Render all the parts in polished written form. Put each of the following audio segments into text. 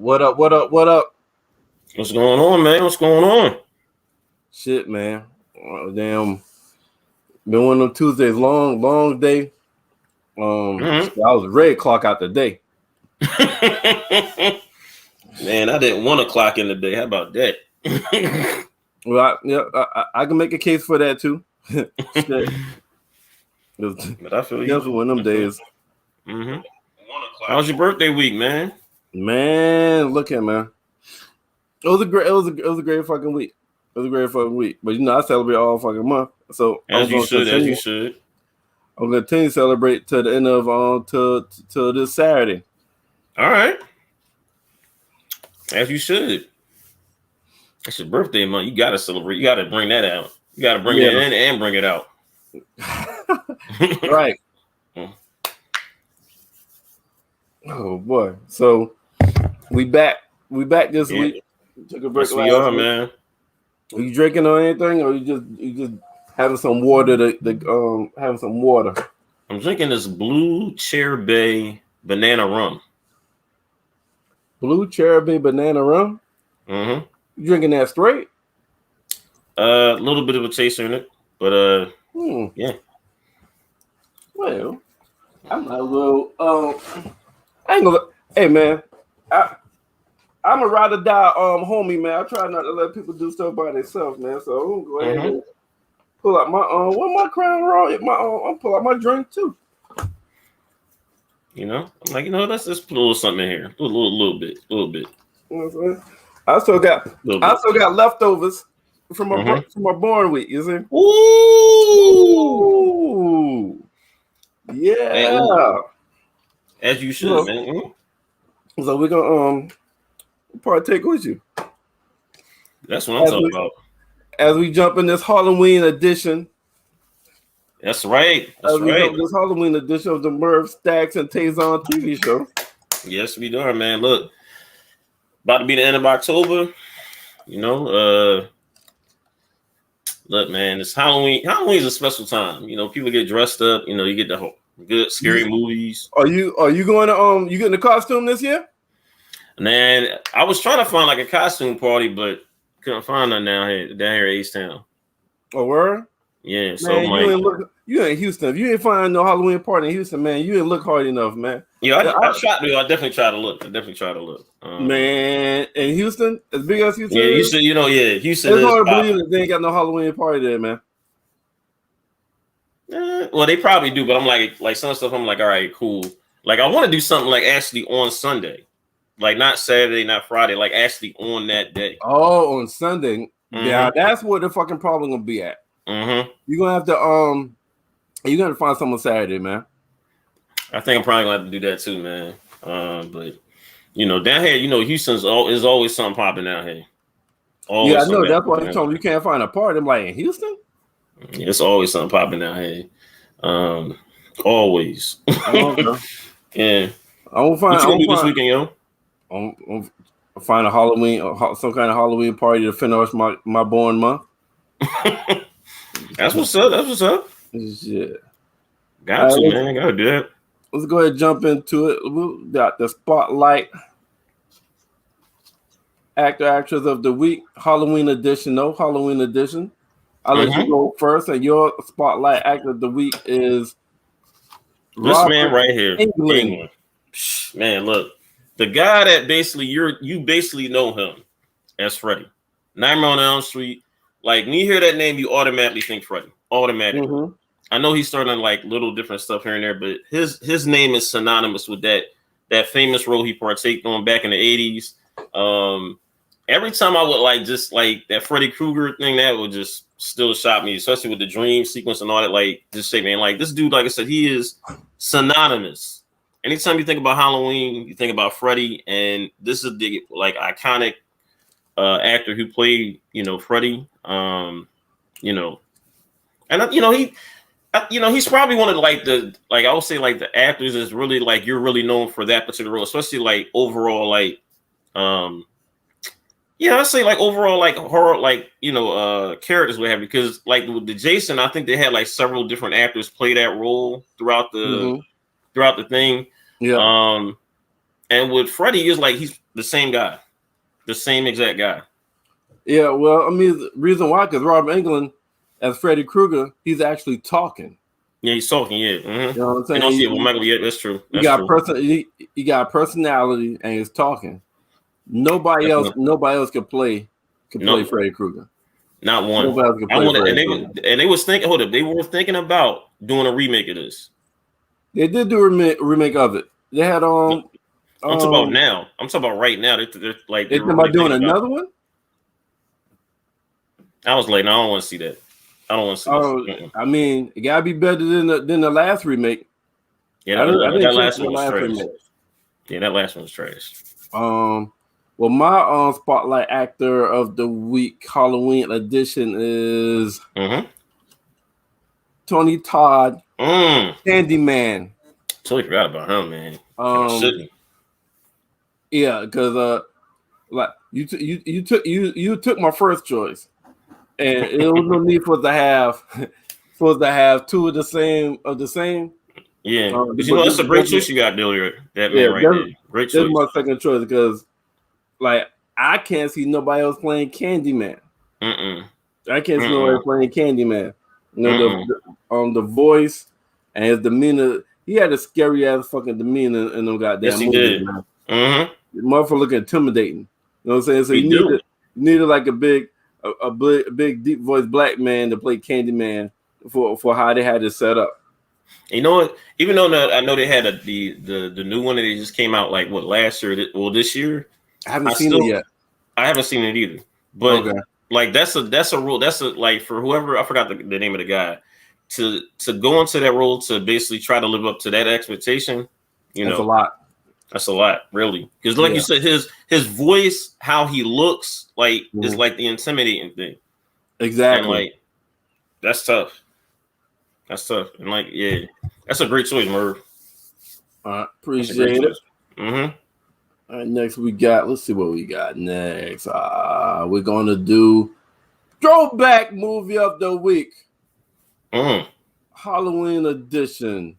What up? What up? What up? What's going on, man? What's going on? Shit, man. Damn. Been one of them Tuesdays. Long day. I was ready to clock out the day. Man, I didn't want to clock in the day. How about that? Well, I can make a case for that too. But I feel you. One of them days. Mm-hmm. How's your birthday week, man? Man, look at man. It was a great fucking week. It was a great fucking week. But I celebrate all fucking month. So as you should. I'm gonna continue to celebrate to the end of to this Saturday. All right. As you should. It's your birthday month. You gotta celebrate. You gotta bring that out. You gotta bring it in and bring it out. Right. Oh boy. So we back this week. Took a break last week. Man. Are you drinking or anything, or you just having some water? Having some water. I'm drinking this Blue Cherry banana rum. Blue Cherry banana rum. Mm-hmm. You drinking that straight? A little bit of a chaser in it, but yeah. Well, I'm not a little. I ain't gonna. Hey man, I'm a ride or die homie, man. I try not to let people do stuff by themselves, man. So I'm gonna go ahead and pull out my what my Crown Royal, I'm pull out my drink too. I'm like, let's just put a little something in here, a little bit. You know what I'm saying? I still got leftovers from my born week. You see? Ooh. Yeah. Man, as you should, man. So we're gonna partake with you. That's what I'm talking about. As we jump in this Halloween edition. That's right. This Halloween edition of the Merv, Stacks, and Taison TV show. Yes, we are, man. Look, about to be the end of October. Look, man, it's Halloween. Halloween is a special time. People get dressed up. You get the whole good scary movies. Are you going to you getting a costume this year? Man, I was trying to find like a costume party, but couldn't find none down here at H-Town. Oh, where? Yeah, man, so you in Houston. If you ain't find no Halloween party in Houston, man, you didn't look hard enough, man. Yeah, I definitely try to look. Man, in Houston, as big as Houston, Houston. Houston. It's hard to believe that they ain't got no Halloween party there, man. Well, they probably do, but I'm like some stuff. I'm like, all right, cool. Like, I want to do something like actually on Sunday, like not Saturday, not Friday, like actually on that day. Oh, on Sunday. Yeah, that's where the fucking problem gonna be at. You're gonna have to you're gonna find someone Saturday, man. I think I'm probably gonna have to do that too, man. But down here, Houston's is always something popping down here. Always I know. That's why you told me you can't find a party. I'm like, in Houston? Yeah, it's always something popping down here. Always. Yeah. I won't find. What you gonna do this weekend, yo? I'll find a Halloween, some kind of Halloween party to finish my born month. That's what's up. Yeah. Got to, man. Gotta do that. Let's go ahead and jump into it. We got the spotlight actor, actress of the week, Halloween edition. I'll let you go first, and your spotlight actor of the week is this Robert man right here. England. Man, look, the guy that you basically know him as Freddy. Nightmare on Elm Street. Like, when you hear that name, you automatically think Freddy. Automatically. I know he's starting like little different stuff here and there, but his name is synonymous with that famous role he partaked on back in the 80s. Every time I would like just like that Freddy Krueger thing, that would just still shock me, especially with the dream sequence and all that. Like, just say, man, like this dude, like I said, he is synonymous. Anytime you think about Halloween, you think about Freddy, and this is the like iconic actor who played, Freddy. And he's probably one of I would say like the actors is really like you're really known for that particular role, especially like overall like I'd say like overall like horror characters we have, because like with the Jason, I think they had like several different actors play that role throughout the thing. Yeah. And with Freddy, is like the same guy, the same exact guy. Yeah, well, I mean, the reason why, because Robert Englund as Freddy Krueger, he's actually talking. Yeah, he's talking. Yeah, you know what I'm saying. You don't see it with Michael. Yeah, that's true. That's He got personality and he's talking. Nobody else could play Freddy Krueger. Not one. Nobody else could play and they was thinking. Hold up, they were thinking about doing a remake of this. They did do a remake of it. They had I'm talking about now. I'm talking about right now. They're like they're thinking about doing another one. I was like, no, I don't want to see that. I don't want to see this. I mean, it gotta be better than the last remake. Yeah, that last one was trash. Remake. Yeah, that last one was trash. Well, my spotlight actor of the week Halloween edition is Tony Todd, Candyman. Totally forgot about him, man. Yeah, because like you took my first choice, and it was no need for us to have two of the same. Yeah, that's a great choice you got, Dilliard. That man right there. Great choice. That's my second choice because, like, I can't see nobody else playing Candyman. I can't see nobody playing Candyman. You know, the voice and his demeanor. He had a scary ass fucking demeanor in them goddamn movies. Did. The motherfucker look intimidating. You know what I'm saying? So you needed like a big deep voice black man to play Candyman for how they had it set up. You know what? Even though I know they had the new one that they just came out like last year, this year. I haven't seen it yet. I haven't seen it either. But like that's a rule. That's like for whoever, I forgot the name of the guy, to go into that role to basically try to live up to that expectation. That's a lot. That's a lot, really. Because like you said, his voice, how he looks, like is like the intimidating thing. Exactly. And like that's tough. That's tough. And like, yeah, that's a great choice, Merv. Appreciate it. All right, next let's see what we got next. We're gonna do throwback movie of the week. Halloween edition.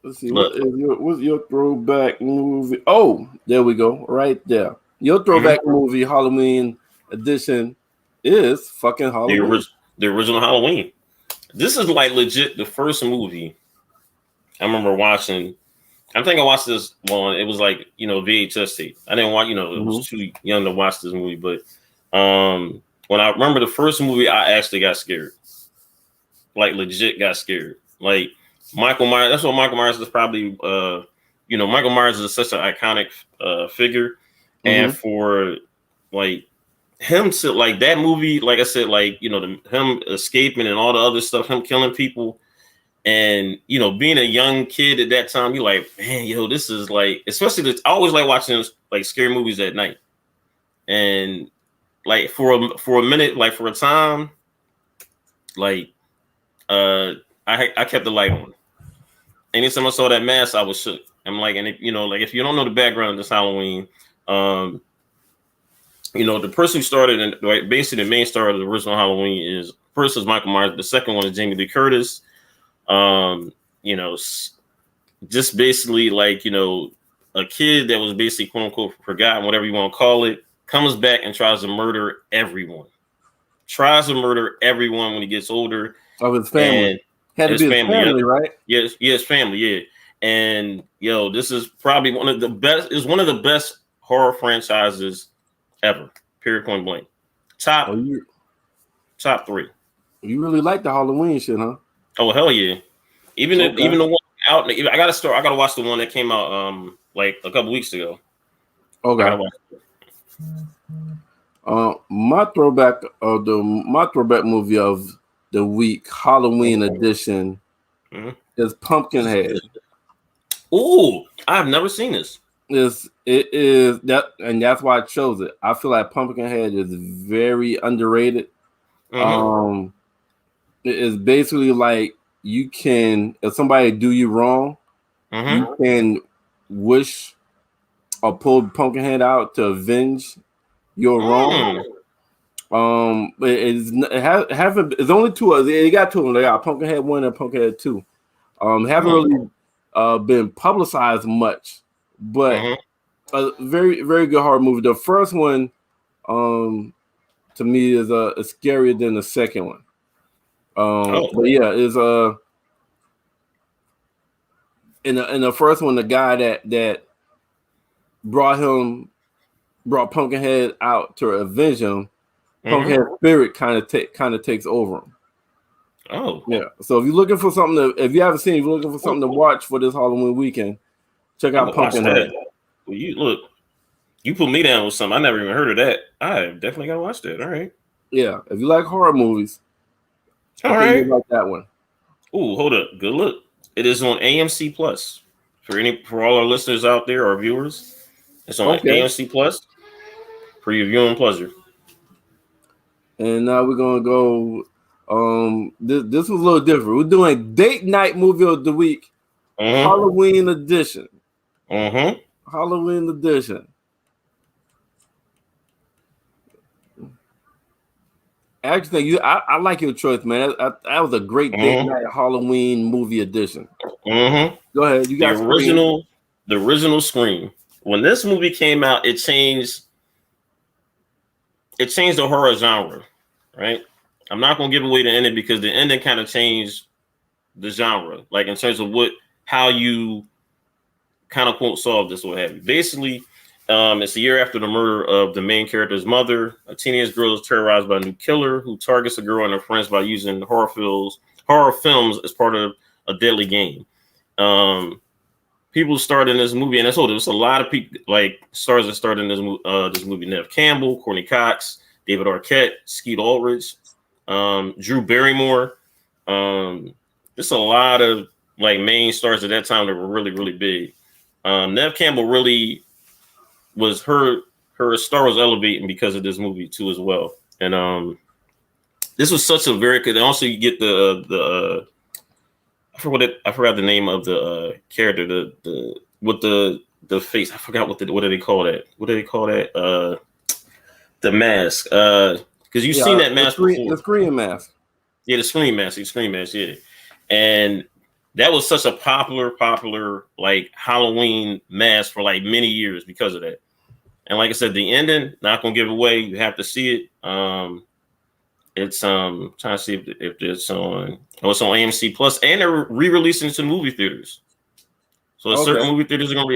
Let's see, what's your throwback movie? Oh, there we go, right there. Your throwback movie Halloween edition is fucking Halloween. The original Halloween. This is like legit the first movie I remember watching. I think I watched this one. It was like, VHS tape. I didn't watch, it was too young to watch this movie. But when I remember the first movie, I actually got scared. Like legit got scared. Like Michael Myers. That's what Michael Myers is probably. Michael Myers is such an iconic figure, and for like him to like that movie, like I said, like him escaping and all the other stuff, him killing people, and being a young kid at that time, you're like, man, this is like, especially I always like watching like scary movies at night, and like for a minute, like for a time, like I kept the light on. Anytime I saw that mask, I was shook. I'm like, and if you don't know the background of this Halloween, the person who started and basically the main star of the original Halloween is first is Michael Myers. The second one is Jamie Lee Curtis. Just basically like, a kid that was basically quote unquote forgotten, whatever you want to call it, comes back and tries to murder everyone. When he gets older. Of his family. Had to be his family, right? Yes, family, yeah. And this is probably one of the best horror franchises ever. Period, point blank. Top 3. You really like the Halloween shit, huh? Oh hell yeah! Even the one out, I gotta watch the one that came out like a couple weeks ago. Okay. My throwback movie of the week, Halloween edition, is Pumpkinhead. Ooh, I've never seen this. It is that, and that's why I chose it. I feel like Pumpkinhead is very underrated. It is basically like you can, if somebody do you wrong, you can wish or pull Pumpkinhead out to avenge your wrong. It's only two. They got two of them. They got Pumpkinhead 1 and Pumpkinhead 2. Haven't really been publicized much, but a very very good horror movie. The first one, to me is scarier than the second one. But yeah, is in the first one, the guy that brought Pumpkinhead out to avenge him, Pumpkinhead's spirit kind of takes over him. Oh yeah. So if you're looking for something if you haven't seen, if you're looking for something to watch for this Halloween weekend, check out Pumpkinhead. Well, you put me down with something. I never even heard of that. I definitely gotta watch that. All right. Yeah, if you like horror movies, all right, you like that one. Ooh, hold up. Good look. It is on AMC Plus for all our listeners out there, our viewers. It's on AMC Plus for your viewing pleasure. And now we're gonna go. This was a little different. We're doing date night movie of the week, Halloween edition. Halloween edition. Actually, I like your choice, man. That was a great date night Halloween movie edition. Go ahead. You got the original Scream. When this movie came out, it changed the horror genre, right? I'm not gonna give away the ending because the ending kind of changed the genre, like in terms of how you kind of quote solve this, what have you. Basically, it's a year after the murder of the main character's mother. A teenage girl is terrorized by a new killer who targets a girl and her friends by using horror films as part of a deadly game. People starred in this movie, and I told you, there's a lot of people like stars that starred in this movie. Nev Campbell, Courtney Cox, David Arquette, Skeet Ulrich, Drew Barrymore. There's a lot of like main stars at that time that were really, really big. Nev Campbell really was her star was elevating because of this movie too as well. And this was such a very good. And also you get the I forgot the name of the character, the with the face. I forgot what do they call that? What do they call that? The mask. Because you've seen that mask before. The Scream mask. Yeah, the Scream mask, yeah. And that was such a popular like Halloween mask for like many years because of that. And like I said, the ending, not gonna give away. You have to see it. It's trying to see if it's on. Oh, it's on AMC Plus, and they're re-releasing it to movie theaters. So certain movie theaters are gonna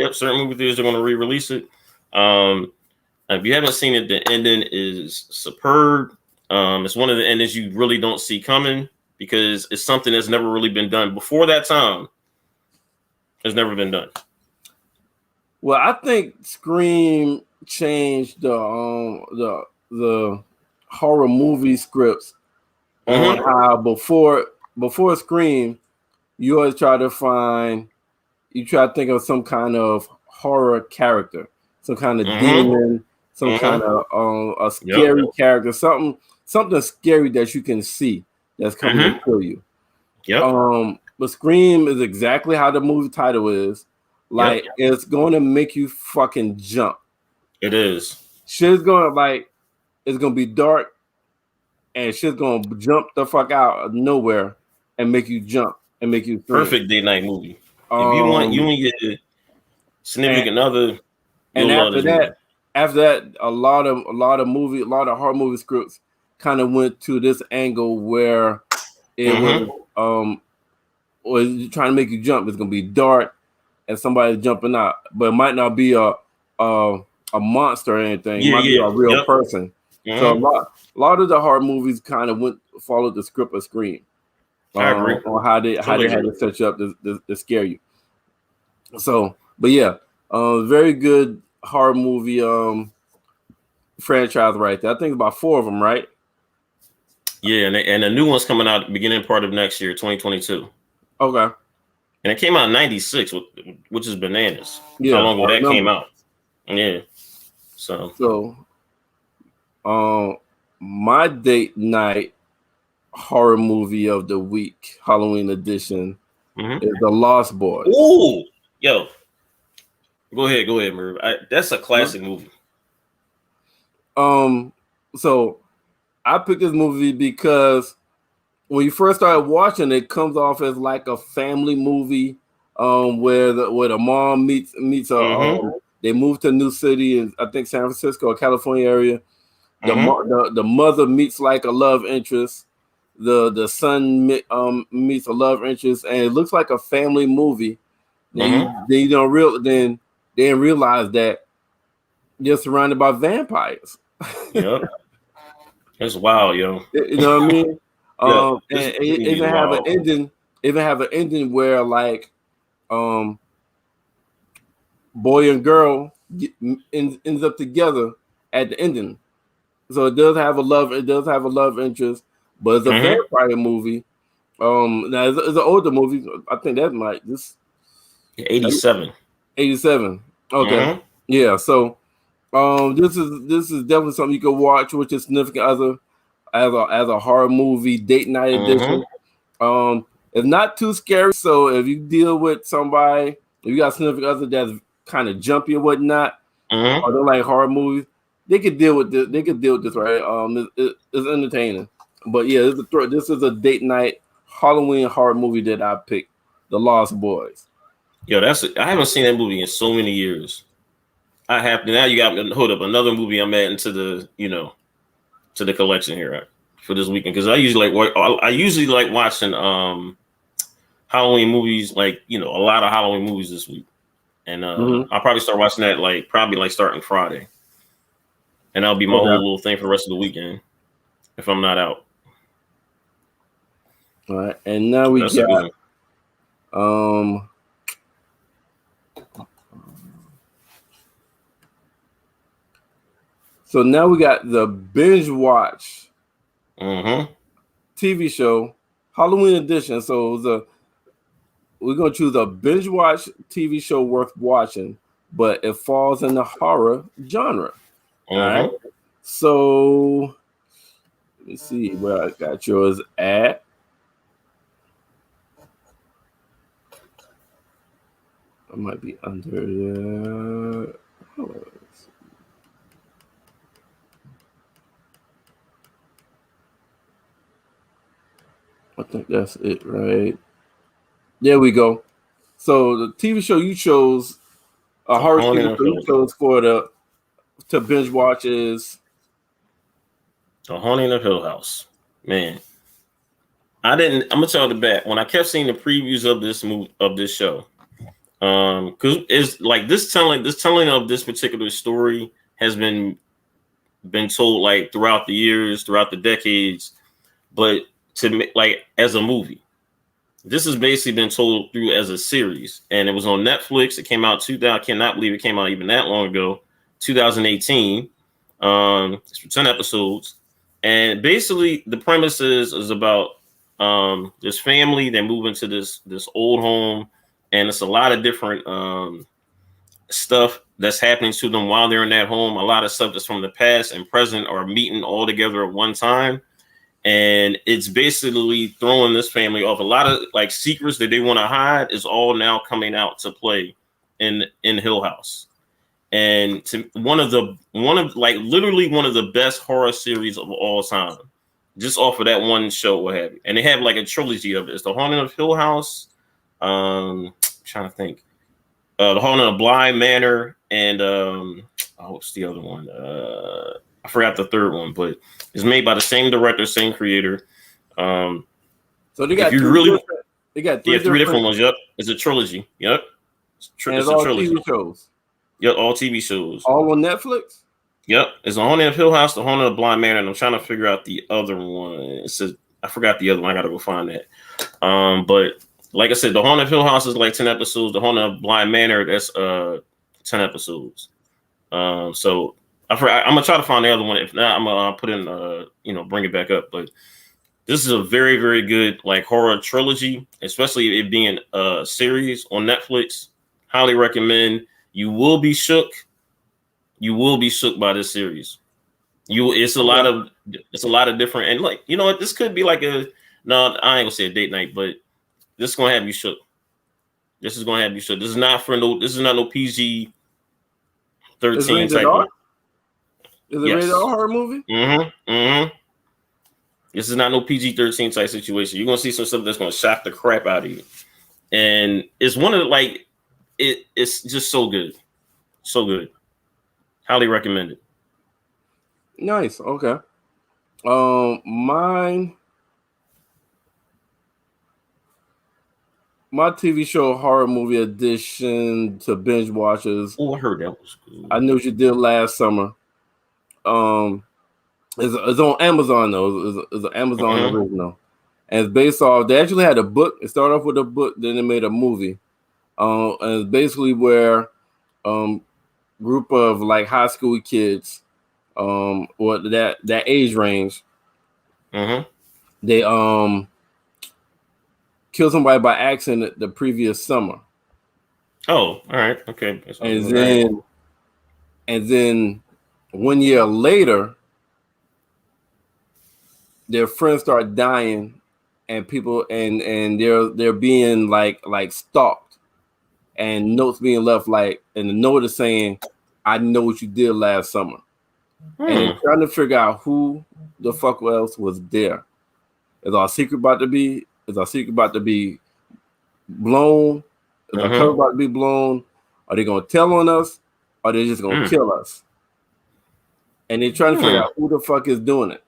re-release it. If you haven't seen it, the ending is superb. It's one of the endings you really don't see coming because it's something that's never really been done before that time. It's never been done. Well, I think Scream changed the horror movie scripts on how before Scream, you always try to think of some kind of horror character, some kind of demon, some kind of a scary character, something scary that you can see that's coming to kill you. But Scream is exactly how the movie title is. Like it's going to make you fucking jump. It is. Shit's gonna it's gonna be dark, and shit's gonna jump the fuck out of nowhere and make you jump and make you scream. Perfect date night movie. If you want, you and your significant other. And after that, a lot of horror movie scripts kind of went to this angle where it was trying to make you jump. It's gonna be dark and somebody jumping out, but it might not be a monster or anything. It might be a real person. So a lot of the horror movies kind of followed the script of Scream. I agree. On how they had to set you up to scare you. So, but yeah, very good horror movie franchise right there. I think about 4 of them, right? Yeah, and a new one's coming out at the beginning part of next year, 2022. Okay. And it came out in 96, which is bananas. Yeah, how long ago that came out? Yeah. So my date night horror movie of the week, Halloween edition, is The Lost Boys. Ooh, yo. Go ahead, Merv. That's a classic movie. So I picked this movie because when you first started watching it comes off as like a family movie, where the mom meets They moved to a new city in I think San Francisco or California area. The mother meets like a love interest. The son meets a love interest, and it looks like a family movie. Then you don't then they didn't realize that they're surrounded by vampires. Yep. It's wild, yo. You know what I mean? Yeah, And it even have an ending. Even have an ending where like, boy and girl ends up together at the ending. So it does have a love. It does have a love interest, but it's a vampire movie. Now it's an older movie. I think that might this 87. 87. Okay. Yeah. So this is definitely something you can watch with your significant other as a horror movie date night edition. It's not too scary. So if you deal with somebody, if you got a significant other that's kind of jumpy or whatnot, or they like horror movies, they could deal with this. They could deal with this, right? It's entertaining. But yeah, this is a date night Halloween horror movie that I picked, The Lost Boys. Yo, I haven't seen that movie in so many years. I have to now. You got hold up another movie I'm adding to the to the collection here for this weekend because I usually like watching Halloween movies, like a lot of Halloween movies this week, and I'll probably start watching that probably starting Friday, and that'll be my whole little thing for the rest of the weekend if I'm not out. All right, and now we got so now we got the binge watch TV show Halloween edition. So we're gonna choose a binge watch TV show worth watching, but it falls in the horror genre. All right. So let me see where I got yours at. I might be under I think that's it, right? There we go. So the TV show you chose, a horror TV show you chose to binge watch is The Haunting of Hill House. Man, I'm gonna tell the back when I kept seeing the previews of this show, because it's like this telling of this particular story has been told like throughout the years, throughout the decades, but as a movie, this has basically been told through as a series, and it was on Netflix. It came out 2000. I cannot believe it came out even that long ago, 2018. It's for 10 episodes, and basically the premise is about this family. They move into this old home, and it's a lot of different stuff that's happening to them while they're in that home. A lot of stuff that's from the past and present are meeting all together at one time. And it's basically throwing this family off. A lot of like secrets that they want to hide is all now coming out to play in Hill House. And literally one of the best horror series of all time, just off of that one show, what have you. And they have like a trilogy of it. It's The Haunting of Hill House. I'm trying to think. The Haunting of Bly Manor, and what's the other one? I forgot the third one, but it's made by the same director, same creator. So they got three different ones. Yep, it's a trilogy. Yep, it's a trilogy. TV shows. Yep, all TV shows. All on Netflix. Yep, it's The Haunting of Hill House, The Haunting of Bly Manor, and I'm trying to figure out the other one. I forgot the other one. I got to go find that. But like I said, The Haunting of Hill House is like 10 episodes. The Haunting of Bly Manor, that's 10 episodes. So I'm gonna try to find the other one. If not, I'm gonna put in bring it back up. But this is a very, very good like horror trilogy, especially it being a series on Netflix. Highly recommend. You will be shook. You will be shook by this series. It's a lot of different, and like what, this could be like I ain't gonna say a date night, but this is gonna have you shook. This is gonna have you shook. This is not no PG 13 type of. Is it rated R horror movie? This is not no PG-13 type situation. You're gonna see some stuff that's gonna shock the crap out of you, and it's one of it's just so good. So good. Highly recommended. Nice. Okay. Mine. My TV show horror movie addition to binge watchers. Oh, I heard that was good. I Knew What You Did Last Summer. It's on Amazon though. It's an Amazon original, and it's based off. They actually had a book. It started off with a book, then they made a movie. And it's basically where group of like high school kids, or that age range, they killed somebody by accident the previous summer. Oh, all right, okay. And then 1 year later, their friends start dying, and people and they're being like stalked, and notes being left and the note is saying, "I know what you did last summer," and they're trying to figure out who the fuck else was there. Is our secret about to be? Is our secret about to be blown? Is our cover about to be blown? Are they gonna tell on us? Or are they just gonna kill us? And they're trying to figure out who the fuck is doing it.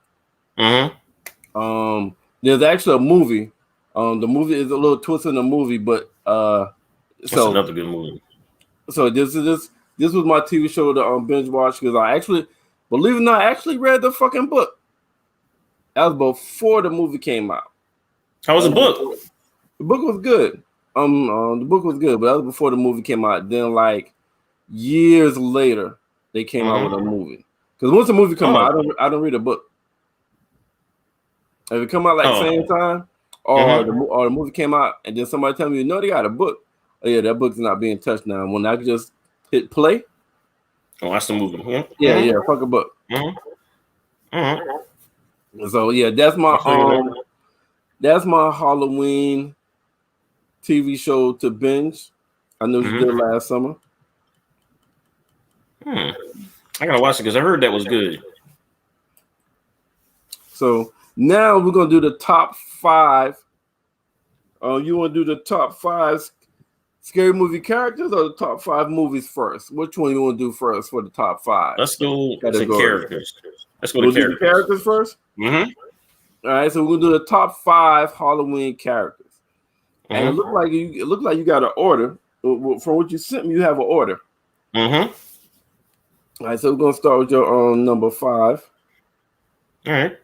There's actually a movie. The movie is a little twist in the movie, but that's another good movie. So this was my TV show to binge watch, because I actually, believe it or not, I actually read the fucking book. That was before the movie came out. How was the book? The book was good. The book was good, but that was before the movie came out. Then like years later, they came out with a movie. Because once the movie come out, I don't read a book. If it come out like same time, or the movie came out, and then somebody tell me, no, they got a book. Oh yeah, that book's not being touched now. When I can just hit play. Oh, that's the movie. Yeah, fuck a book. So yeah, that's my Halloween TV show to binge. I know you did last summer. I gotta watch it because I heard that was good. So now we're gonna do the top 5. You want to do the top 5 scary movie characters or the top 5 movies first? Which one you want to do first for the top 5? Let's go to characters. Let's go to characters. Do characters first. All right, so we're gonna do the top 5 Halloween characters. And it looked like you got an order. From what you sent me, you have an order. All right, so we're gonna start with your number 5. All right,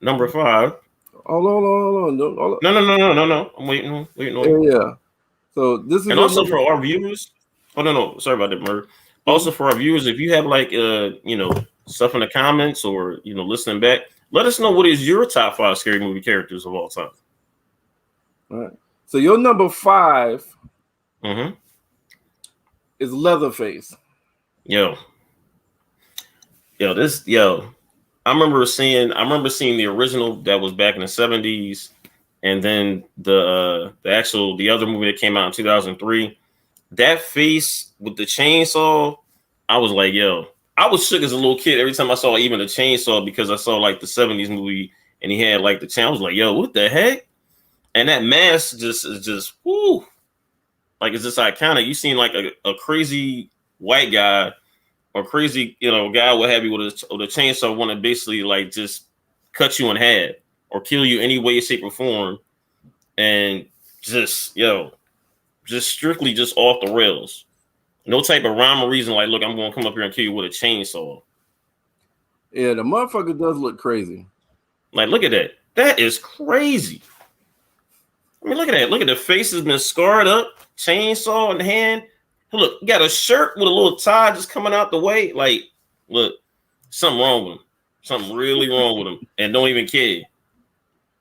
number 5. Hold on. No. I'm waiting. Yeah. So this is, and also for our viewers. Oh no, sorry about that, Merv. Also for our viewers, if you have like stuff in the comments or listening back, let us know what is your top 5 scary movie characters of all time. All right. So your number 5 is Leatherface. Yo. I remember seeing the original that was back in the 70s, and then the other movie that came out in 2003. That face with the chainsaw, I was like, yo, I was shook as a little kid every time I saw even the chainsaw, because I saw like the 70s movie and he had like the chain. I was like, yo, what the heck? And that mask is just whoo. Like, it's just iconic. You seen like a crazy white guy or crazy, guy, what have you, with a chainsaw, want to basically like just cut you in half or kill you any way, shape, or form. And just strictly just off the rails. No type of rhyme or reason like, look, I'm going to come up here and kill you with a chainsaw. Yeah, the motherfucker does look crazy. Like, look at that. That is crazy. I mean, look at that. Look at the face has been scarred up, chainsaw in the hand. Look, got a shirt with a little tie just coming out the way. Like, look, something wrong with him. Something really wrong with him. And don't even care.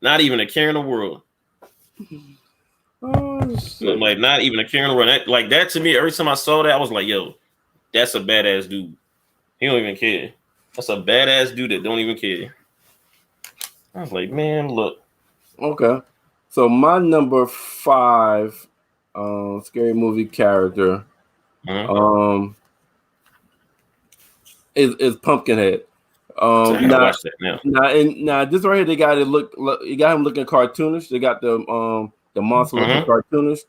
Not even a care in the world. Oh, shit. Like, not even a care in the world. That to me, every time I saw that, I was like, yo, that's a badass dude. He don't even care. That's a badass dude that don't even care. I was like, man, look. Okay. So my number 5 scary movie character is Pumpkinhead. Now this right here, they got him looking cartoonish. They got the monster looking cartoonish.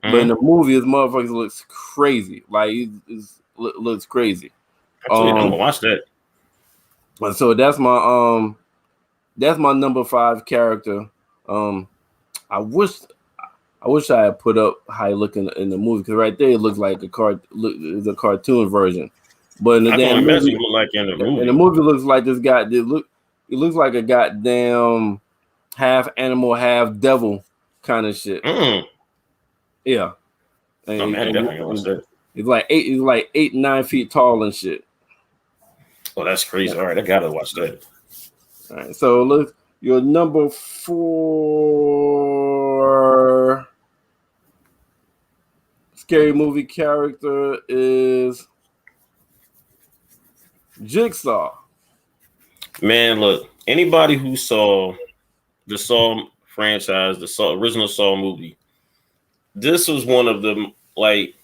But in the movie, his motherfucker looks crazy. Like his looks crazy. I'm gonna watch that. So that's my number 5 character. I wish I had put up how he look in the movie, because right there it looks like a cartoon version. But in the damn movie, look like in the movie. And the movie looks like this guy. It looks like a goddamn half animal, half devil kind of shit. Yeah. And, He's like 8, 9 feet tall and shit. Oh, that's crazy. All right, I gotta watch that. All right, so look, your number 4 scary movie character is Jigsaw. Man, look, anybody who saw the Saw franchise, the original Saw movie, this was one of them, man.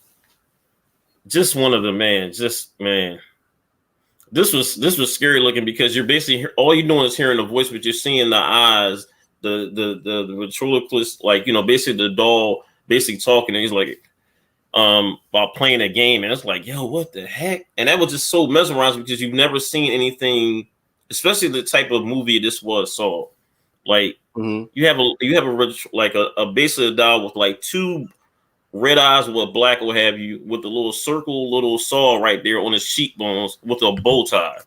This was scary looking, because you're basically all you're doing is hearing the voice, but you're seeing the eyes, the ventriloquist, basically the doll basically talking, and he's like, while playing a game, and it's like, yo, what the heck? And that was just so mesmerizing, because you've never seen anything, especially the type of movie this was. So, like, you have a basically a doll with like 2 red eyes with black, or have you, with the little saw right there on his cheekbones with a bow tie.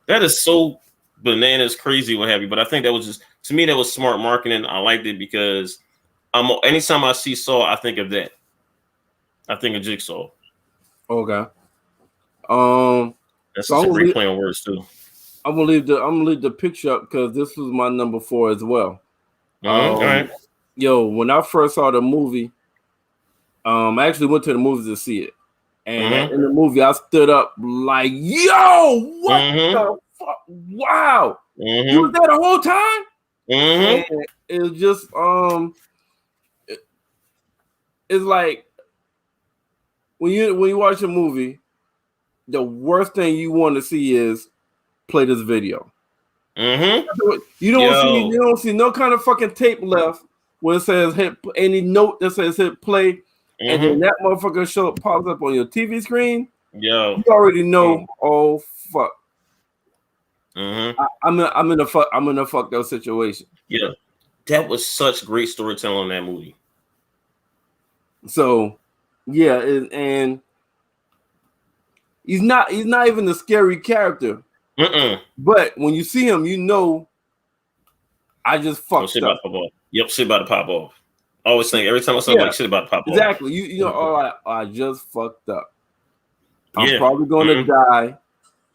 That is so bananas crazy, what have you. But I think that was just, to me, that was smart marketing. I liked it, because anytime I see Saw, I think of that. I think of Jigsaw. Okay. That's a great play on words too. I'm gonna leave the picture up, because this was my number 4 as well. All right. Yo, when I first saw the movie, I actually went to the movies to see it, and in the movie I stood up like, "Yo, what the fuck? Wow, you was there the whole time?" And it was just it's like when you watch a movie, the worst thing you want to see is play this video. You don't see no kind of fucking tape left where it says hit any note that says hit play, and then that motherfucker pops up on your TV screen. You already know. Oh fuck. I'm in a fucked up situation. Yeah, that was such great storytelling in that movie. So, yeah, and he's not even a scary character. But when you see him, you know, I just fucked up. Yep, shit about to pop off. I always think every time I say like shit about to pop off. Exactly. You know, all right, I just fucked up. I'm probably going to die.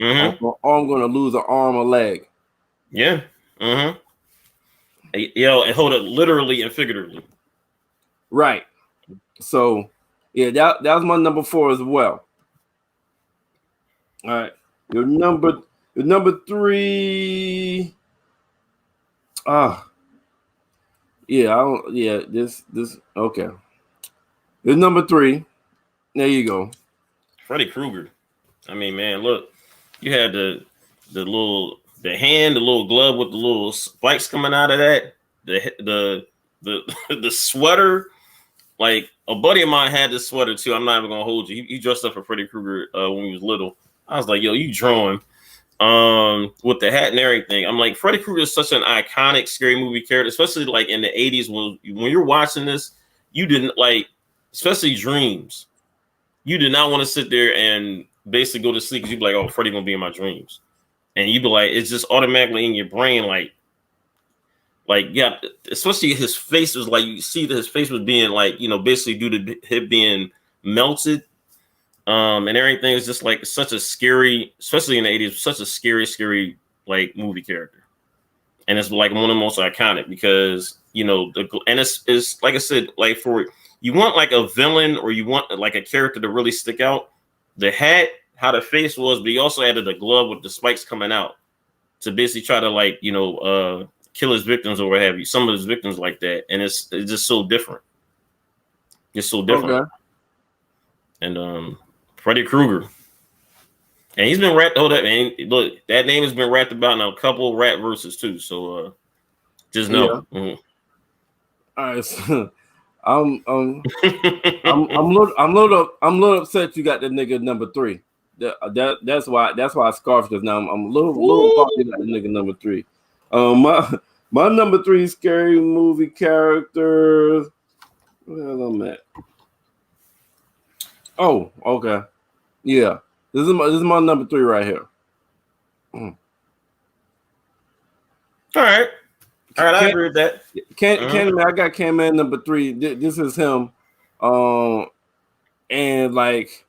Or I'm going to lose an arm or leg. Yeah. Yo, and hold it literally and figuratively. Right. So, yeah, that was my number 4 as well. All right. Your number 3. This okay. Your number 3. There you go. Freddy Krueger. I mean, man, look, you had the little glove with the little spikes coming out of that, the sweater. Like, a buddy of mine had this sweater too. I'm not even gonna hold you. He dressed up for Freddy Krueger when he was little. I was like, yo, you drawing with the hat and everything. I'm like, Freddy Krueger is such an iconic scary movie character, especially like in the 80s when you're watching this, you didn't like, especially dreams. You did not want to sit there and basically go to sleep, because you'd be like, oh, Freddy gonna be in my dreams. And you'd be like, it's just automatically in your brain, like, yeah, especially his face was like, you see that his face was being like, you know, basically due to him being melted. And everything is just like such a scary, especially in the 80s, such a scary like movie character. And it's like one of the most iconic, because, you know, and it's like I said, like, for you want like a villain, or you want like a character to really stick out, the hat, how the face was, but he also added the glove with the spikes coming out to basically try to, like, you know, kill his victims or what have you. Some of his victims like that, and it's just so different. It's so different. Okay. And Freddy Krueger, and he's been rapped. Hold up, man! Look, that name has been rapped about in a couple of rap verses too. So just know. Yeah. All right. I'm a little upset you got the nigga number 3. That's why I scarfed this now. I'm a little bummed you got the nigga number 3. My number 3 scary movie characters. Where the hell I'm at? Oh, okay. Yeah. This is my number 3 right here. All right, I agree with that. Candyman, I got Candyman number 3. This is him. And like,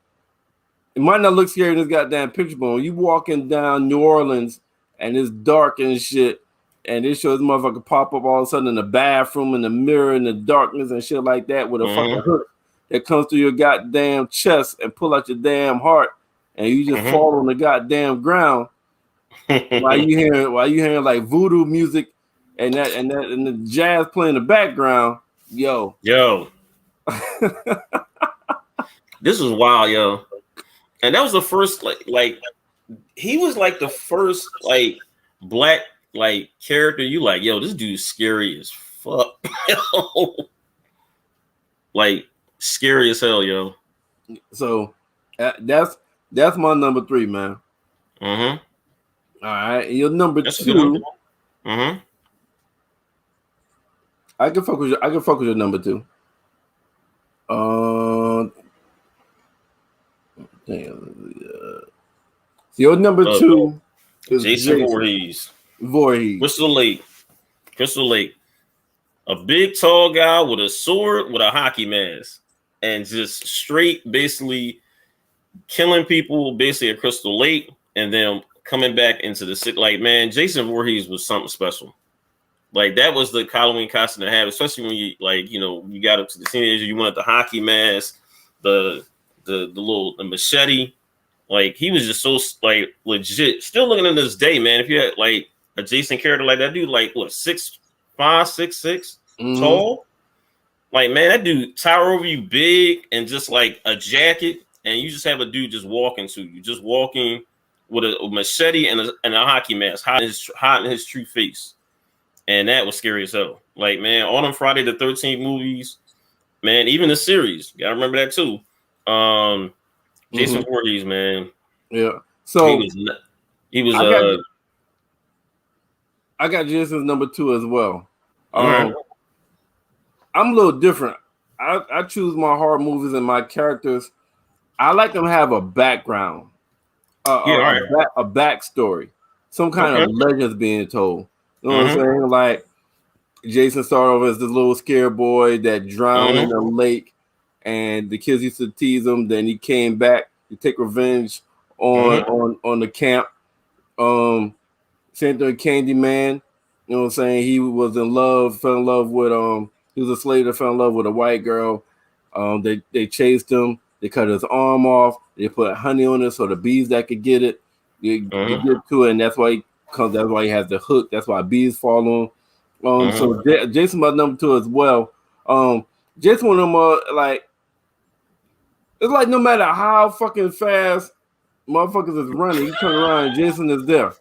it might not look scary in this goddamn picture, but when you walking down New Orleans and it's dark and shit, and it shows motherfucker pop up all of a sudden in the bathroom, in the mirror, in the darkness and shit like that with a fucking hook that comes through your goddamn chest and pull out your damn heart, and you just fall on the goddamn ground while you hearing like voodoo music and the jazz playing in the background. Yo. This was wild, yo. And that was the first like he was like the first like black like character you like, yo, this dude's scary as fuck. Yo. Like scary as hell, yo. So that's my number 3, man. All right, your number 2. I can fuck with your number 2. So your number 2 is Jason Voorhees. Crystal Lake. A big tall guy with a sword with a hockey mask and just straight basically killing people basically at Crystal Lake and then coming back into the city. Like, man, Jason Voorhees was something special. Like, that was the Halloween costume to have, especially when you like, you know, you got up to the teenager, you wanted the hockey mask, the machete. Like, he was just so like legit. Still looking at this day, man. If you had like a Jason character like that dude, like what, 6'5", 6'6", tall. Like, man, that dude tower over you big and just like a jacket, and you just have a dude just walking to you, just walking with a machete and a hockey mask, hiding his true face. And that was scary as hell. Like, man, all them Friday the 13th movies, man, even the series, gotta remember that too. Jason Voorhees, man. Yeah. So he was I got Jason's number 2 as well. I'm a little different. I choose my horror movies and my characters. I like them to have a background, a backstory, some kind of legends being told. You know what I'm saying? Like, Jason started off as this little scared boy that drowned in a lake, and the kids used to tease him. Then he came back to take revenge on the camp. Same thing, Candyman. You know what I'm saying? He was in love, fell in love with he was a slave that fell in love with a white girl. They chased him. They cut his arm off. They put honey on it so the bees that could get it. You get to it, and that's why that's why he has the hook. That's why bees fall on. So Jason my number 2 as well. Jason one of them like, it's like no matter how fucking fast motherfuckers is running, you turn around and Jason is there.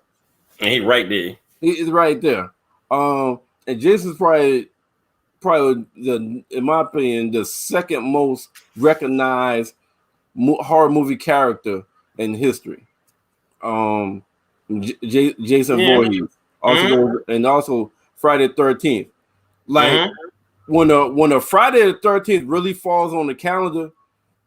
And he right there. He is right there. And Jason's probably in my opinion, the second most recognized horror movie character in history. Jason Voorhees, also Friday the 13th. Like, when a Friday the 13th really falls on the calendar,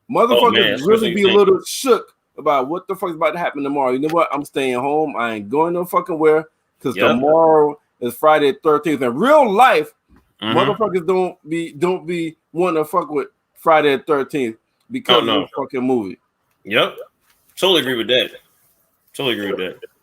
motherfuckers really be a little shook about what the fuck is about to happen tomorrow. You know what? I'm staying home. I ain't going no fucking where, because tomorrow is Friday the 13th. In real life, motherfuckers don't be wanting to fuck with Friday the 13th because of the fucking movie. Yep. Totally agree with that.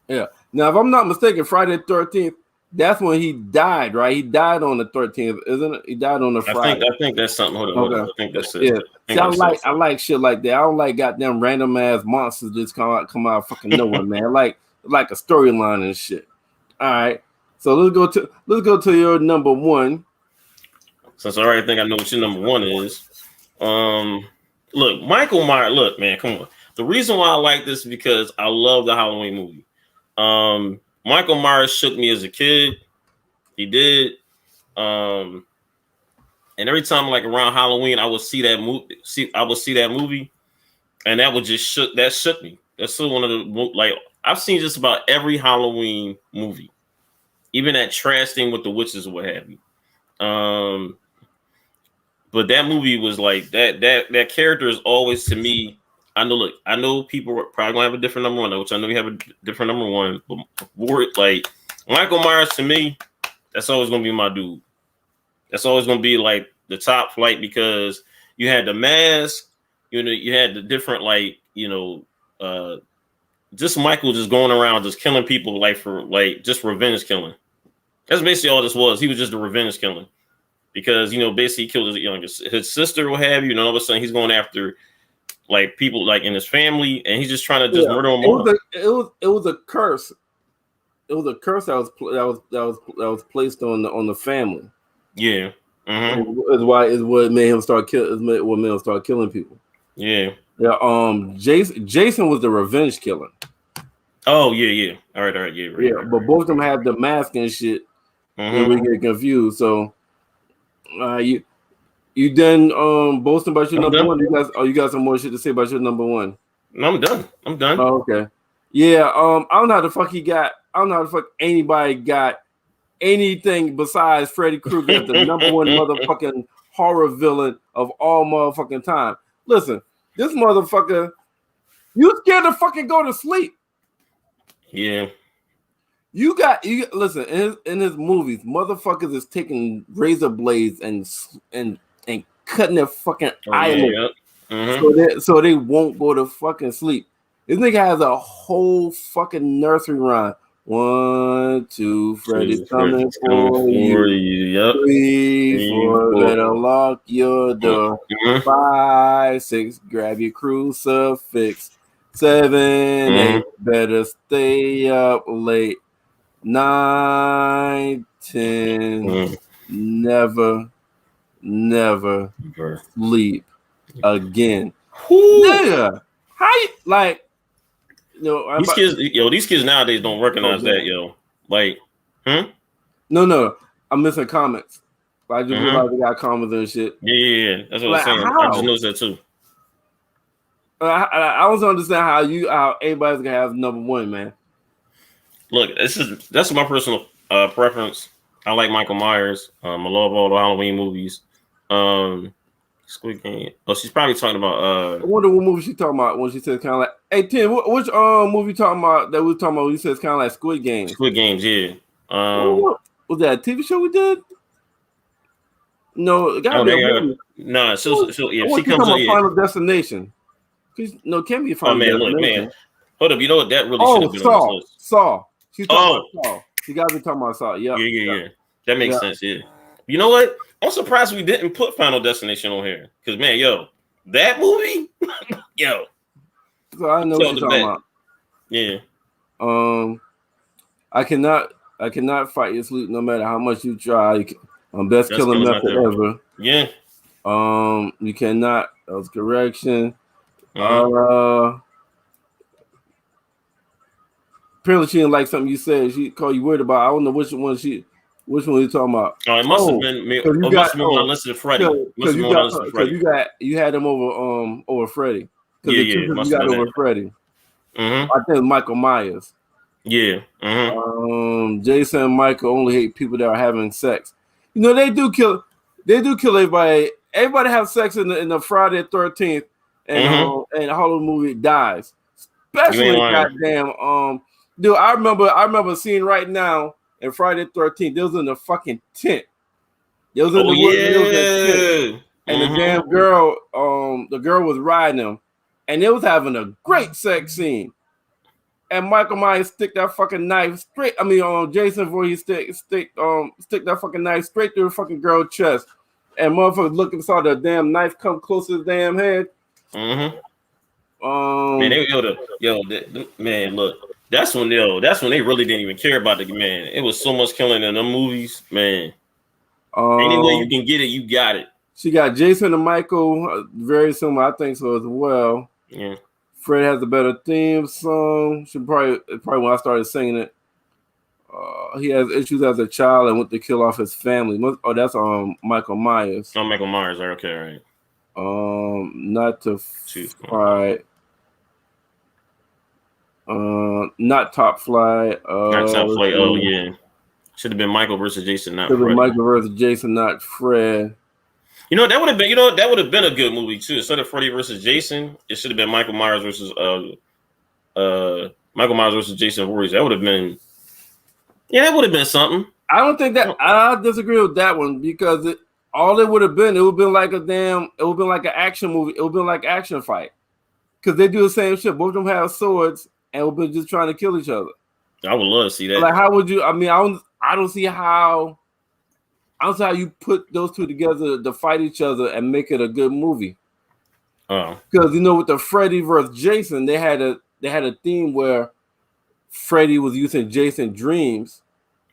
Yeah. Now, if I'm not mistaken, Friday the 13th, that's when he died, right? He died on the 13th, isn't it? He died on the Friday. I think that's something. Hold on. I think that's it. Yeah. See, I like shit like that. I don't like goddamn random ass monsters just come out fucking nowhere, man. Like a storyline and shit. All right. So let's go to your number 1. Since I already think I know what your number 1 is. Look, Michael Myers. Look, man, come on. The reason why I like this is because I love the Halloween movie. Michael Myers shook me as a kid. He did. And every time like around Halloween, I would see that movie. And that would just shook me. That's still one of the like I've seen just about every Halloween movie, even that trash thing with the witches or what have you. But that movie was like that character is always to me. I know people are probably gonna have a different number one, which I know you have a different number one. But like Michael Myers to me, that's always gonna be my dude. That's always gonna be like the top flight because you had the mask, you had the different just Michael just going around just killing people like for like just revenge killing. That's basically all this was. He was just a revenge killing because basically he killed his sister, what have you. And all of a sudden he's going after like people like in his family, and he's just trying to just murder them all. It was a curse. It was a curse that was placed on the family. Yeah. Is what made him start killing people. Yeah. Yeah. Jason was the revenge killer. Oh yeah. All right. Yeah. Right, but both of them had the mask and shit. And we get confused. So, you done boasting about your number one? You got some more shit to say about your number one? No, I'm done. Oh, okay. Yeah. I don't know how the fuck he got. I don't know how the fuck anybody got anything besides Freddy Krueger as the number one motherfucking horror villain of all motherfucking time. Listen, this motherfucker, you scared to fucking go to sleep. Yeah. You listen, in his movies, motherfuckers is taking razor blades and cutting their fucking eyelids so they won't go to fucking sleep. This nigga has a whole fucking nursery rhyme. 1, 2, Freddy's coming for you. Yep. 3, 4, better lock your door. 5, 6, grab your crucifix. 7, 8, better stay up late. 9, 10, never sleep again. Nigga, how you like? These kids nowadays don't recognize that, yo. Like, No, I'm missing comments. I just realized they got comments and shit. Yeah. That's what I'm saying. I just noticed that too. I also understand how everybody's gonna have number one, man. Look, that's my personal preference. I like Michael Myers. I love all the Halloween movies. Squid Game. Oh, she's probably talking about. I wonder what movie she's talking about when she says kind of like. Hey Tim, which movie talking about that we were talking about when you says kind of like Squid Games? Squid Games, yeah. Was that a TV show we did? No, it gotta be a movie. No, so yeah, she comes on Final Destination. No, it can't be Final Destination. Look, man. Hold up, you know what? That really should have been on this list. Saw. She's talking about Saw. She gotta be talking about Saw. Yep. Yeah. That makes sense. Yeah. You know what? I'm surprised we didn't put Final Destination on here. Because, man, that movie, So I know what you're talking about. Yeah. I cannot fight your sleep no matter how much you try. Best killing method ever. Yeah. You cannot. That was correction. Apparently she didn't like something you said. She called you weird about. I don't know which one you talking about. Oh, it must have been me. It must have been when I listened to Freddie. Because you had him over Freddie. Yeah, you got over Freddie. I think Michael Myers. Yeah. Jason and Michael only hate people that are having sex. They do kill everybody. Everybody have sex in the Friday the 13th and the Halloween movie dies. Especially goddamn dude, I remember seeing right now in Friday the 13th, they was in the fucking tent. They was in the tent. And the damn girl, the girl was riding him, and they was having a great sex scene. And Michael Myers stick that fucking knife straight. I mean, Jason before he stick that fucking knife straight through the fucking girl's chest. And motherfuckers looked and saw the damn knife come close to his damn head. Man, look, that's when they really didn't even care about the man. It was so much killing in them movies, man. Any way you can get it, you got it. She got Jason and Michael very similar, I think so as well. Yeah. Fred has a better theme song. Probably when I started singing it. He has issues as a child and went to kill off his family. Oh, that's Michael Myers. Oh, Michael Myers. Okay, right. Not to fight. Not Top Flight. Not Top Flight. Oh yeah, should have been Michael versus Jason, not Freddy. Michael versus Jason, not Fred. You know that would have been. You know that would have been a good movie too. Instead of Freddy versus Jason, it should have been Michael Myers versus Michael Myers versus Jason Voorhees. That would have been. Yeah, that would have been something. I don't think that. I disagree with that one because all it would have been. It would have been like it would have been like an action movie. It would have been like action fight because they do the same shit. Both of them have swords and would be just trying to kill each other. I would love to see that. Like, how would you? I mean, I don't see how. I don't see how you put those two together to fight each other and make it a good movie. Oh, because with the Freddy versus Jason, they had a theme where Freddy was using Jason's dreams.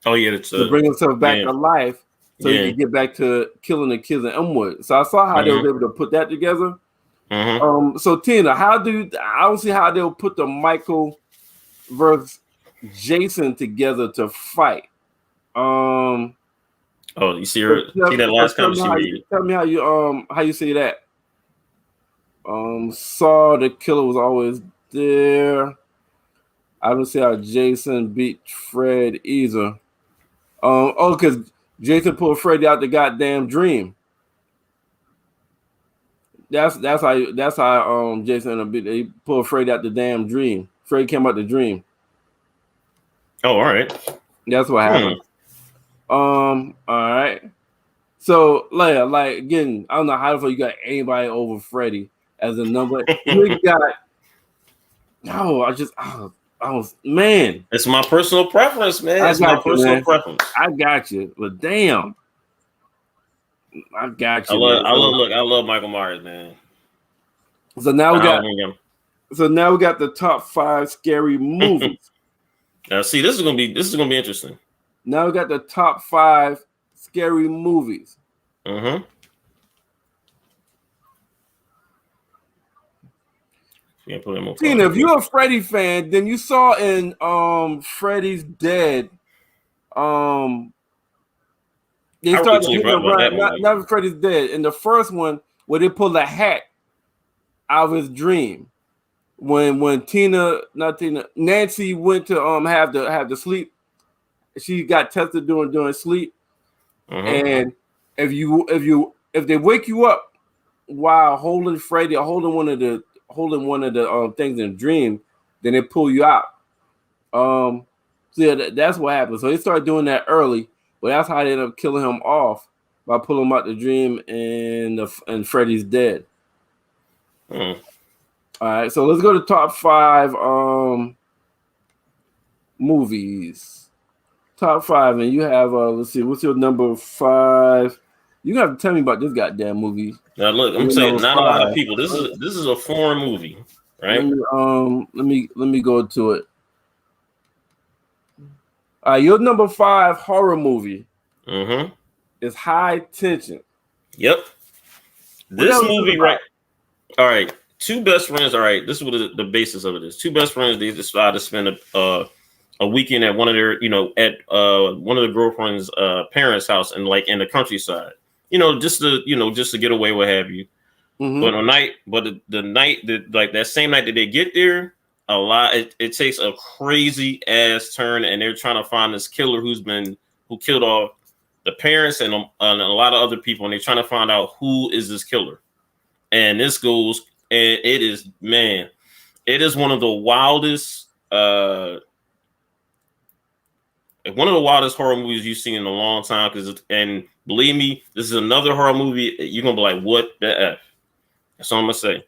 Oh yeah, to bring himself back to life, so he could get back to killing the kids in Elmwood. So I saw how they were able to put that together. So Tina, I don't see how they'll put the Michael versus Jason together to fight. Oh, you see her? See that last comment she made? Tell me how you see that. Saw the killer was always there. I don't see how Jason beat Fred either. Because Jason pulled Freddy out the goddamn dream. That's how Jason beat. He pulled Freddy out the damn dream. Freddy came out the dream. Oh, all right. That's what happened. All right. So, like again, I don't know how the fuck you got anybody over Freddy as a number. You got man. It's my personal preference, man. It's my personal preference. I got you, but damn, I got you. I love Michael Myers, man. So now we got the top 5 scary movies. Now, see, this is gonna be interesting. Now we got the top 5 scary movies. Mm-hmm. Tina, if you're a Freddy fan, then you saw in Freddy's Dead. They started not Freddy's Dead. In the first one, where they pulled a hat out of his dream. When Nancy went to have the sleep. She got tested during sleep, and if they wake you up while holding Freddy or holding one of the things in a dream, then they pull you out. So yeah, that's what happened. So they started doing that early, but that's how they ended up killing him off by pulling him out the dream and Freddy's Dead. All right, so let's go to top 5 movies. Top 5, and you have let's see, what's your number 5? You have to tell me about this goddamn movie. Now look, I'm saying not a lot of people. This is a foreign movie, right? Let me go to it. Your number 5 horror movie is High Tension. Yep. This movie, right? All right. 2 best friends. All right. This is what the basis of it is. 2 best friends. They decide to spend a weekend at one of their, at one of the girlfriend's parents' house and like in the countryside. Just to get away, what have you. But the night that like that same night that they get there, it takes a crazy ass turn, and they're trying to find this killer who killed off the parents and a lot of other people, and they're trying to find out who is this killer. And this goes, and it is one of the wildest horror movies you've seen in a long time. And believe me, this is another horror movie. You're gonna be like, what the F? That's all I'm gonna say.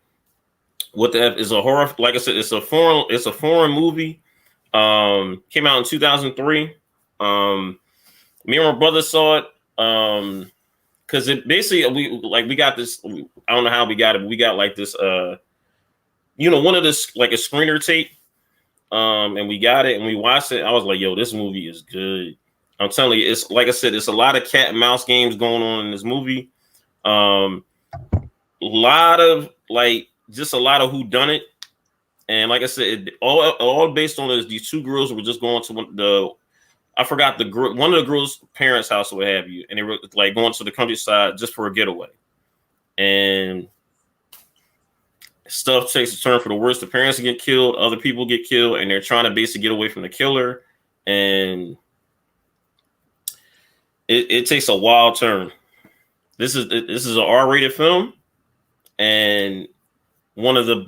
What the F is a horror? Like I said, it's a foreign movie. Came out in 2003. Me and my brother saw it. Because it basically we got this. I don't know how we got it, but we got like this. One of this like a screener tape. And we got it and we watched it. I was like, yo, this movie is good. I'm telling you, it's like I said, it's a lot of cat and mouse games going on in this movie. A lot of whodunit. And like I said, all based on these 2 girls who were just going to I forgot one of the girls' parents' house or what have you, and they were like going to the countryside just for a getaway, and stuff takes a turn for the worse. The parents get killed, other people get killed, and they're trying to basically get away from the killer, and it takes a wild turn. This is an R-rated film, and one of the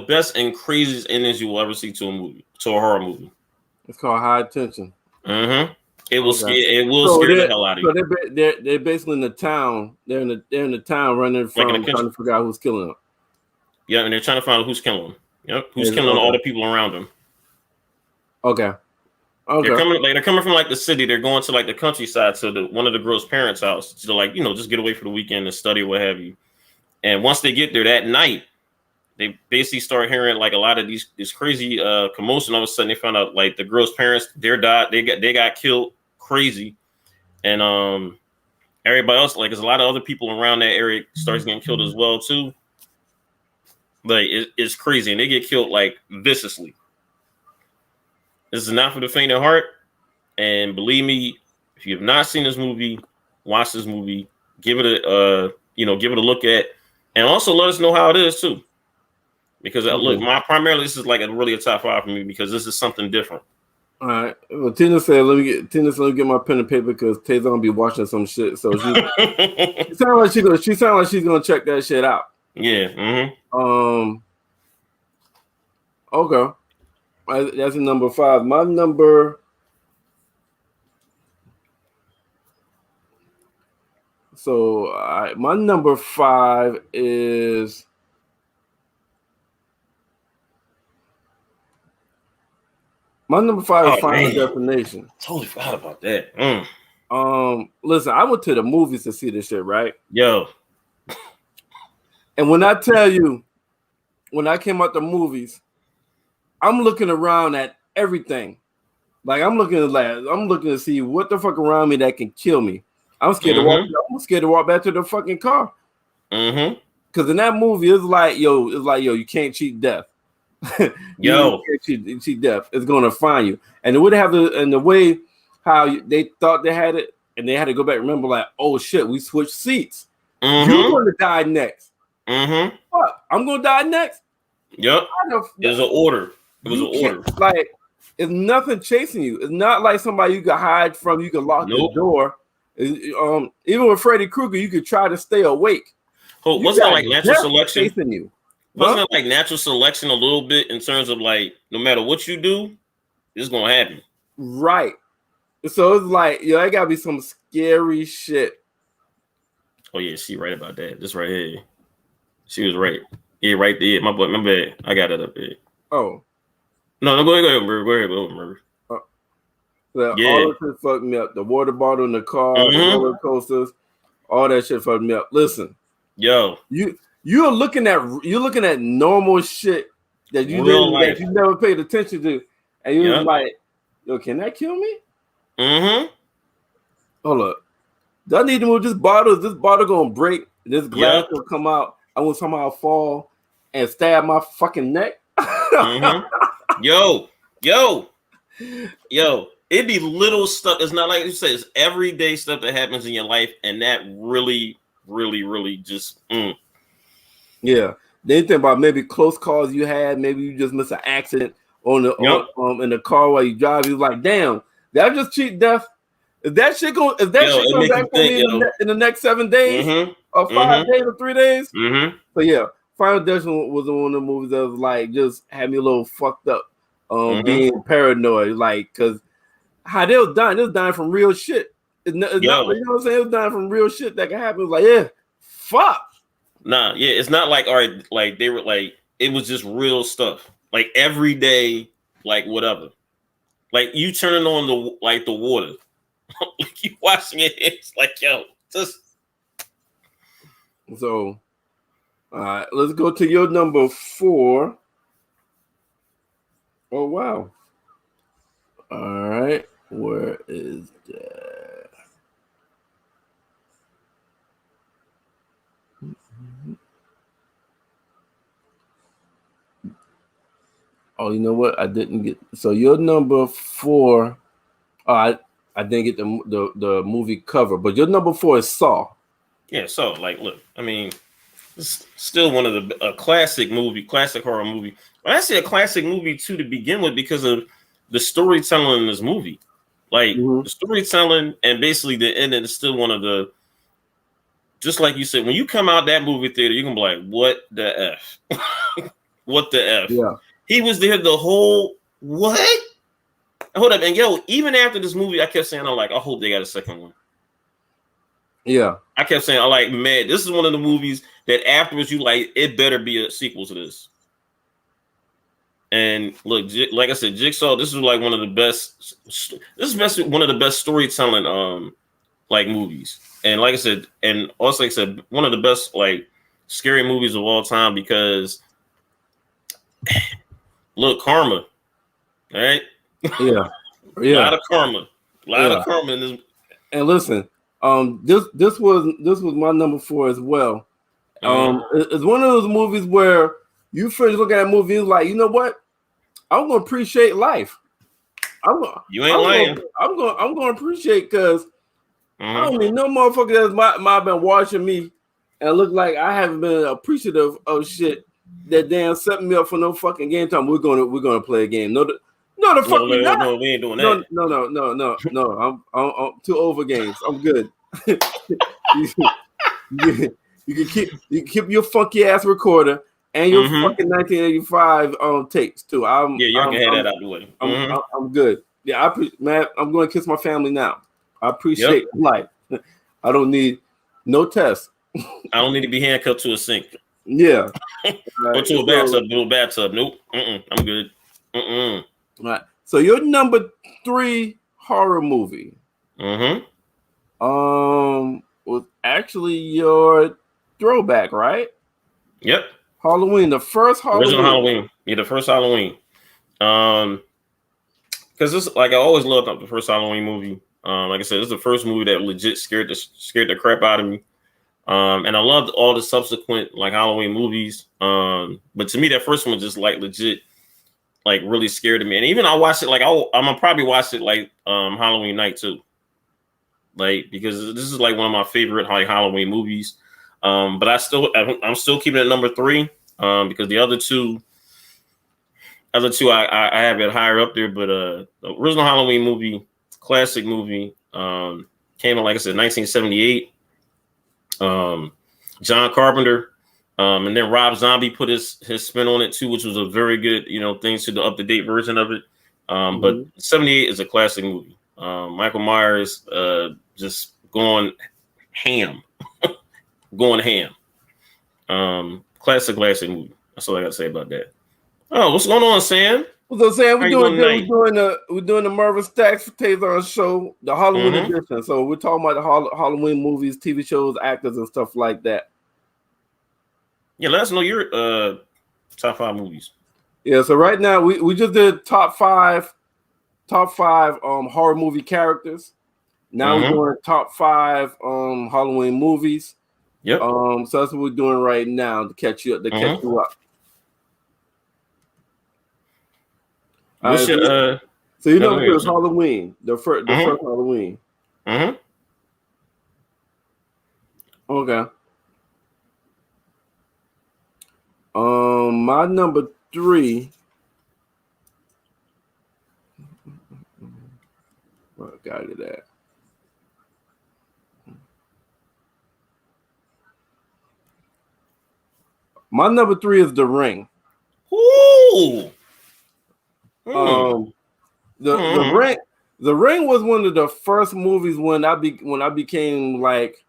best and craziest endings you will ever see to a horror movie. It's called High Tension. Mm-hmm. It will Okay. scare the hell out of you. So they're basically in the town. They're in the town running from trying to figure out who's killing them. Yeah, and they're trying to find out who's killing them. Yep, who's killing all the people around them. Okay. They're coming from like the city. They're going to like the countryside to one of the girls' parents' house to like just get away for the weekend and study what have you. And once they get there that night, they basically start hearing like a lot of this crazy commotion. All of a sudden, they found out like the girl's parents they got killed crazy, and everybody else like there's a lot of other people around that area starts getting killed as well too. Like it's crazy, and they get killed like viciously. This is not for the faint of heart, and believe me, if you have not seen this movie, watch this movie. Give it a look at, and also let us know how it is too. Because look, primarily this is like really a top 5 for me because this is something different. All right. Well, Tina said, let me get my pen and paper because Taison gonna be watching some shit. So she sounds like she's gonna check that shit out. Yeah. Mm-hmm. Okay. That's a number 5. My number. So my number 5 is. My number 5 is Final Destination. Totally forgot about that. Listen, I went to the movies to see this shit, right? Yo. And when I tell you, when I came out the movies, I'm looking around at everything. Like I'm looking to see what the fuck around me that can kill me. I'm scared to walk. I'm scared to walk back to the fucking car. Mm-hmm. Because in that movie, it's like, yo, you can't cheat death. You can't cheat death. It's gonna find you. And it would have the way how they thought they had it, and they had to go back. Remember, like, oh shit, we switched seats. Mm-hmm. You're going to die next. Mm-hmm. What? I'm gonna die next. Yep. It was an order. It was an order. Like, it's nothing chasing you. It's not like somebody you can hide from. You can lock the door. Even with Freddy Krueger, you could try to stay awake. Wasn't that like natural selection? Chasing you. Wasn't it like natural selection a little bit in terms of like no matter what you do, it's gonna happen. Right. So it's like, that gotta be some scary shit. Oh yeah, she right about that. This right here. She was right. Yeah, right there. My bad. I got it up there. Oh. No, go ahead, Merv. Go ahead, Merv. All of it fucked me up. The water bottle in the car, the roller coasters, all that shit fucked me up. Listen. Yo. You're looking at normal shit that you never paid attention to, and you're like, yo, can that kill me? Mm-hmm. Hold up. Do I need to move this bottle? Is this bottle gonna break? This glass will come out. I will somehow fall and stab my fucking neck. Mm-hmm. Yo. It'd be little stuff. It's not like you said, it's everyday stuff that happens in your life, and that really, really, really just Yeah. Then think about maybe close calls you had, maybe you just missed an accident in the car while you drive. You're like, damn, did I just cheat death? Is that shit going comes back for me in the next 7 days or 5 days or 3 days? Mm-hmm. So yeah, Final Destination was one of the movies that was like just had me a little fucked up, being paranoid, like because how they was dying from real shit. It's not, you know what I'm saying? It was dying from real shit that can happen. It was like, fuck. Nah, it's not like all right, like they were like it was just real stuff, like every day, like whatever, like you turning on the water, like you washing it, it's like just. So, all right, let's go to your number 4. Oh wow! All right, where is that? Oh, you know what? I didn't get. So your number 4. Oh, I didn't get the movie cover, but your number 4 is Saw. Yeah. So like, look, I mean, it's still one of the classic horror movie. Well, I say a classic movie too to begin with because of the storytelling in this movie. Like the storytelling and basically the ending is still one of the. Just like you said, when you come out that movie theater, you're gonna be like, "What the f? What the f?" Yeah. He was there the whole what? Hold up, and yo, even after this movie, I kept saying, "I'm like, I hope they got a second one." Yeah. I kept saying, "I'm like, man, this is one of the movies that afterwards you like, it better be a sequel to this." And look, like I said, Jigsaw. This is like one of the best. This is one of the best storytelling like movies. And like I said, and also like I said, one of the best like scary movies of all time because look, karma, all right? Yeah. A lot of karma. A lot of karma in this. And listen, this was my number 4 as well. It's one of those movies where you finish looking at that movie and like, you know what? I'm gonna appreciate life. I'm gonna appreciate because I don't mean no motherfucker that's been watching me and look like I haven't been appreciative of shit that damn set me up for no fucking game time. We're gonna play a game. No, the fuck we not. No, we ain't doing that. No. I'm too old for games. I'm good. You can keep your funky ass recorder and your fucking 1985 tapes too. Y'all can have that out the way. I'm good. Yeah, I'm going to kiss my family now. I appreciate life. I don't need no test. I don't need to be handcuffed to a sink. Yeah. Or to a bathtub. Nope. I'm good. All right. So your number 3 horror movie was actually your throwback, right? Yep. Halloween, the first Halloween. Original Halloween. Yeah, the first Halloween. Because this, like, I always loved the first Halloween movie. Like I said, this is the first movie that legit scared the crap out of me. And I loved all the subsequent like Halloween movies. But to me, that first one just like legit, like really scared me. And even I watched it like I'm gonna probably watch it like Halloween night too. Like because this is like one of my favorite like Halloween movies. But I'm still keeping it number 3 because the other two I have it higher up there. But the original Halloween movie, classic movie, came out like I said 1978. John Carpenter, and then Rob Zombie put his spin on it too, which was a very good thing to the up to date version of it. But 78 is a classic movie. Michael Myers just going ham. Classic movie. That's all I gotta say about that. Oh, what's going on, Sam? What's up, Sam? We're doing the Merv Stacks for Taison show, the Halloween edition. So we're talking about the Halloween movies, TV shows, actors, and stuff like that. Yeah, let us know your top 5 movies. Yeah, so right now we just did top five horror movie characters. Now we're doing top 5 Halloween movies. Yep. So that's what we're doing right now to catch you up. What's so you know it was Halloween, the first Halloween. Okay. My number 3. Where I got it at? My number 3 is The Ring. Ooh. The Ring was one of the first movies when I became like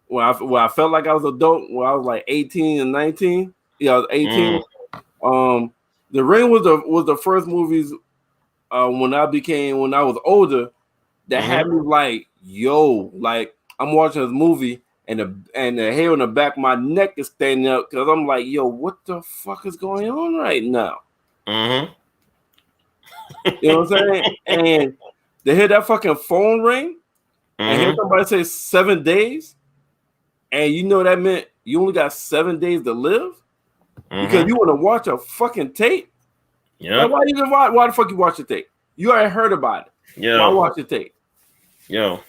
when I felt like I was adult when I was like 18 and 19. Yeah, I was 18. The Ring was the first movies when I was older that had me like, yo, like I'm watching this movie and the hair on the back of my neck is standing up because I'm like, yo, what the fuck is going on right now? You know what I'm saying? And they hear that fucking phone ring and hear somebody say 7 days, and you know that meant you only got 7 days to live because you want to watch a fucking tape. Yeah. Like, why the fuck you watch the tape? You already heard about it. Yeah. Why watch the tape? Yo.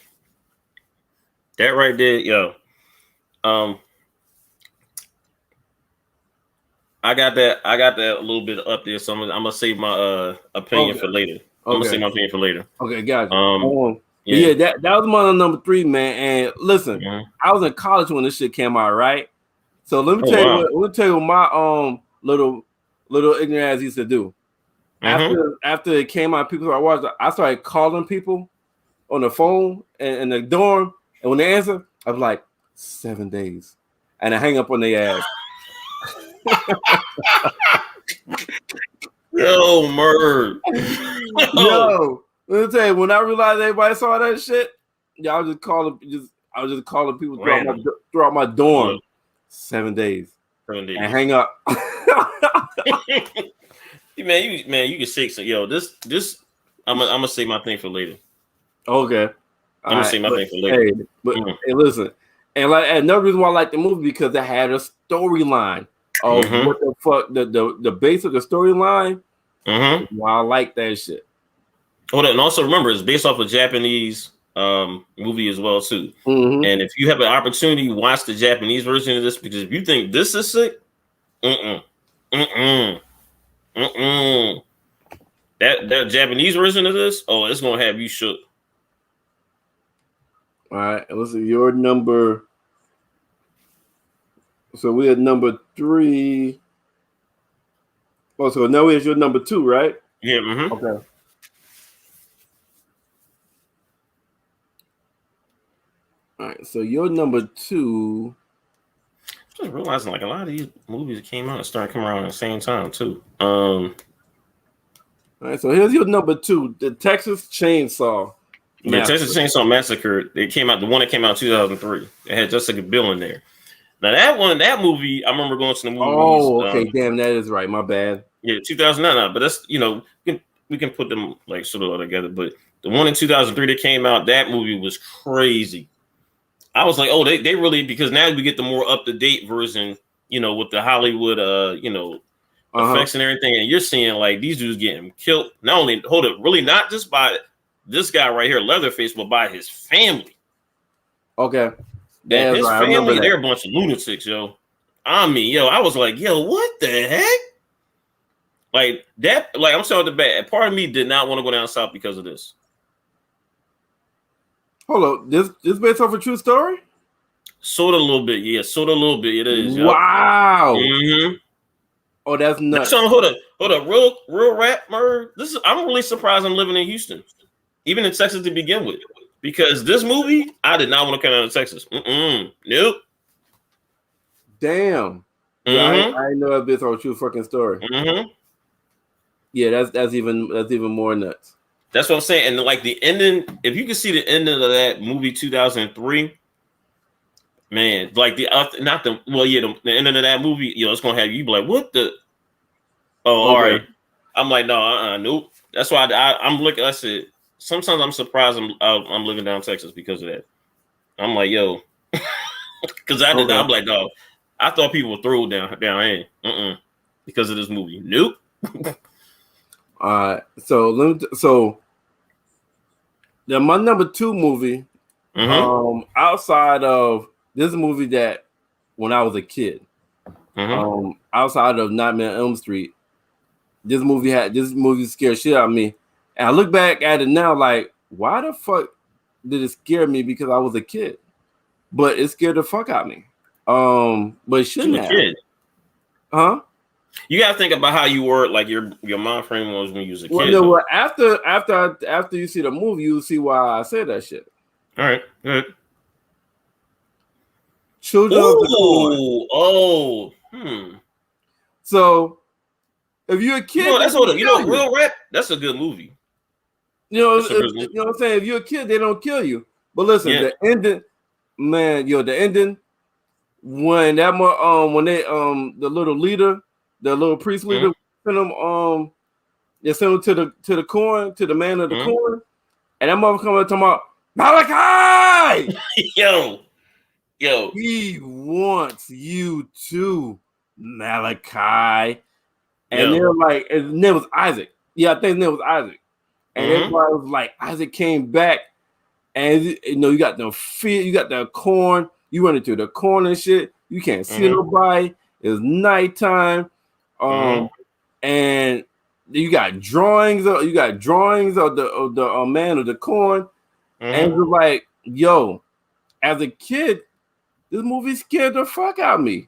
That right there, yo. I got that a little bit up there, so I'm gonna save my opinion for later. I'm gonna save my opinion for later. Okay, gotcha. Yeah, that was my number 3, man. And listen, I was in college when this shit came out, right? So let me tell you what my little ignorant ass used to do. After it came out, I started calling people on the phone in the dorm, and when they answer, I was like 7 days, and I hang up on their ass. Yo, Merv. Yo, let me tell you, when I realized everybody saw that shit, I was just calling people throughout my dorm. 7 days. 7 days. And hang up. man, you can shake some. Yo, this I'm gonna say my thing for later. Okay. I'm gonna say my thing for later. Hey, listen, and like another reason why I like the movie because it had a storyline of what the fuck the base of the storyline. Why I like that shit. Hold on, and also remember it's based off a Japanese movie as well too. And if you have an opportunity, watch the Japanese version of this because if you think this is sick, that Japanese version of this, it's gonna have you shook. All right, let's see your number. So we had number 3. Oh, so now it's your number 2, right? Yeah. Okay. All right, so your number 2. Just realizing like a lot of these movies that came out and started coming around at the same time too. All right, so here's your number 2, the Texas Chainsaw Massacre. The Texas Chainsaw Massacre. The one that came out in 2003. It had Jessica Biel in there. Now that movie, I remember going to the movies. Oh, okay, damn, that is right. My bad. Yeah, 2009. But that's we can put them like sort of all together. But the one in 2003 that came out, that movie was crazy. I was like, they really because now we get the more up to date version, with the Hollywood, effects and everything, and you're seeing like these dudes getting killed. Not only really not just by this guy right here, Leatherface, but by his family. Okay. And his family, they're a bunch of lunatics, yo. I mean, I was like, yo, what the heck? Like that, like I'm sorry, the bad part of me did not want to go down south because of this. Hold on, this based off a true story? Sort of a little bit, yeah. Sort of a little bit, it is. Wow. Oh, that's nuts. Hold up, real rap, Merv. I'm really surprised I'm living in Houston, even in Texas to begin with, because this movie I did not want to come out of Texas. Nope. Damn. Yeah, I didn't know that based off a true fucking story. Yeah, that's even more nuts. That's what I'm saying. And like the ending, if you can see the ending of that movie 2003, man, like the ending of that movie, it's gonna have you be like, what the? Oh, all right. I'm like, no, nope. That's why I'm looking. I said sometimes I'm surprised I'm living down Texas because of that. I'm like, yo, because I did. I'm like, no, I thought people would throw down in because of this movie. Nope. So my number 2 movie, outside of this movie that when I was a kid, outside of Nightmare on Elm Street, this movie scared shit out of me. And I look back at it now, like, why the fuck did it scare me? Because I was a kid, but it scared the fuck out of me. But it shouldn't have. Kid. Huh? You gotta think about how you were, like your mind frame was when you was a kid. Well, after you see the movie, you'll see why I said that shit. All right, good. Children of the Corn. So, if you're a kid, real rap. That's a good movie. You know what I'm saying? If you're a kid, they don't kill you. But listen, the ending, man, the ending when that when they the little leader. The little priest leader sent him they sent him to the corn, to the man of the corn, and that motherfucker talking about Malachi. Yo, he wants you to Malachi. And they're like, his name was Isaac. Yeah, I think his name was Isaac. And everybody was like, Isaac came back, and you got the field, you got the corn, you running through the corn and shit. You can't see nobody. It's nighttime. And you got drawings of the man of the corn. And it was like, yo, as a kid, this movie scared the fuck out of me.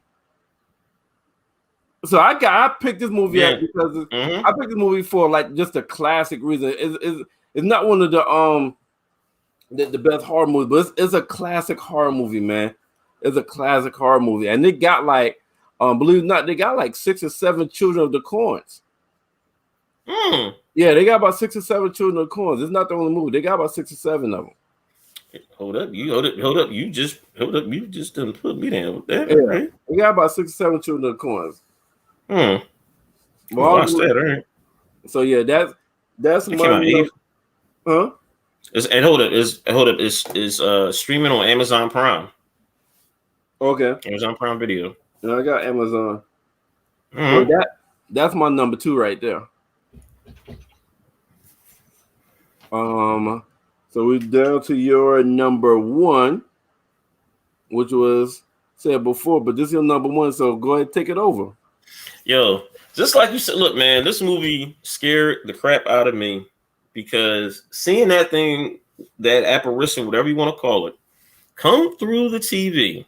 So I picked this movie up because I picked this movie for like just a classic reason. It's not one of the best horror movies, but it's a classic horror movie, man. It's a classic horror movie, and they got like, believe it or not, they got like 6 or 7 children of the corns. Yeah, they got about 6 or 7 children of the corns. It's not the only movie. They got about 6 or 7 of them. Hold up. You just didn't put me down with that. Yeah, right? We got about 6 or 7 children of the corns. Well, watch that, all right. So yeah, that's my huh? It's streaming on Amazon Prime. Okay. Amazon Prime Video. Yeah, I got Amazon. So that's my number 2 right there. So we're down to your number 1, which was said before, but this is your number 1. So go ahead and take it over. Yo, just like you said, look, man, this movie scared the crap out of me because seeing that thing, that apparition, whatever you want to call it, come through the TV.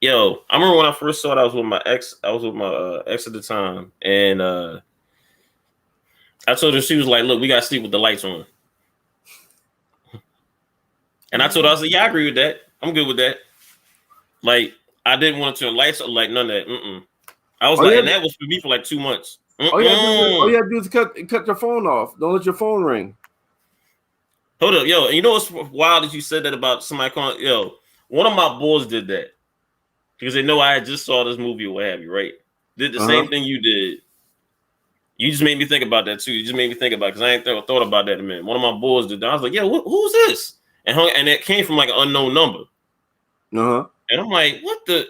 Yo, I remember when I first saw it, I was with my ex at the time, and I told her, she was like, look, we got to sleep with the lights on. And I told her, I was like, yeah, I agree with that. I'm good with that. Like, I didn't want to turn lights on, like none of that. I was and that was for me for like 2 months. All you have to do is cut your phone off. Don't let your phone ring. Hold up, yo. You know what's wild that you said that about somebody calling? Yo, one of my boys did that because they know I just saw this movie or what have you, right? Did the same thing you did. You just made me think about that too. You just made me think about it because I ain't thought about that in a minute. One of my boys did that. I was like, yo, who's this? And it came from like an unknown number. And I'm like, what the?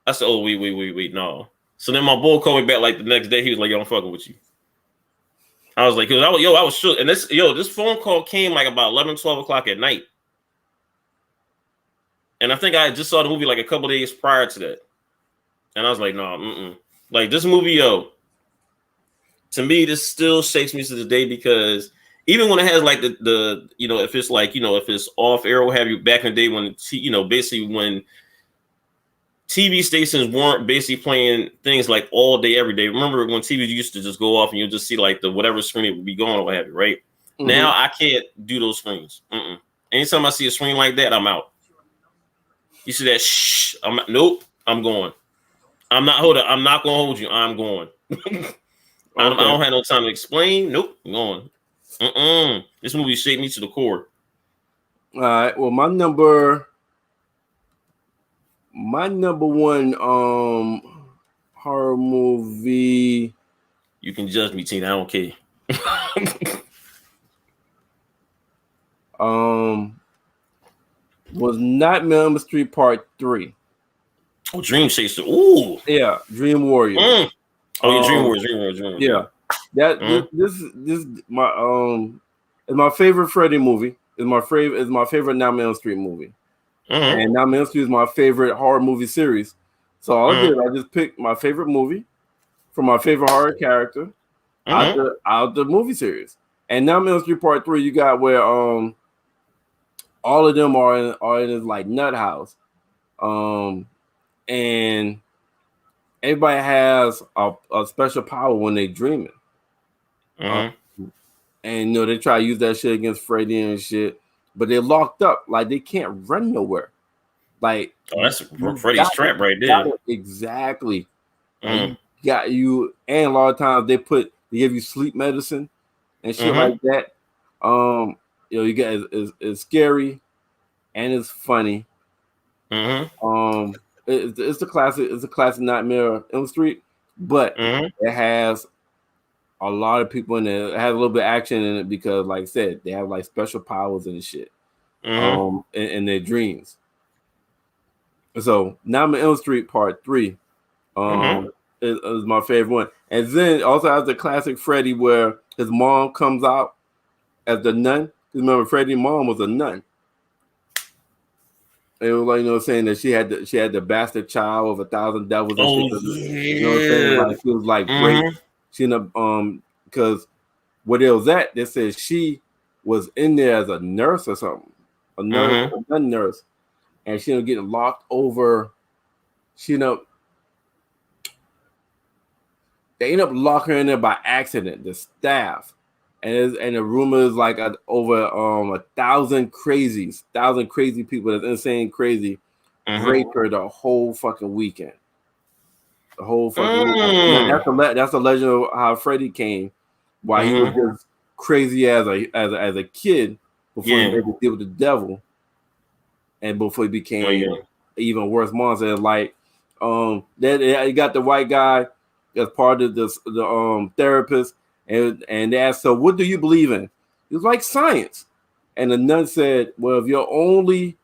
I said, oh, wait, no. So then my boy called me back like the next day. He was like, yo, I'm fucking with you. I was like, I was shook. And this phone call came like about 11, 12 o'clock at night. And I think I just saw the movie like a couple days prior to that. And I was like, no, Like this movie, yo, to me, this still shakes me to this day because even when it has like the if it's like, if it's off air, what have you, back in the day when, basically when TV stations weren't basically playing things like all day, every day. Remember when TV used to just go off and you'll just see like the whatever screen it would be going or what have you, right? Now I can't do those screens. Anytime I see a screen like that, I'm out. You see that? Shh. Nope. I'm going. I'm not going to hold you. I'm going. I don't have no time to explain. Nope. I'm going. This movie shaped me to the core. All right. Well, my number 1 horror movie. You can judge me, Tina. I don't care. Was Nightmare on Elm Street Part 3. Oh, Dream Chaser. Ooh. Yeah, Dream Warrior. Oh, yeah, Dream Warrior. Yeah. This is my favorite Freddy movie. It's my favorite Nightmare on Elm Street movie. And Nightmare on Elm Street is my favorite horror movie series. So all I did, I just picked my favorite movie from my favorite horror character out the movie series. And Nightmare on Elm Street Part 3, you got where all of them are in this like nut house. And everybody has a special power when they dreaming. And they try to use that shit against Freddy and shit, but they're locked up. Like they can't run nowhere. Like that's Freddy's trap right there. Exactly. And a lot of times they give you sleep medicine and shit like that. You get it's scary and it's funny. It's a classic Nightmare on Elm Street, but it has a lot of people in it. It has a little bit of action in it because, like I said, they have like special powers and shit in their dreams. So Nightmare on Elm Street Part 3 is is my favorite one. And then also has the classic Freddy where his mom comes out as the nun. Remember, Freddy's mom was a nun. It was like, saying that she had the bastard child of 1,000 devils and shit. Yeah. You know what I'm saying? Like she was like great. She ended up because what it was at, they said she was in there as a nurse or something, a nun nurse, and she ended up getting locked over. They ended up locking her in there by accident. The staff. And the rumor is like over 1,000 crazy people that's insane crazy raped her the whole fucking weekend. The whole fucking weekend. That's the legend of how Freddy came. Why he was just crazy as a kid before he made the deal with the devil, and before he became even worse monster. Like that you got the white guy as part of the therapist. And they asked, so what do you believe in? He was like, science. And the nun said, well, if your only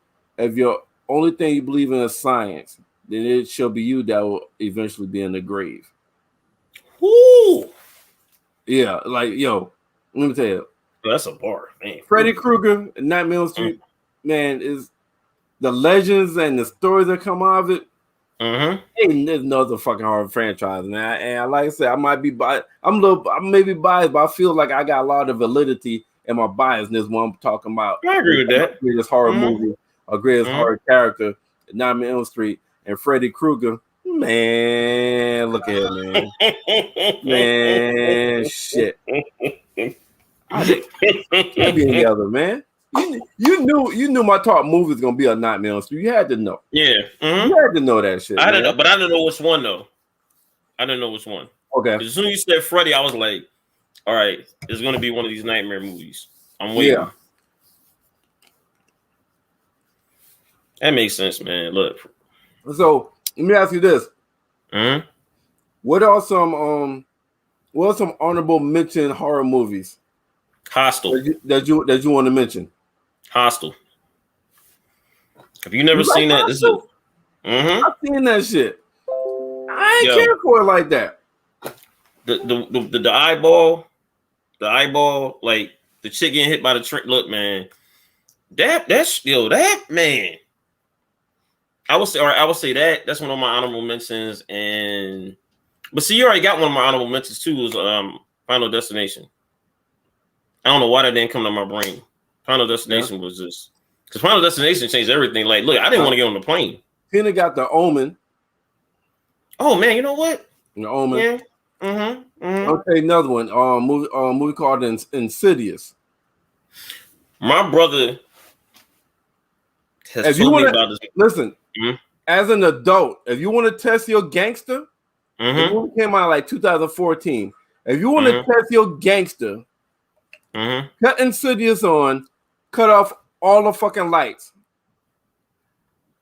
thing you believe in is science, then it shall be you that will eventually be in the grave. Woo! Yeah, like, yo, let me tell you. That's a bar, man. Freddy Krueger and Nightmare on Elm Street, man, is the legends and the stories that come out of it. Ain't there's no other fucking horror franchise, man. And like I said, I might be biased. I may be biased, but I feel like I got a lot of validity in my biasness when I'm talking about. I agree with that. Greatest horror movie or greatest horror character, Nightmare on Elm Street and Freddy Krueger. Man, look at it, man. Man, shit. I can't be any other, man. You knew my top movie was gonna be a Nightmare on Elm Street. You had to know. Yeah, you had to know that shit. I didn't know, but I didn't know which one though. I didn't know which one. Okay. As soon as you said Freddy, I was like, all right, it's gonna be one of these nightmare movies. I'm waiting. Yeah. That makes sense, man. Look. So let me ask you this: What are some honorable mention horror movies? Hostel. That you want to mention? Hostel. Have you never seen that? This is, I've seen that shit. I ain't care for it like that. The eyeball, like the chick getting hit by the train. Look, man, that's that man. I would say that's one of my honorable mentions. But see, you already got one of my honorable mentions too. Was Final Destination. I don't know why that didn't come to my brain. Final Destination was just because Final Destination changed everything. Like, look, I didn't want to get on the plane. Then got The Omen. Oh man, you know what? The Omen. Yeah. I'll tell you another one. Movie called Insidious. My brother has told me about this. Listen, as an adult, if you want to test your gangster, the movie came out like 2014. If you want to test your gangster, cut Insidious on, cut off all the fucking lights,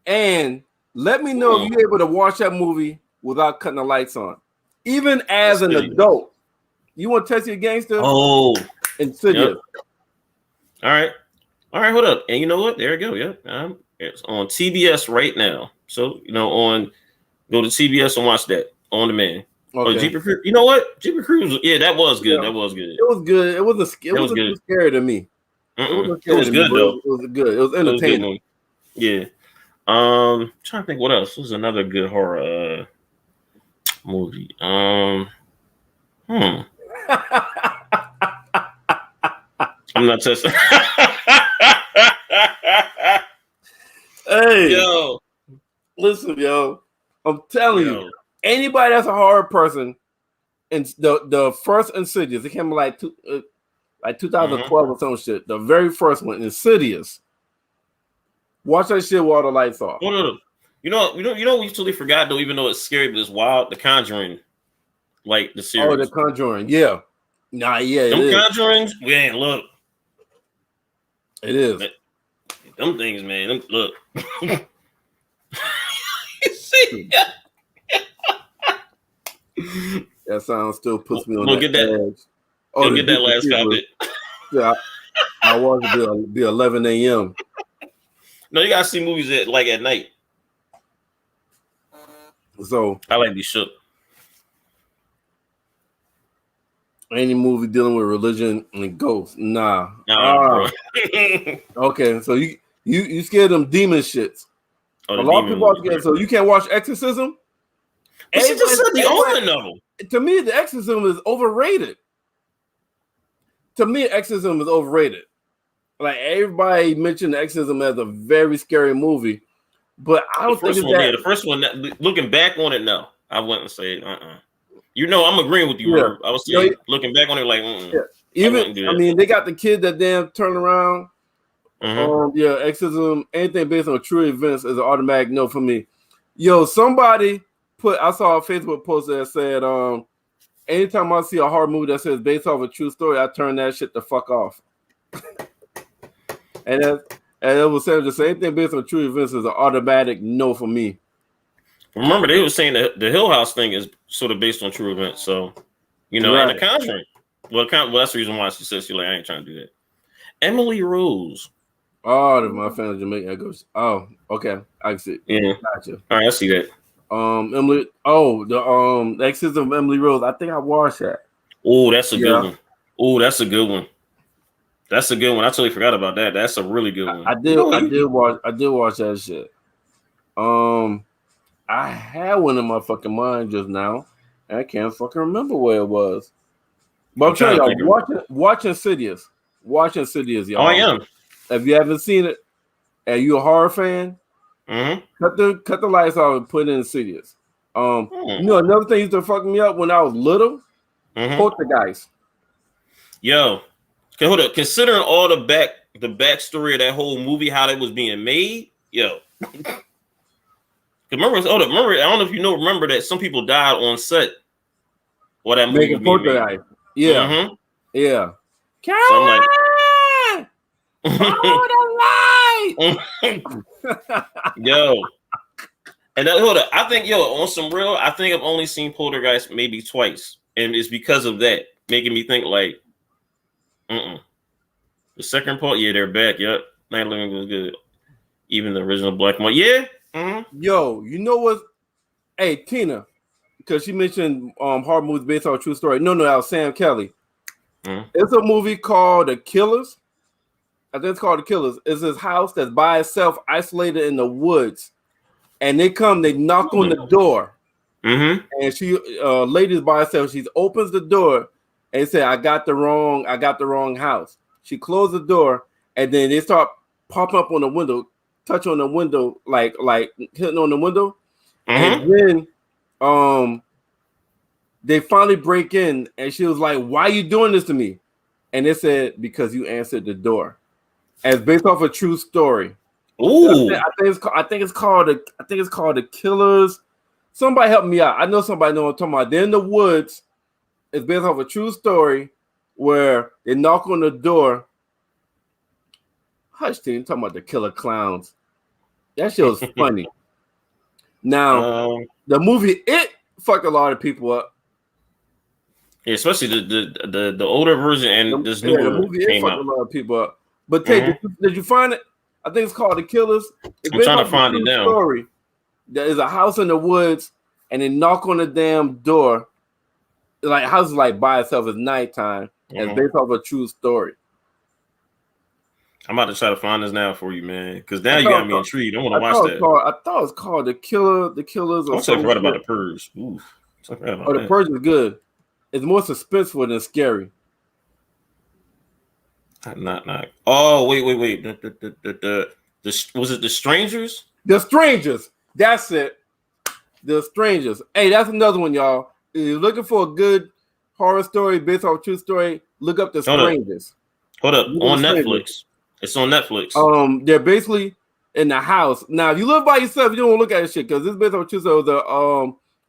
and let me know if you're able to watch that movie without cutting the lights on. Even as an adult, you want to test your gangster? Oh, Insidious. Yep. All right, hold up. And you know what? There we go. Yeah, it's on TBS right now. So go to TBS and watch that on demand. Okay. Jeepers Creepers. You know what? Jeepers Creepers. Yeah, that was good. That was good. It was good. It wasn't scary to me. It was good though. It was good. It was entertaining. Yeah. Trying to think what else was another good horror movie. I'm not testing. Hey, yo, listen, yo. I'm telling you, anybody that's a horror person, and the first Insidious, it came like 2012 or some shit. The very first one, Insidious. Watch that shit while the lights off. No. You know, we totally forgot though. Even though it's scary, but it's wild. The Conjuring, like the series. Oh, The Conjuring, yeah. Nah, yeah. Them Conjurings, man. Look, it is. Them things, man. Look. You see? That sound still puts me on that edge. Oh, get that last comment. Yeah, I want to be 11 a.m. No, you gotta see movies at night. So I like to be shook. Any movie dealing with religion and ghosts? Nah. Bro. Okay, so you scared them demon shits. Oh, A the lot of demon people are movie. scared. So you can't watch Exorcism. But she just said the Omen though. To me, the Exorcism is overrated. To me, Exorcism is overrated. Like everybody mentioned the Exorcism as a very scary movie, but I don't think it's that. The first one. Looking back on it now, I wouldn't say. You know, I'm agreeing with you, Merv. I was saying, looking back on it, like, I mean, they got the kid that damn turn around. Exorcism, anything based on true events is an automatic no for me. Yo, somebody I saw a Facebook post that said, anytime I see a horror movie that says based off a true story, I turn that shit the fuck off. and it was saying the same thing based on true events is an automatic no for me. Remember, they were saying that the Hill House thing is sort of based on true events. So, you know, and The Conjuring. Well, that's the reason why she says I ain't trying to do that. Emily Rose. Oh, my fan of Jamaica goes. Oh, okay. I see it. Yeah. Gotcha. All right, I see that. Emily. Oh, the Exorcism of Emily Rose. I think I watched that. Oh, that's a good one. Oh, that's a good one. That's a good one. I totally forgot about that. That's a really good one. I did watch that shit. I had one in my fucking mind just now, and I can't fucking remember where it was. But I'm telling y'all, watch Insidious. Watch Insidious, y'all. Oh, I am. If you haven't seen it, and you a horror fan, cut the lights off and put in Insidious. You know, another thing used to fuck me up when I was little. Poltergeist. Yo, okay, hold up. Considering all the backstory of that whole movie, how it was being made, yo. Remember, I don't know if you remember that some people died on set. What that movie was being made. Yeah. Yeah. Caroline! So I'm like, follow the light! Yo. And hold up. I think, on some real, I think I've only seen Poltergeist maybe twice. And it's because of that, making me think like, The second part, they're back. Yep. Night Living was good. Even the original Black one. Yeah. Yo, you know what? Hey, Tina, because she mentioned horror movies based on a true story. No, that was Sam Kelly. It's a movie called The Killers. I think it's called The Killers. It's this house that's by itself, isolated in the woods. And they knock on the door. And she lady's by herself. She opens the door and say, I got the wrong house. She closed the door, and then they start popping up on the window, touch on the window, like hitting on the window. And then they finally break in, and she was like, why are you doing this to me? And they said, because you answered the door. As based off a true story. Ooh. I think it's called The Killers. Somebody help me out. I know somebody know what I'm talking about. They're in the woods. It's based off a true story where they knock on the door. Hush, team, talking about the killer clowns. That shit was funny. Now, the movie It fucked a lot of people up. Yeah, especially the older version and this new the movie It fucked a lot of people up. But did you find it? I think it's called The Killers. I'm trying to find it now. Story. There is a house in the woods, and they knock on the damn door. Like house is like by itself. It's nighttime. And it's based off a true story. I'm about to try to find this now for you, man. Because now you got me intrigued. I want to watch that. I thought it was called The Killers. I'm so right about The Purge. Ooh, The Purge is good. It's more suspenseful than scary. Not. Oh, wait. Was it The Strangers? The Strangers. That's it. The Strangers. Hey, that's another one, y'all. If you're looking for a good horror story based on a true story, look up The Strangers. Hold up. On Netflix. It's on Netflix. They're basically in the house. Now, if you live by yourself, you don't want to look at this shit because this is based on a true story. There's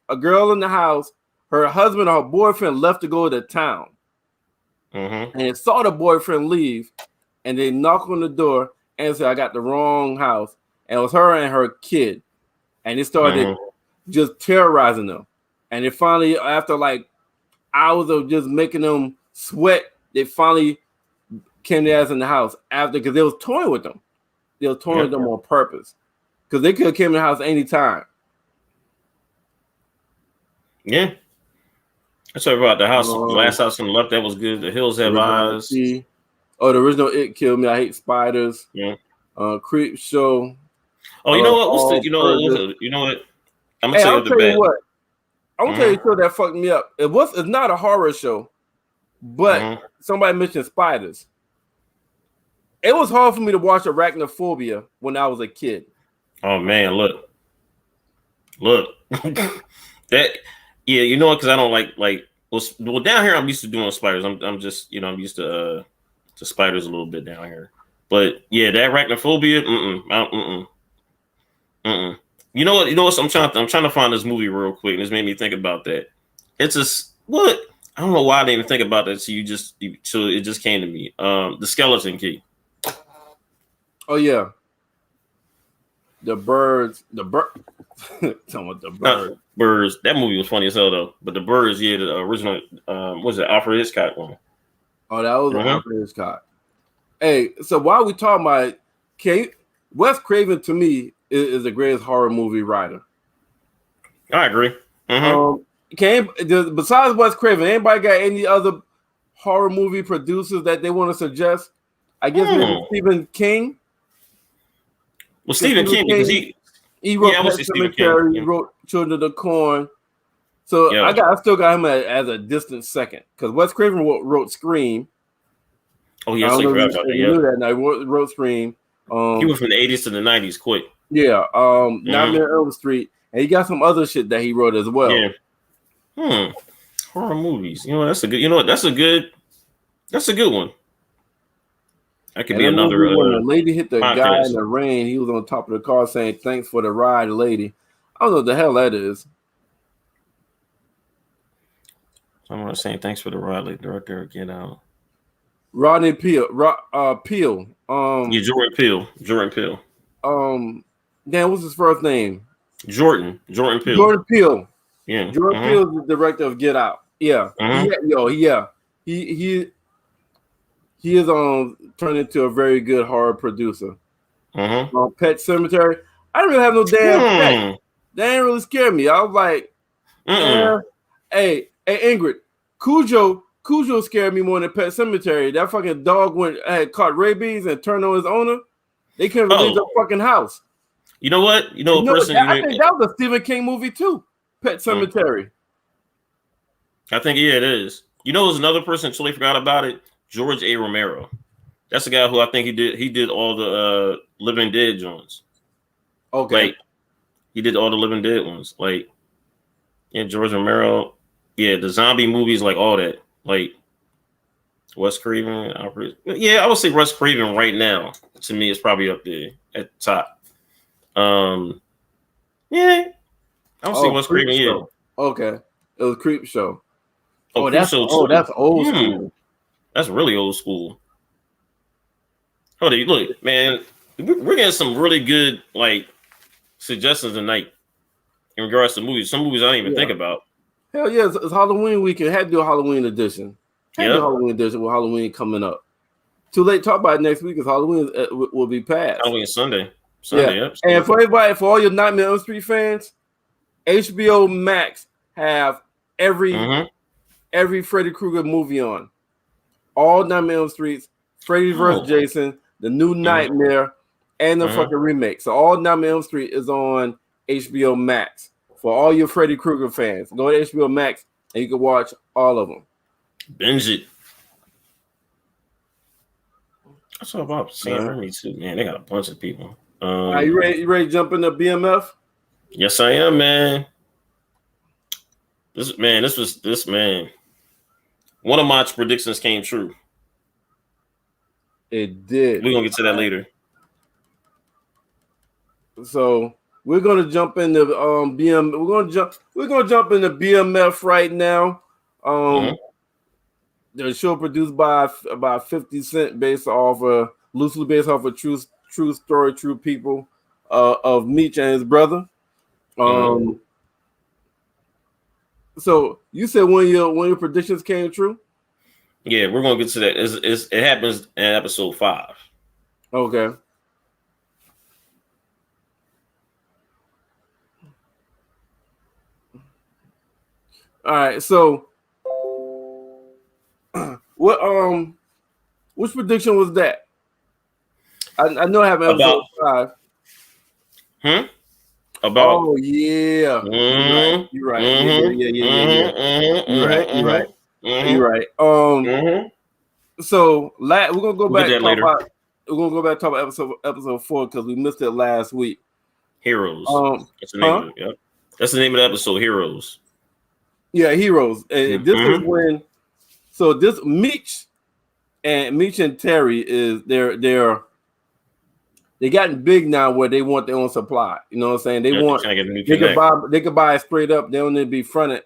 a girl in the house. Her husband or her boyfriend left to go to town. And they saw the boyfriend leave, and they knock on the door and say, I got the wrong house. And it was her and her kid. And they started just terrorizing them. And they finally, after like hours of just making them sweat, they finally came their ass in the house after, because they was toying with them. They was toying with them on purpose. Because they could have came in the house anytime. Yeah. Let's talk about the house, last house on the left. That was good. The Hills Have Eyes. Oh, the original It Killed Me. I Hate Spiders. Yeah. Creep Show. Oh, you know what? What's the? You know what? I'm gonna Hey, tell you I'll the tell bad. you what. I'm gonna tell you a show that fucked me up. It's not a horror show, but somebody mentioned spiders. It was hard for me to watch Arachnophobia when I was a kid. Oh man, look. That you know what? Because I don't like well down here I'm used to doing spiders. I'm just I'm used to spiders a little bit down here. But yeah, that Arachnophobia, You know what? I'm trying to find this movie real quick, and this made me think about that. It's what I don't know why I didn't even think about that. So it just came to me. The Skeleton Key. Oh yeah, the birds. Talking about the birds. Birds. That movie was funny as hell though. But the birds, the original. Was it Alfred Hitchcock one? Oh, that was Alfred Hitchcock. Hey, so while we talking about Wes Craven to me is the greatest horror movie writer. I agree. Besides Wes Craven, anybody got any other horror movie producers that they want to suggest? I guess maybe Stephen King. Well, Stephen King, because he wrote Pet Sematary, he wrote Children of the Corn. So I still got him as a distant second because Wes Craven wrote Scream. Oh yes, I forgot about that. You knew that. And I wrote Scream. He went from the 80s to the 90s quick. Yeah. Nightmare on Elm Street, and he got some other shit that he wrote as well. Yeah. Horror movies. That's a good. That's a good one. That could be another. When the lady hit the guy in the rain, he was on top of the car saying, "Thanks for the ride, lady." I don't know what the hell that is. Someone saying, "Thanks for the ride, lady." Director, get out. Rodney Peele. Peele. Jordan Peele. Dan, what's his first name? Jordan Peele. Jordan Peele. Yeah. Jordan Peele is the director of Get Out. Yeah. He is turned into a very good horror producer. Pet Sematary. I didn't really have no damn pet. They didn't really scare me. I was like, hey, Ingrid, Cujo scared me more than Pet Sematary. That fucking dog had caught rabies and turned on his owner. They couldn't leave the fucking house. You know what? I think that was a Stephen King movie too. Pet Sematary. I think it is. You know, there's another person totally forgot about it. George A. Romero. That's the guy who I think he did all the Living Dead joints. Okay. Like he did all the Living Dead ones. Like George Romero. Yeah, the zombie movies, like all that. Like Wes Craven. I would say Wes Craven right now. To me, is probably up there at the top. I don't see Wes Craven here. Okay, it was Creep Show. That's old school. That's really old school. Look, man, we're getting some really good suggestions tonight in regards to movies. Some movies I didn't even think about. Hell yeah, it's Halloween weekend. Had to do a Halloween edition. Halloween edition with Halloween coming up. Too late to talk about it next week because Halloween will be passed. Halloween Sunday. Yep. And for everybody, for all your Nightmare on Elm Street fans, HBO Max have every Freddy Krueger movie on. All Nightmare on Elm Street, Freddy vs. Jason, the new Nightmare, and the fucking remake. So all Nightmare on Elm Street is on HBO Max. For all your Freddy Krueger fans, go to HBO Max and you can watch all of them. Binge it. That's all about Sam Raimi too, man. They got a bunch of people. Are you ready? You ready to jump into BMF? Yes, I am, man. This man. One of my predictions came true. It did. We're gonna get to that later. So we're gonna jump into We're gonna jump into BMF right now. The show produced by about 50 Cent, loosely based off a true story, true people of Meech and his brother. So you said one of your predictions came true? Yeah, we're gonna get to that. It happens in episode 5. Okay. All right, so which prediction was that? I know I have episode 5. About oh yeah, you're right. You're right. You're right. So we're gonna go back and talk later. about. We're gonna go back and talk about episode 4 because we missed it last week. Heroes. That's the name of it. Yep. That's the name of the episode. Heroes. Yeah, Heroes. And this is when. So this Meech and Terry is they gotten big now where they want their own supply. You know what I'm saying? They could buy it straight up. They don't need to be fronted,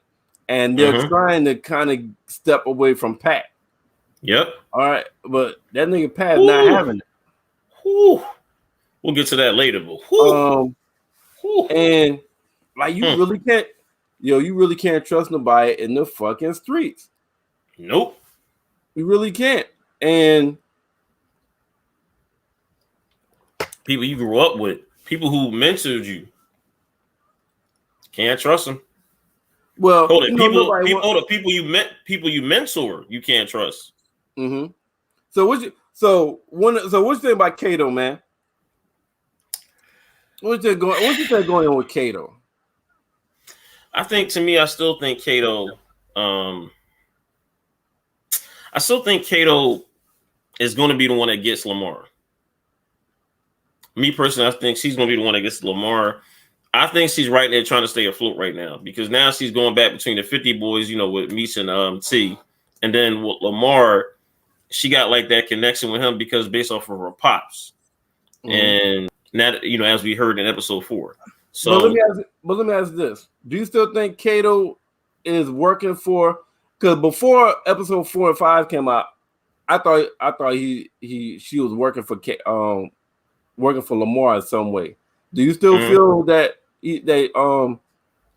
and they're trying to kind of step away from Pat. Yep. All right, but that nigga Pat is not having it. We'll get to that later, but and like you really can't trust nobody in the fucking streets. Nope. You really can't. And people you grew up with, people who mentored you, can't trust them. Well, people you mentor, you can't trust. Mm-hmm. So what you think about Kato, man? What's you think going on with Kato? I still think Kato. I still think Kato is going to be the one that gets Lamar. Me personally, I think she's going to be the one that gets Lamar. I think she's right there trying to stay afloat right now because now she's going back between the 50 boys, with Meech and T, and then with Lamar, she got like that connection with him because based off of her pops, and that as we heard in episode 4. So, but let me ask this: do you still think Kato is working for? Because before episode 4 and 5 came out, I thought she was working for Lamar in some way. Do you still feel that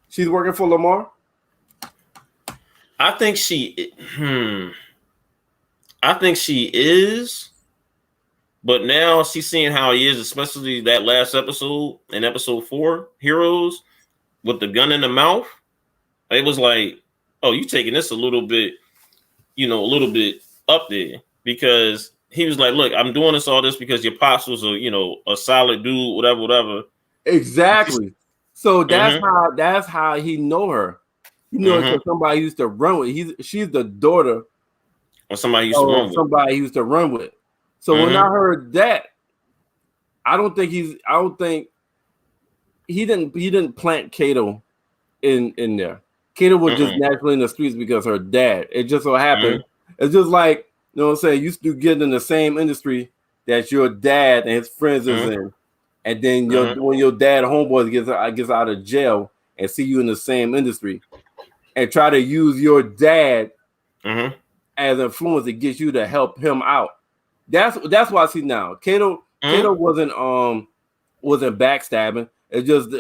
she's working for Lamar? I think she is, but now she's seeing how he is, especially that last episode in episode 4, Heroes, with the gun in the mouth. It was like, oh, you taking this a little bit up there, because he was like, look, I'm doing all this because your pops was a solid dude, whatever. Exactly. So that's how he know her. You know, because somebody used to run with. She's the daughter of somebody he used to run with. So when I heard that, I don't think he didn't plant Kato in there. Kato was just naturally in the streets because her dad. It just so happened. It's just like, you know what I'm saying, you used to get in the same industry that your dad and his friends is in. And then when your dad homeboy gets out of jail and see you in the same industry and try to use your dad as influence to get you to help him out. That's what I see now. Kato wasn't backstabbing. It's just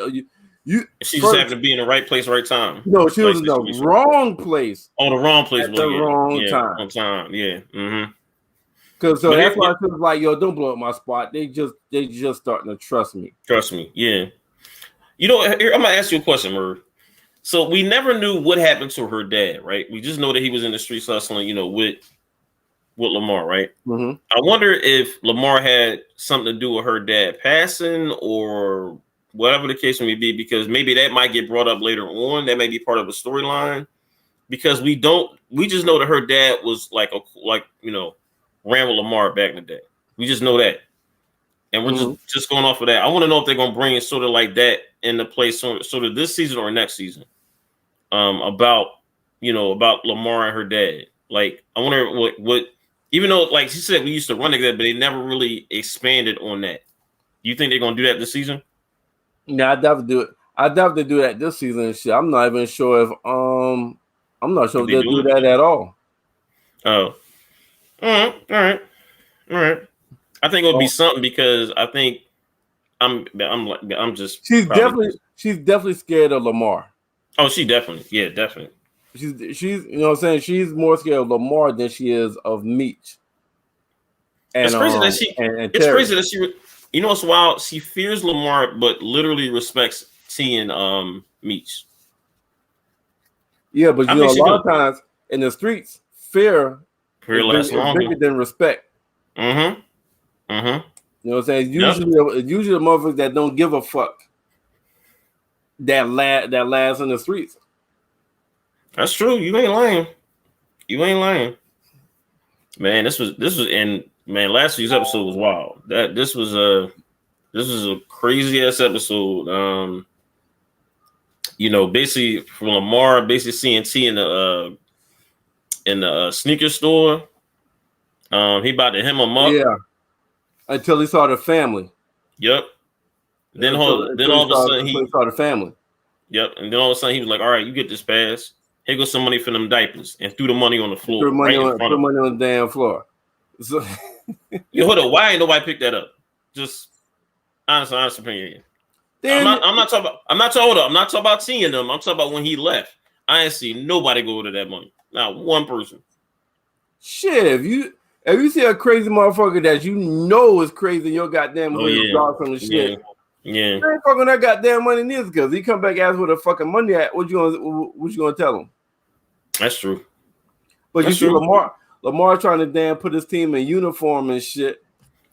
she just happened to be in the right place, right time. No, she was in the wrong place. Oh, the wrong place at the wrong time. On time, yeah. That's why I feel like, yo, don't blow up my spot. They just starting to trust me. Trust me, yeah. Here, I'm gonna ask you a question, Merv. So we never knew what happened to her dad, right? We just know that he was in the streets hustling, with Lamar, right? I wonder if Lamar had something to do with her dad passing or whatever the case may be, because maybe that might get brought up later on. That may be part of a storyline, because we just know that her dad was ran with Lamar back in the day. We just know that. And we're just going off of that. I want to know if they're going to bring it sort of like that into place sort of this season or next season. About Lamar and her dad. Like, I wonder what even though, like she said, we used to run together, but they never really expanded on that. You think they're going to do that this season? Yeah, I'd definitely do it. I'd definitely do that this season and shit. I'm not even sure if they'll do that at all. Oh. All right. I think it would be something, because I think I'm just she's definitely scared of Lamar. Oh, definitely. She's you know what I'm saying, she's more scared of Lamar than she is of Meech. And it's crazy that she it's wild. She fears Lamar, but literally respects T and Meech. Yeah, but a lot of times in the streets, fear Career lasts longer. Bigger than respect. Mm-hmm. You know what I'm saying? Yep. Usually the motherfuckers that don't give a fuck that lasts in the streets. That's true. You ain't lying. You ain't lying. Man, this was and man, last week's episode was wild. This was a crazy ass episode. You know, basically from Lamar basically seeing T in the sneaker store. He about to hem him up. Yeah. Until he saw the family. Yep. Then all of a sudden he saw the family. Yep. And then all of a sudden he was like, all right, you get this pass. Here goes some money for them diapers, and threw the money on the floor. Threw money on the damn floor. So yo, hold up. Why ain't nobody picked that up? Just honest opinion. I'm not talking about seeing them. I'm talking about when he left. I ain't see nobody go to that money. Not one person. Shit, if you see a crazy motherfucker that you know is crazy in your goddamn dog from the shit. Yeah. You ain't fucking that goddamn money neither, because he come back and ask where the fucking money at. What you gonna tell him? That's true. But you see Lamar trying to damn put his team in uniform and shit.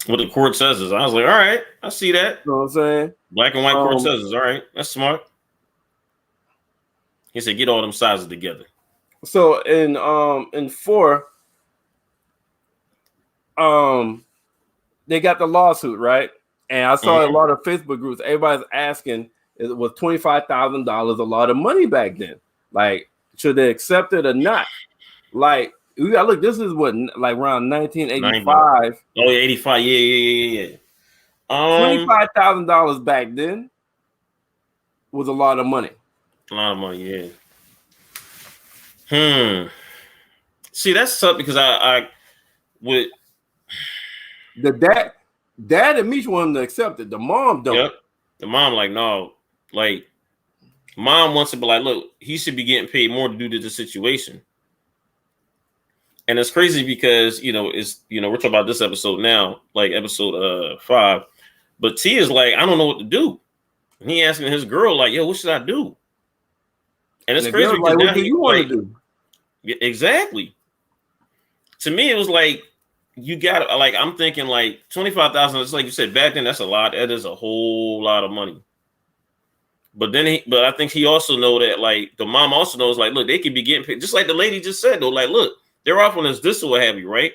What the court says is, I was like, all right, I see that. You know what I'm saying? Black and white court says is all right. That's smart. He said, get all them sizes together. So in 4, they got the lawsuit, right? And I saw a lot of Facebook groups. Everybody's asking, was $25,000 a lot of money back then? Like, should they accept it or not? Like, we got look. This is what, like around 1985. Oh, yeah, 85. Yeah. $25,000 back then was a lot of money. A lot of money, yeah. See, that's tough because I would. The dad and Meech wanted to accept it. The mom don't. Yep. The mom like, no, like mom wants to be like, look, he should be getting paid more to do to the situation. And it's crazy because we're talking about this episode now, like episode 5. But T is like, I don't know what to do. And he asking his girl, like, yo, what should I do? And it's crazy because like, what do you want to do? Exactly. To me, it was like, you got to, like, I'm thinking like 25,000. It's like you said back then, that's a lot. That is a whole lot of money. But I think he also know that, like, the mom also knows, like, look, they could be getting paid. Just like the lady just said, though, like, look, they're offering us this or what have you, right?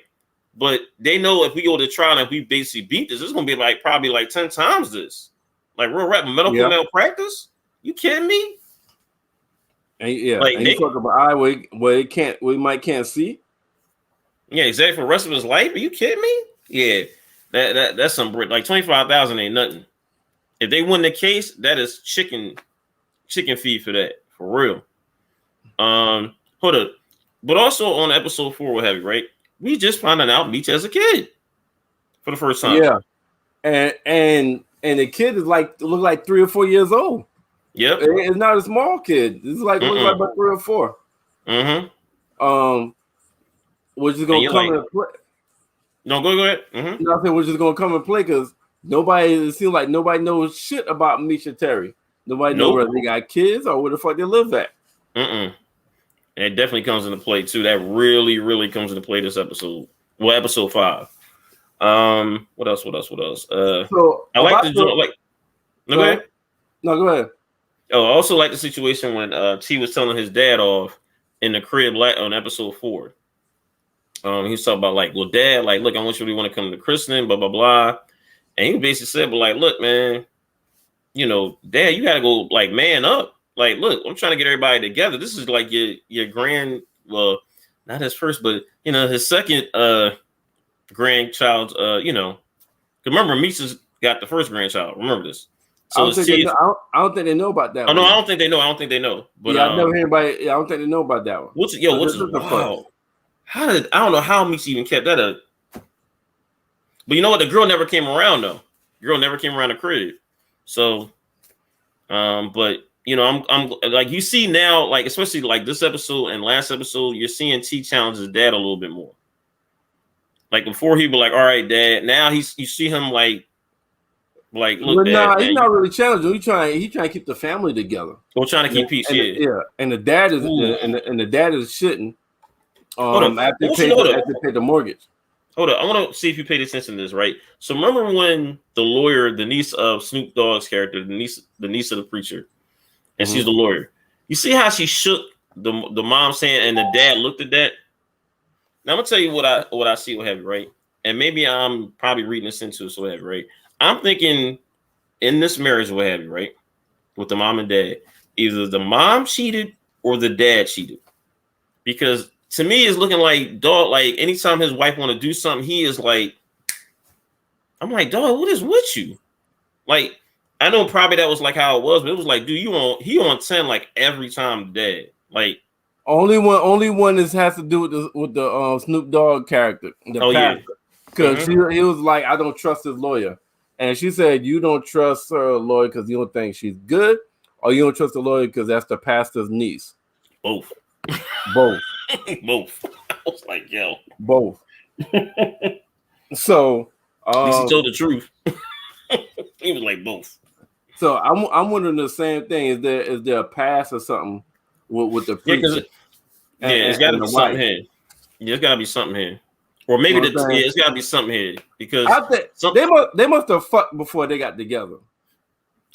But they know if we go to trial and we basically beat this, it's going to be like probably like 10 times this. Like real rap, medical malpractice? You kidding me? And, like, and you talk about eye where can't see. Yeah, exactly. For the rest of his life? Are you kidding me? Yeah, that's some brick. Like 25,000 ain't nothing. If they win the case, that is chicken feed for that, for real. Hold up. But also on episode 4, what have you, right? We just found out Meech as a kid for the first time. Yeah, and the kid is look like 3 or 4 years old. Yep, it's not a small kid. It's like looks like about 3 or 4. Which is gonna come into play. No, go ahead. Nothing, which is gonna come in play because it seems like nobody knows shit about Meech and Terry. Nobody knows whether they got kids or where the fuck they live at. And it definitely comes into play too. That really, really comes into play this episode. Well, episode 5. What else? So I like the like. No, go ahead. No, go ahead. Oh, I also like the situation when T was telling his dad off in the crib on episode 4. He was talking about like, well, dad, like, look, I want you to want to come to christening, blah blah blah. And he basically said, but like, look, man, dad, you gotta go like man up. Like, look, I'm trying to get everybody together. This is like your grand, well, not his first, but his second grandchild. Remember, Meech got the first grandchild. Remember this. So I don't think they know about that. Oh no, I don't think they know. But I've never heard anybody. I don't think they know about that one. What's wow? I don't know how Meech even kept that up. But you know what? The girl never came around though. The girl never came around the crib. So, but. I'm like, you see now, like, especially like this episode and last episode, you're seeing T challenge his dad a little bit more. Like before, he'd be like, "All right, dad." Now you see him like, look, dad, he's not really challenging. He's trying to keep the family together. We're trying to keep peace. And the dad is and the dad is shitting. After they paid the mortgage. Hold up. I want to see if you paid attention to this, right? So remember when the lawyer, the niece of Snoop Dogg's character, the niece of the preacher, and she's the lawyer. You see how she shook the mom's hand and the dad looked at that? Now I'm gonna tell you what I see what have you, right? And maybe I'm probably reading this into it, so what have you, right? I'm thinking in this marriage, what have you, right? With the mom and dad, either the mom cheated or the dad cheated. Because to me, it's looking like dog, like anytime his wife want to do something, he is like, I'm like, dog, what is with you? Like, I know probably that was like how it was, but it was like, dude, he on 10 like every time dad. Like only one has to do with the Snoop Dogg character. Pastor. Because he was like, I don't trust his lawyer. And she said, you don't trust her lawyer because you don't think she's good, or you don't trust the lawyer because that's the pastor's niece. Both. Both. Both. I was like, yo. Both. So at least he told the truth. He was like both. So I'm wondering the same thing. Is there a pass or something with the preacher? It's got to be something here. Yeah, it's got to be something here. Or maybe it's got to be something here because I think they must have fucked before they got together.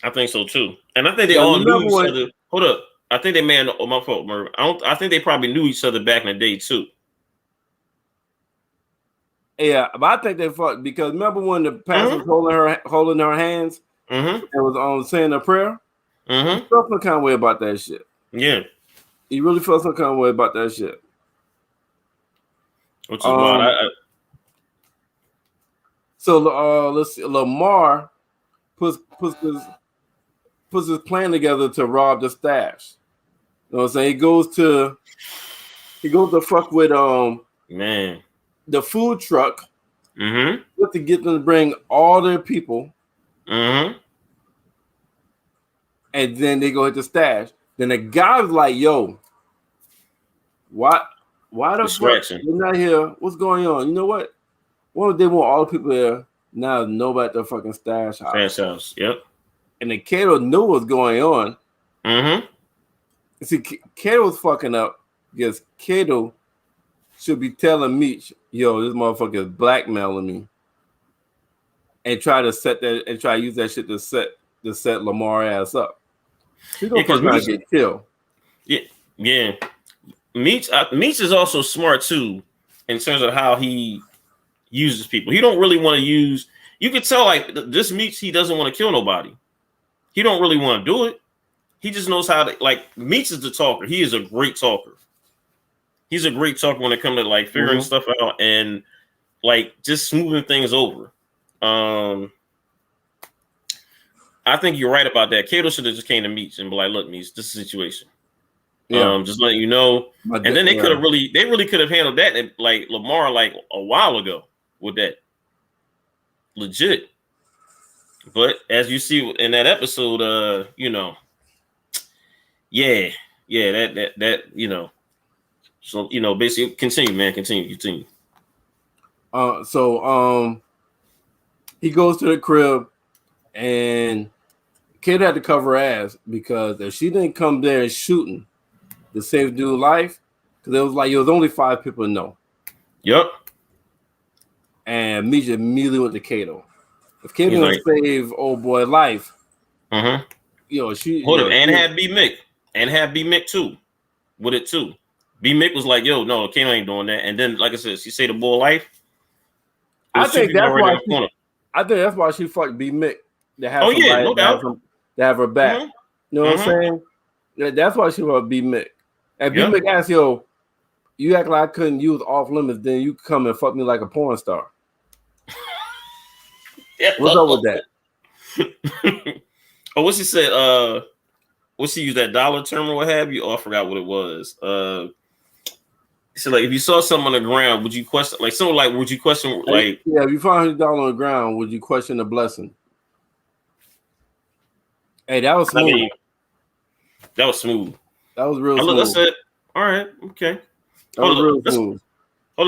I think so too, and I think they all knew each other. Hold up, I think they my fault, Merv. I think they probably knew each other back in the day too. Yeah, but I think they fucked because remember when the pastor was holding her hands and was saying a prayer? He felt some kind of way about that shit. Yeah, he really felt some kind of way about that shit. Which is wild. So let's see. Lamar puts his plan together to rob the stash. You know what I'm saying? He goes to fuck with the food truck to get them to bring all their people. And then they go hit the stash. Then the guy's like, yo, what? Why the fuck you're not here? What's going on? You know what? Well, they want all the people there. Now nobody at the fucking stash house. Stash house, yep. And then Kato knew what was going on. See, Kato was fucking up because Kato should be telling Meech, yo, this motherfucker is blackmailing me. And try to use that shit to set Lamar ass up. He's gonna get killed. Yeah. Meech is also smart too in terms of how he uses people. He don't really want to use. You could tell like this Meech, he doesn't want to kill nobody. He don't really want to do it. He just knows how to like. Meech is the talker. He is a great talker. He's a great talker when it comes to like figuring stuff out and like just smoothing things over. I think you're right about that. Kato should have just came to Meech and be like, "Look, Meech, this is the situation. Just letting you know." And then they really could have handled that like Lamar like a while ago with that. Legit. But as you see in that episode, that so basically continue. He goes to the crib and Kid had to cover her ass because if she didn't come there and shooting to save dude's life, because it was only 5 people to know. Yep. And Meech immediately went to Kato. If Kato would save old boy life, she hold up and had B Mick too with it too. B Mick was like, yo, no, Kato ain't doing that. And then, like I said, she saved the boy life. I think that's why she fucked B Mick to have to have her back. You know what I'm saying? Yeah, that's why she fucked B Mick. And B Mick asked, yo, you act like I couldn't use off limits, then you come and fuck me like a porn star. What's up with that? What she said? What she used that dollar term or what have you? Oh, I forgot what it was. She said, like, if you saw something on the ground, would you question? Like, something like, would you question? Like, yeah, if you found $100 on the ground, would you question the blessing? Hey, that was smooth. That was smooth. That was real smooth. I said, all right, okay. Hold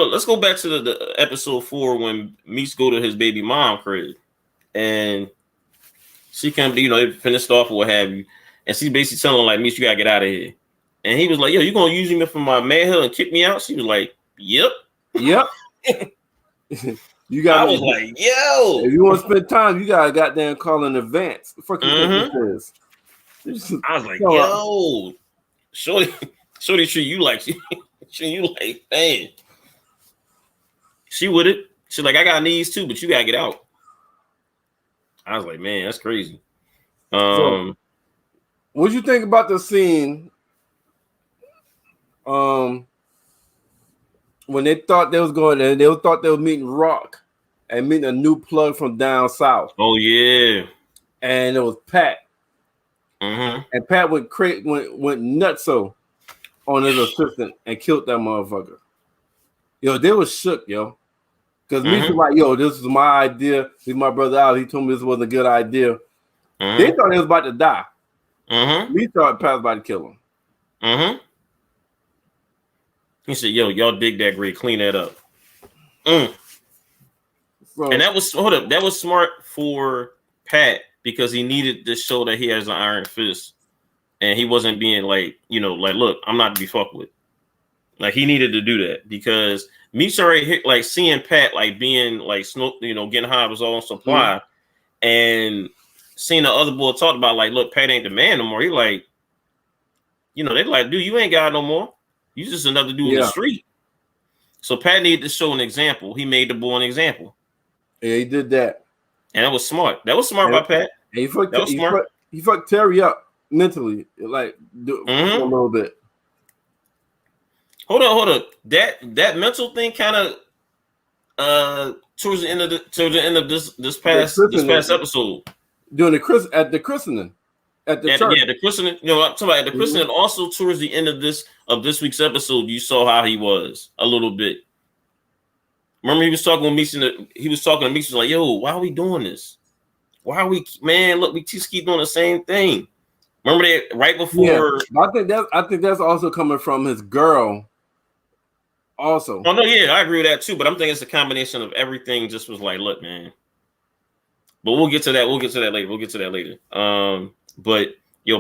on, let's go back to the episode 4 when Meech go to his baby mom crib, and she come, they finished off or what have you, and she basically telling him like, Meech, you gotta get out of here. And he was like, yo, you gonna use me for my manhood and kick me out? She was like, Yep. You got. I was like, yo. If you want to spend time, you gotta goddamn call in advance. The fuck you think this is? I was like, yo, shorty treat you like man. She with it. She's like, I got needs too, but you gotta get out. I was like, man, that's crazy. What you think about the scene? When they thought they was going, and they thought they were meeting Rock and meeting a new plug from down south. Oh yeah, and it was Pat. And Pat went nutso on his assistant and killed that motherfucker. Yo, they was shook, yo. Because me was like, yo, this is my idea. He's my brother out. He told me this wasn't a good idea. They thought he was about to die. Me thought Pat was about to kill him. He said, yo, y'all dig that grave, clean that up. So, and that was smart for Pat because he needed to show that he has an iron fist. And he wasn't being like, look, I'm not to be fucked with. Like he needed to do that because Meech already hit, like seeing Pat like being like getting high was all on supply, and seeing the other boy talk about like, look, Pat ain't the man no more. He like, they like, dude, you ain't got no more. You just another dude in the street. So Pat needed to show an example. He made the boy an example. Yeah, he did that, and that was smart. That was smart by Pat. He fucked Terry up mentally, like a little bit. Hold on. That mental thing kind of towards the end of this past episode. During the christening. At the church. Yeah, the christening. I'm talking about at the christening. Also towards the end of this week's episode, you saw how he was a little bit. Remember he was talking with Meech he was talking to Meech, like, yo, why are we doing this? Why are we, man, look, we just keep doing the same thing. Remember that right before I think that's also coming from his girl. Also. Oh no, yeah, I agree with that too. But I'm thinking it's a combination of everything. Just was like, look, man. But we'll get to that. We'll get to that later. But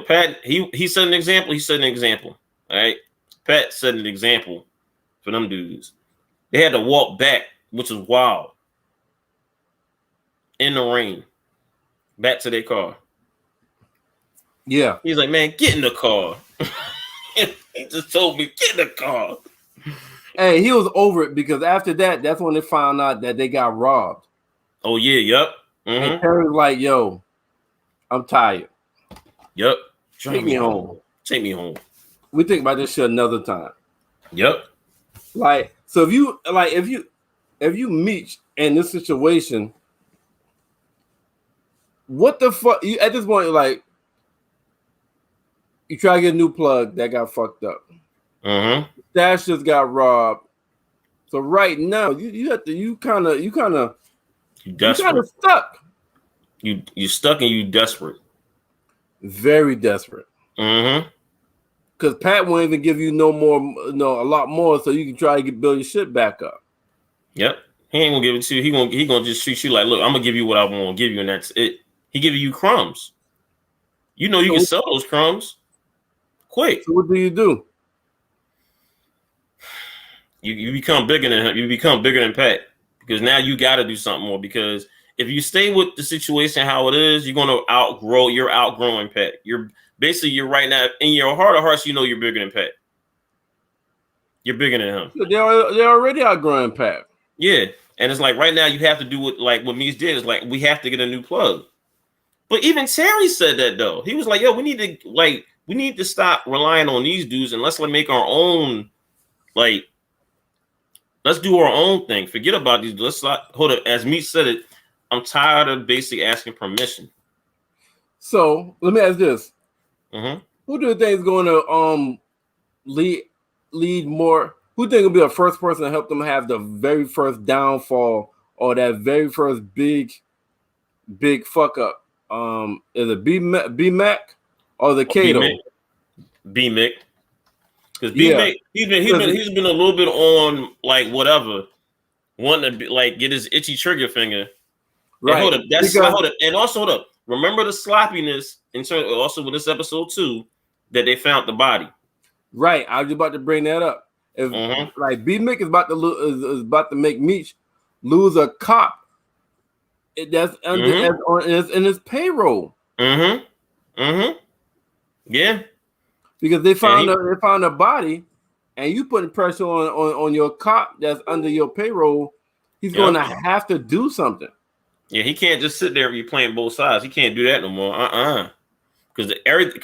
Pat, he set an example. All right, Pat set an example for them dudes. They had to walk back, which is wild, in the rain, back to their car. Yeah, he's like, man, get in the car. He just told me, get in the car. Hey, he was over it because after that, that's when they found out that they got robbed. Oh, yeah, yep. And Terry was like, yo, I'm tired. Yep. Take me home. Take me home. We think about this shit another time. Yep. Like, so if you meet in this situation, what the fuck? You at this point, like, you try to get a new plug that got fucked up. Stash just got robbed. So right now, you kind of stuck. You stuck and you desperate. Very desperate. Because Pat won't even give you a lot more, so you can try to build your shit back up. Yep. He ain't gonna give it to you. He gonna just treat you like, look, I'm gonna give you what I want to give you, and that's it. He giving you crumbs. You can sell those crumbs quick. So what do? You become bigger than him. You become bigger than Pat because now you got to do something more. Because if you stay with the situation how it is, you're gonna outgrow. You're outgrowing Pat. You're right now in your heart of hearts. You're bigger than Pat. You're bigger than him. They're already outgrowing Pat. Yeah, and it's like right now you have to do what Meech did. Is like we have to get a new plug. But even Terry said that though. He was like, "Yo, we need to stop relying on these dudes and let's make our own Let's do our own thing. Forget about these. Let's not hold up. As Meech said it, I'm tired of basically asking permission. So let me ask this: Who do you think is going to lead more? Who do you think will be the first person to help them have the very first downfall or that very first big fuck up? Is it B-Mac or the Kato? B-Mac. Because he's been a little bit on whatever, wanting to get his itchy trigger finger. Right. And hold up. Remember the sloppiness in terms also with this episode too, that they found the body. Right. I was about to bring that up. if like B Mick is about to is about to make Meech lose a cop that's in his payroll. Yeah, because they found a body, and you putting pressure on your cop that's under your payroll. He's going to have to do something. Yeah, he can't just sit there and be playing both sides. He can't do that no more. Because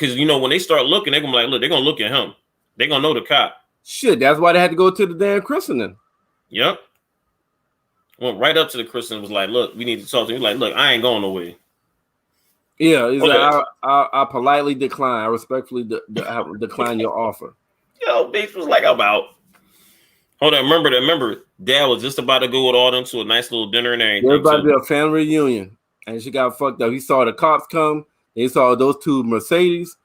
when they start looking, they're gonna be like, look, they're gonna look at him. They're gonna know the cop. Shit, that's why they had to go to the damn christening. Yep. Went right up to the christening, was like, look, we need to talk to you. He's like, look, I ain't going nowhere. Yeah, he's like, I politely decline. I respectfully decline your offer. Yo, Bates was like, I'm out. Hold on, remember, Dad was just about to go with all them to a nice little dinner and everything. There was about to be a family reunion, and she got fucked up. He saw the cops come. He saw those two Mercedes.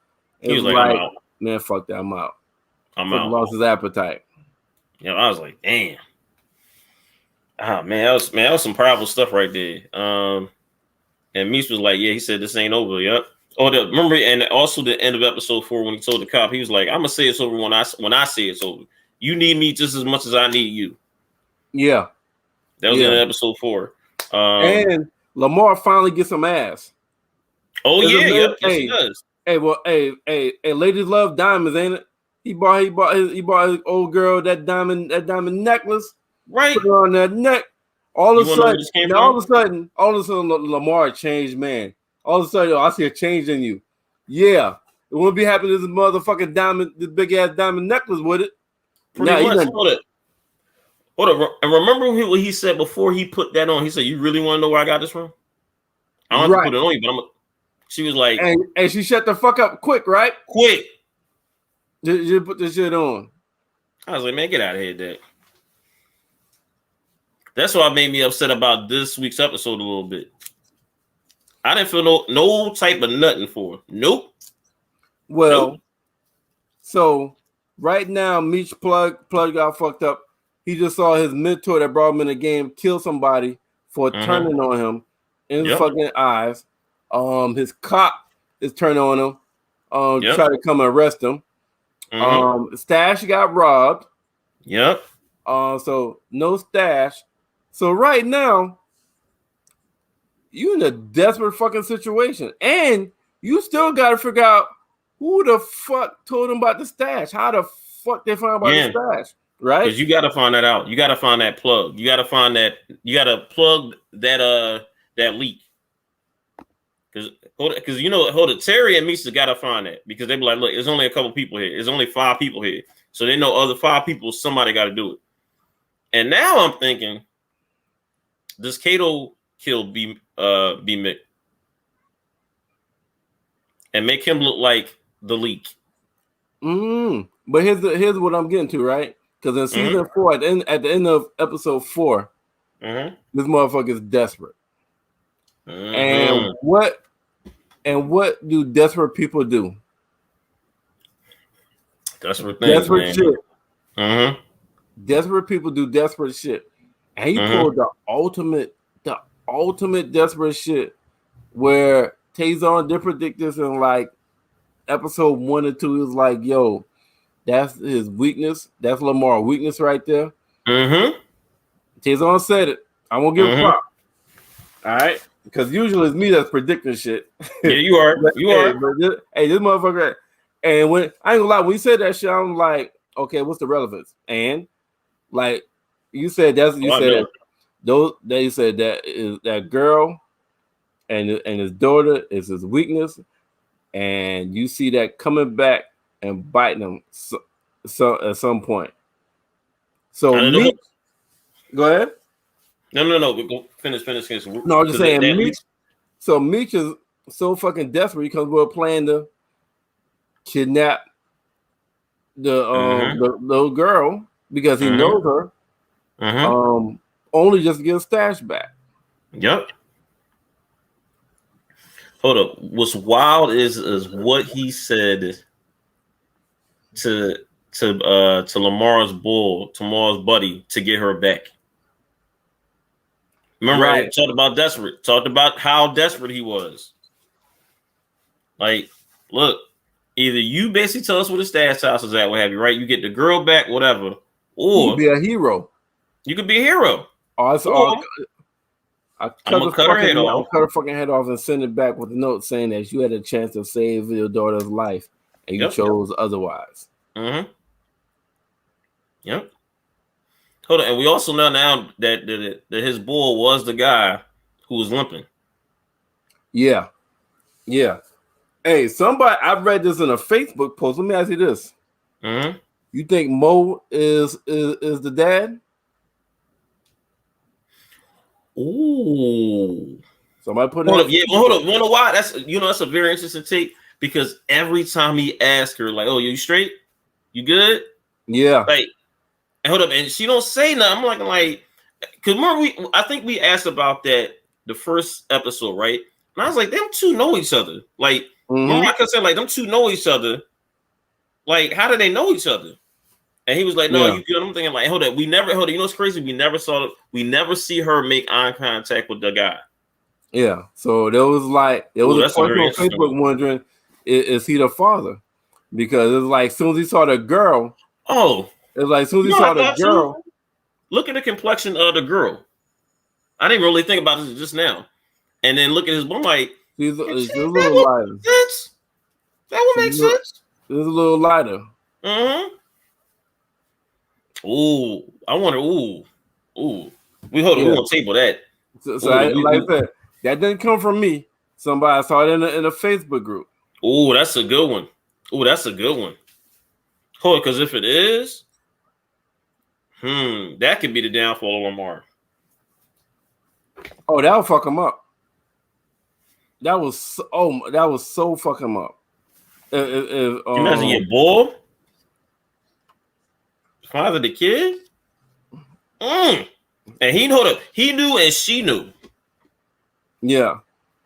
He was like, I'm out. Man, fuck that, I'm out. I'm out. Lost his appetite. You know, I was like, damn. Ah, man, that was some powerful stuff right there. And Meese was like, yeah, he said this ain't over. Yep. Remember, and also the end of episode 4 when he told the cop, he was like, I'm gonna say it's over when I say it's over. You need me just as much as I need you. Yeah. That was in episode 4. And Lamar finally gets some ass. Oh yeah, yes, he does. Hey, ladies love diamonds, ain't it? He bought his old girl that diamond necklace. Right. Put it on that neck. All of a sudden, Lamar changed, man. All of a sudden, I see a change in you. Yeah. It wouldn't be happy to this motherfucking diamond, this big ass diamond necklace, would it? Pretty much. Hold up. And remember what he said before he put that on? He said, you really want to know where I got this from? I don't have to put it on you, but she was like, and she shut the fuck up quick, right? Quick. Just put this shit on. I was like, man, get out of here, Dad. That's what made me upset about this week's episode a little bit. I didn't feel no type of nothing for her. Nope. Well, so right now, Meech plug got fucked up. He just saw his mentor that brought him in the game kill somebody for turning on him in his fucking eyes. His cop is turning on him. Try to come arrest him. Stash got robbed. Yep. So no Stash. So right now, you in a desperate fucking situation, and you still got to figure out who the fuck told him about the stash. How the fuck they found about the stash, right? Because you got to find that out. You got to find that plug. You got to find that. You got to plug that leak. Because Terry and Misa got to find that, because they be like, look, there's only a couple people here. There's only 5 people here, so they know other 5 people. Somebody got to do it. And now I'm thinking, does Kato kill B Mick and make him look like the leak? But here's what I'm getting to, right? Because in season 4, at the end of episode 4, this motherfucker is desperate. And what do desperate people do? Desperate things, desperate shit. Mm-hmm. Desperate people do desperate shit. And he pulled the ultimate desperate shit, where Taison did predict this in like episode 1 or 2. He was like, yo, that's his weakness. That's Lamar's weakness right there. Taison said it. I won't give a fuck. All right? Because usually it's me that's predicting shit. Yeah, you are. This motherfucker. And when I ain't gonna lie, when you said that shit, I'm like, okay, what's the relevance? And like you said, that is that girl and his daughter is his weakness, and you see that coming back and biting him so at some point. So go ahead. No. Go finish. No, I'm just saying. Meech is so fucking desperate because we're planning to kidnap the little girl because he knows her. Only just to get a stash back. Yep. Hold up. What's wild is what he said to Lamar's buddy to get her back. Remember, I talked about desperate. Talked about how desperate he was. Like, look, either you basically tell us where the stash house is at, what have you, right? You get the girl back, whatever, He could Or be a hero. you could be a hero. Also, I'm gonna cut her head off. Cut her fucking head off and send it back with a note saying that you had a chance to save your daughter's life and you chose otherwise. Mm-hmm. Yep. Hold on, and we also know now that his bull was the guy who was limping. Yeah. Hey, I read this in a Facebook post. Let me ask you this: You think Mo is the dad? Ooh. Somebody put hold up. Yeah, hold up. You know why? That's a very interesting take because every time he asks her, like, "Oh, you straight? You good?" Yeah. Like, hold up, and she don't say nothing. I'm like, because remember I think we asked about that the first episode, right? And I was like, them two know each other. Like, remember I kept saying like them two know each other. Like, how do they know each other? And he was like, "No, you good." I'm thinking like, hold up, you know what's crazy? We never see her make eye contact with the guy. Yeah. So there was a question on Facebook wondering, is he the father? Because it's like as soon as he saw the girl. Oh. It's like as soon as he saw the girl. Look at the complexion of the girl. I didn't really think about this just now. And then look at his bum like she's a little lighter. That would make sense. It's a little lighter. Ooh, I wonder. Ooh. We gonna table that. So I said, that didn't come from me. Somebody saw it in a Facebook group. Ooh, that's a good one. Hold, because if it is, that could be the downfall of Lamar. Oh, that'll fuck him up. That was so fuck him up. You imagine your boy father the kid, and he knew and she knew. Yeah,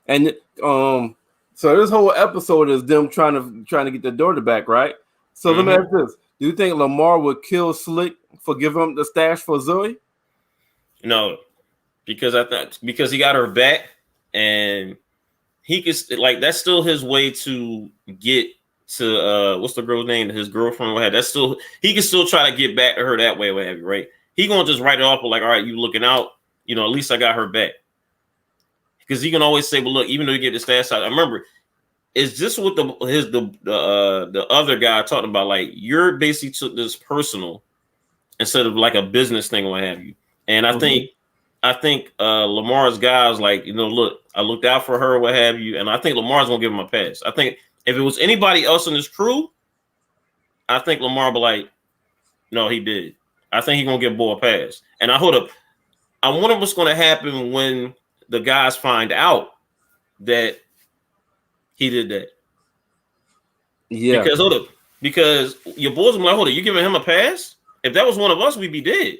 and so this whole episode is them trying to get their daughter back, right? So let me ask this: do you think Lamar would kill Slick for giving him the stash for Zoe? No, because because he got her back, and he could that's still his way to get to what's the girl's name? His girlfriend. What have that's still he can still try to get back to her that way. What have you? Right? He gonna just write it off with like, all right, you looking out. At least I got her back. Because he can always say, well, look, even though you get the stats out, I remember, is this what the other guy talking about? Like, you're basically took this personal instead of like a business thing, what have you. And I think Lamar's guy was like, look, I looked out for her, what have you. And I think Lamar's gonna give him a pass. I think if it was anybody else in this crew, I think Lamar would be like, no, he did. I think he's gonna give Bo a pass. And I wonder what's gonna happen when the guys find out that he did that. Yeah. Because your boys are like, hold up, you giving him a pass? If that was one of us, we'd be dead.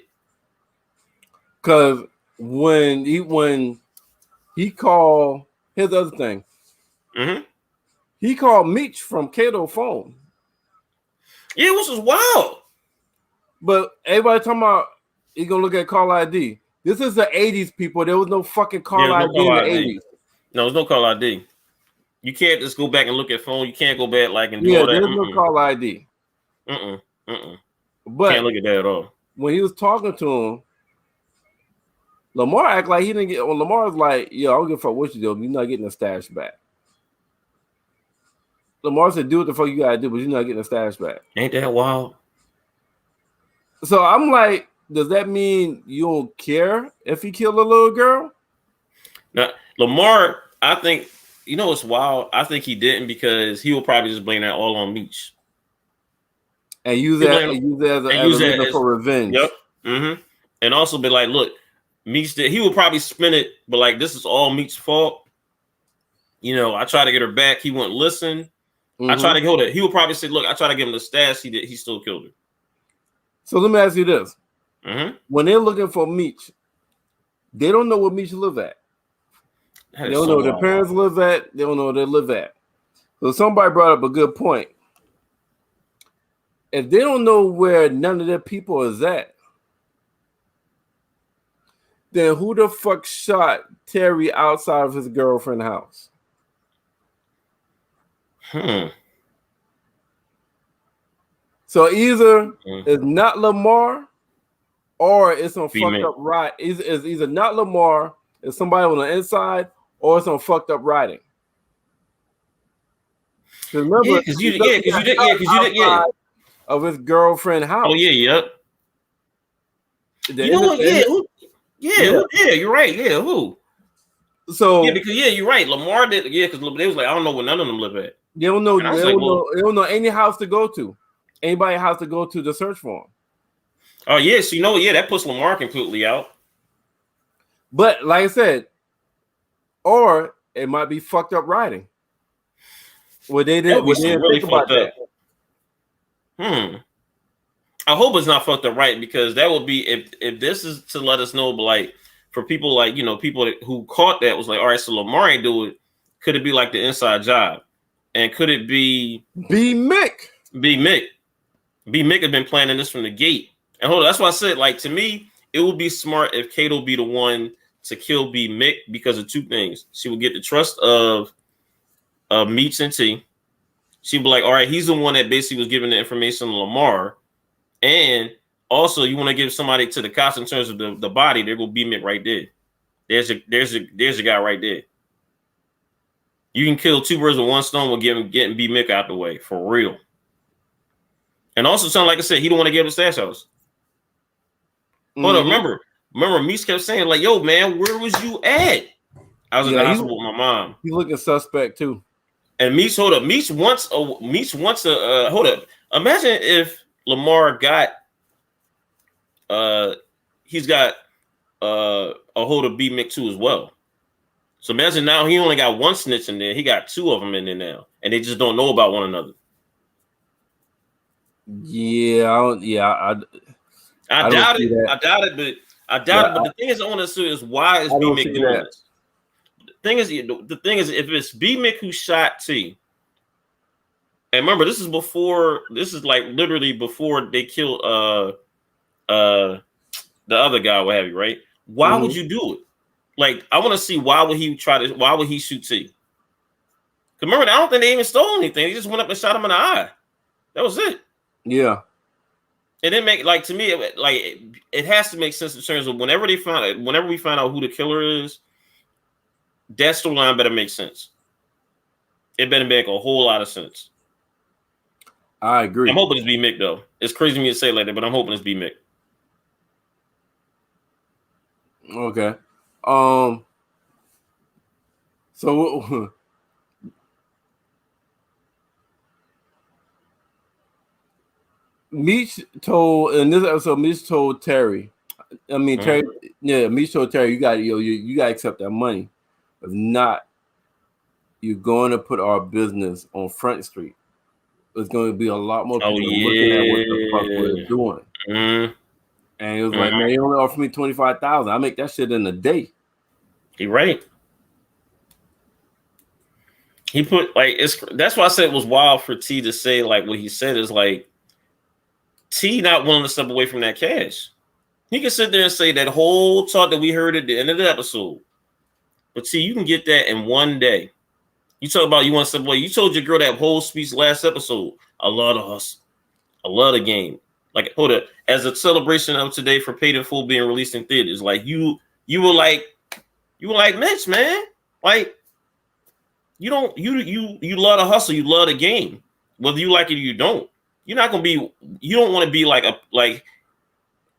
Because when he called, here's the other thing. He called Meech from Cato phone. Yeah, which was wild. But everybody talking about he gonna look at call ID. This is the 80s, people. There was no fucking call ID in the 80s. No, there's no call ID. You can't just go back and look at phone. You can't go back and do all that. There's no call ID. But can't look at that at all. When he was talking to him, Lamar act like he didn't get. Well, Lamar's like, "Yo, I don't give a fuck what you do. You're not getting the stash back." Lamar said, "Do what the fuck you gotta do, but you're not getting the stash back." Ain't that wild? So I'm like, does that mean you don't care if he killed a little girl? Now, Lamar, I think it's wild. I think he didn't because he will probably just blame that all on Meech and use that as a reason for revenge. Yep. And also be like, look, Meech did. He will probably spin it, but like this is all Meech's fault. I try to get her back. He wouldn't listen. I try to hold it. He would probably say, look, I try to give him the stash. He did. He still killed her. So let me ask you this: when they're looking for Meech, they don't know where Meech live at. They don't know where their parents live at. They don't know where they live at. So somebody brought up a good point. If they don't know where none of their people is at, then who the fuck shot Terry outside of his girlfriend's house? So either it's not Lamar or it's on fucked up right. It's either not Lamar, it's somebody on the inside, or it's on fucked up writing. Remember, because you did of his girlfriend house. Oh yeah, yep. You know what? Yeah, you're right. Yeah, who? So yeah, because you're right. Lamar did. Yeah, because they was like, I don't know where none of them live at. They don't know. They don't know any house to go to. Anybody house to go to search for him. Oh yes, that puts Lamar completely out. But like I said, or it might be fucked up writing. Well, they didn't really think about that. I hope it's not fucked up right, because that would be if this is to let us know, like for people like people who caught that was like, all right, so Lamar ain't do it. Could it be like the inside job? And could it be B Mick? B Mick had been planning this from the gate. And hold on, that's why I said, like, to me, it would be smart if Kato be the one to kill B Mick because of two things. She would get the trust of Meats and T. She'd be like, all right, he's the one that basically was giving the information to Lamar. And also, you want to give somebody to the cops in terms of the body, there go B Mick right there. There's a guy right there. You can kill two birds with one stone with getting B Mick out the way, for real. And also, something like I said, he don't want to give the stash house. Hold on, remember, Meese kept saying, like, yo, man, where was you at? I was in the hospital with my mom. He's looking suspect too. And Meese, hold up, Meese wants a hold up. Imagine if Lamar got he's got a hold of B Mick too as well. So imagine now he only got one snitch in there. He got two of them in there now, and they just don't know about one another. I doubt it. But the thing is, I want to say is, why is B Mick doing this? The thing is, if it's B Mick who shot T, and remember, this is like literally before they killed the other guy, what have you, right? Why would you do it? Like, I want to see why would he shoot T? Because remember, I don't think they even stole anything. They just went up and shot him in the eye. That was it. Yeah. And it make, like, to me, it has to make sense in terms of whenever we find out who the killer is, that storyline better make sense. It better make a whole lot of sense. I agree. I'm hoping it's B Mick though. It's crazy me to say like that, but I'm hoping it's B Mick. Okay. So Meech told in this episode, Meech told Terry. I mean, Terry. Yeah, Meech told Terry, you got to accept that money. If not, you're going to put our business on Front Street. There's going to be a lot more people looking at what the fuck we're doing. And he was like, man, he only offered me $25,000. I make that shit in a day. He right. He put that's why I said it was wild for T to say like what he said is like T not willing to step away from that cash. He can sit there and say that whole talk that we heard at the end of the episode. But T, you can get that in one day. You talk about you want to step away. You told your girl that whole speech last episode. I love the hustle. I love the game. Like, hold up. As a celebration of today for Paid in Full being released in theaters, like you were like Mitch, man. Like you love the hustle. You love the game. Whether you like it or you don't. You don't want to be like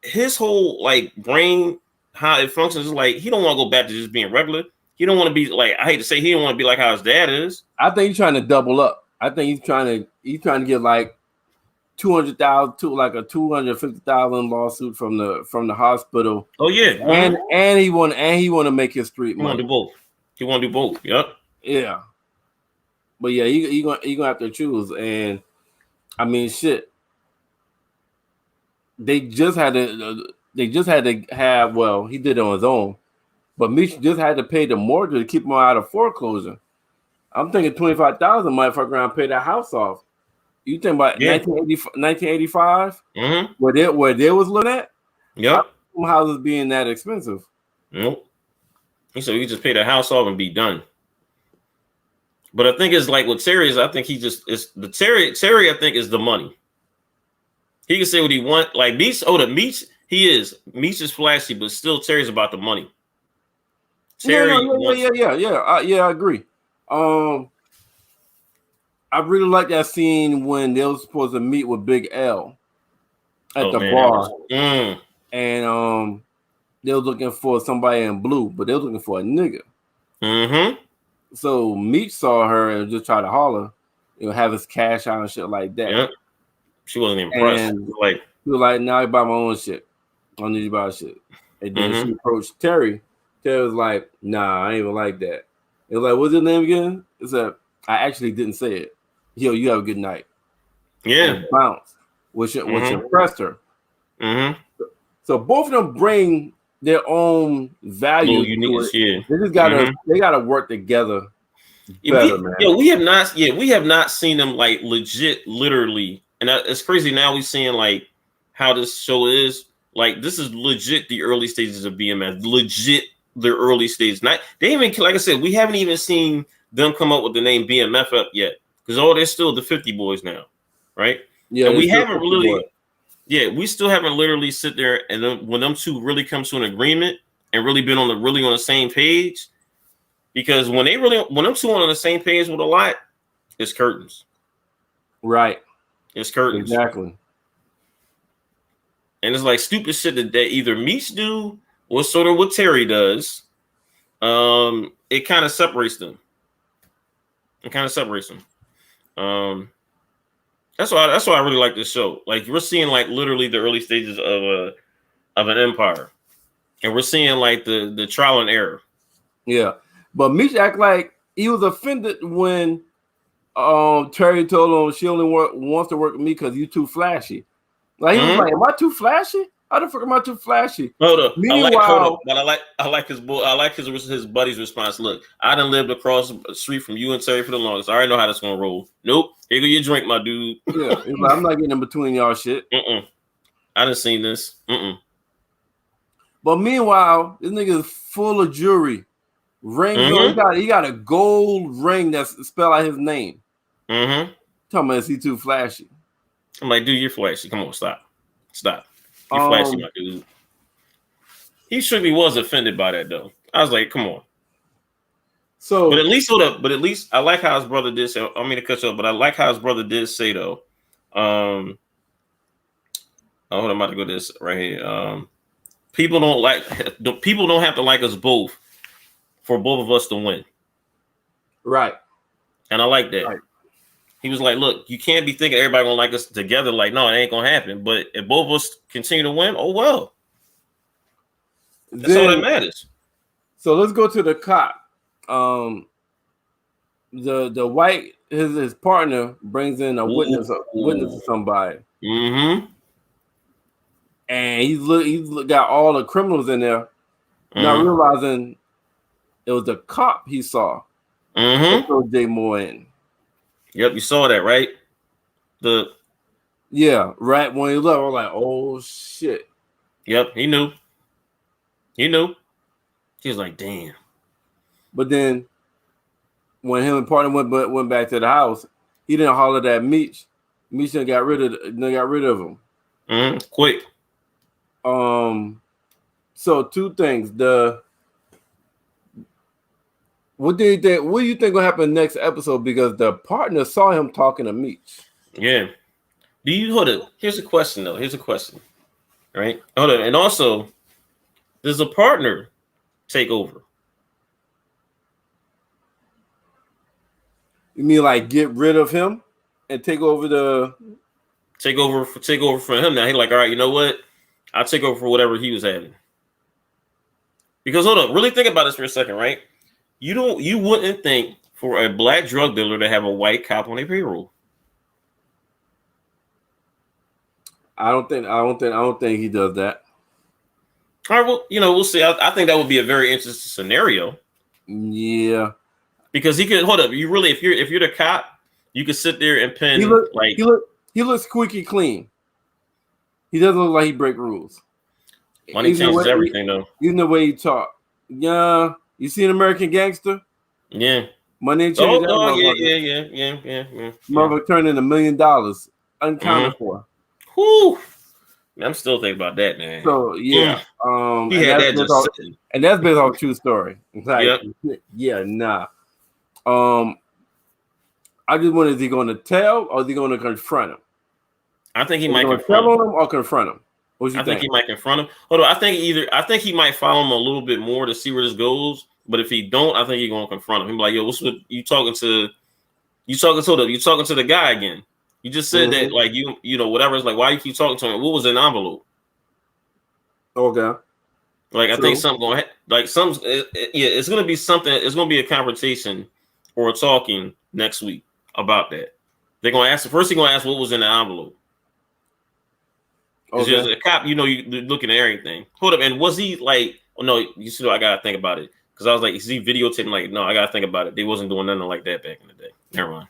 his whole like brain, how it functions is like he don't want to go back to just being regular. He don't want to be like, I hate to say, he don't want to be like how his dad is. I think he's trying to double up. I think he's trying to get like 200,000 to like a 250,000 lawsuit from the hospital. Oh yeah, and he want to make his street money. He want to do both. Yep. Yeah. But yeah, you gonna have to choose. And I mean, shit. They just had to have. Well, he did it on his own. But Mitch just had to pay the mortgage to keep him out of foreclosure. I'm thinking 25,000 might fuck around and pay that house off. You think about 1985? Where they was looking at? Yep. Houses being that expensive. Nope. He said he just pay the house off and be done. But I think it's like with Terry is I think he just is Terry I think is the money. He can say what he want. Like Meech, he He is. Meech is flashy, but still Terry's about the money. Yeah, I agree. I really like that scene when they were supposed to meet with Big L at the bar, and they were looking for somebody in blue, but they were looking for a nigga. Mm-hmm. So Meech saw her and just tried to holler, have his cash out and shit like that. Yep. She wasn't impressed. And she was like, "Now I buy my own shit. I don't need you to buy shit." And then she approached Terry. Terry was like, "Nah, I ain't even like that." It was like, "What's his name again?" It said, "I actually didn't say it." Yo, you have a good night. Yeah. And bounce, which impressed her. Mm-hmm. So both of them bring their own value. They just gotta work together better, man. We have not seen them like legit, literally, and it's crazy. Now we're seeing like how this show is. Like this is legit the early stages of BMF. Legit the early stages. Not they even like I said, we haven't even seen them come up with the name BMF up yet. Because they're still the 50 boys now, right? Yeah, and we haven't really, we still haven't literally sit there and then when them two really come to an agreement and really been on the same page. Because when them two on the same page with a lot, it's curtains, right? It's curtains, exactly. And it's like stupid shit that either Meech do or sort of what Terry does. It kind of separates them. That's why I really like this show. Like we're seeing like literally the early stages of an empire, and we're seeing like the trial and error. Yeah, but Meech act like he was offended when Terry told him she only wants to work with me because you too flashy. Like he was like, "Am I too flashy? How the fuck am I too flashy?" Hold up. I like his boy. I like his buddy's response. Look, I done lived across the street from you and Terry for the longest. I already know how this gonna roll. Nope. Here go your drink, my dude. Yeah, he's like, I'm not getting in between y'all shit. I done seen this. But meanwhile, this nigga is full of jewelry. Rings. He got a gold ring that's spelled out his name. Talking about is he too flashy? I'm like, dude, you're flashy. Come on, stop. You're flashy, my dude. He surely was offended by that, though. I was like, come on. So, but at least hold up. But at least I like how his brother did say. I mean to cut you off, but I like how his brother did say though. Hold on, I'm about to go this right here. People don't have to like us both for both of us to win. Right. And I like that. Right. He was like, look, you can't be thinking everybody gonna like us together. Like, no, it ain't gonna happen. But if both of us continue to win, oh well. That's all that matters. So let's go to the cop. The white his partner brings in a witness to somebody. And he's got all the criminals in there, not realizing it was the cop he saw. Throw J Moore in. Yep, you saw that, right? Right when he left, I was like, oh shit. Yep, he knew. He was like, damn. But then when him and partner went back to the house, he didn't holler at Meech. Meech got rid of him. Quick. So two things. What do you think will happen next episode? Because the partner saw him talking to Meech. Yeah. Hold up? Here's a question though. Right? Hold on. And also, does a partner take over? You mean like get rid of him and take over for him now? He's like, all right, you know what? I'll take over for whatever he was having. Because hold up, really think about this for a second, right? You wouldn't think for a black drug dealer to have a white cop on their payroll. I don't think he does that. All right, well, we'll see. I think that would be a very interesting scenario. Yeah. Because he could hold up. You really, if you're the cop, you could sit there and pin he looks squeaky clean. He doesn't look like he break rules. Money changes everything, though. Even the way he talk. Yeah, you see an American Gangster? Yeah. Money changes. Yeah. Merv turned in $1 million uncounted for. Whoo! I'm still thinking about that, man. So yeah, He had that just sitting. And that's based off a true story. Like, Yep. yeah, nah. I just wonder, is he going to tell or is he going to confront him? I think he might confront confront him. On him or confront him. What you think? I think he might confront him. Hold on, I think he might follow him a little bit more to see where this goes. But if he don't, I think he's gonna confront him. He'll be like, "Yo, what's with you talking to? You talking to the guy again? You just said that like you know whatever. It's like why you keep talking to him? What was in the envelope? Okay. Like I think something going like some it's gonna be something. It's gonna be a conversation or a talking next week about that. They're gonna ask first. He's gonna ask what was in the envelope. Because a cop, you know, you're looking at everything. Hold up, and was he like? Oh no, you see, I gotta think about it. Because I was like, is he videotaping? Like, no, I gotta think about it. They wasn't doing nothing like that back in the day. Never mind.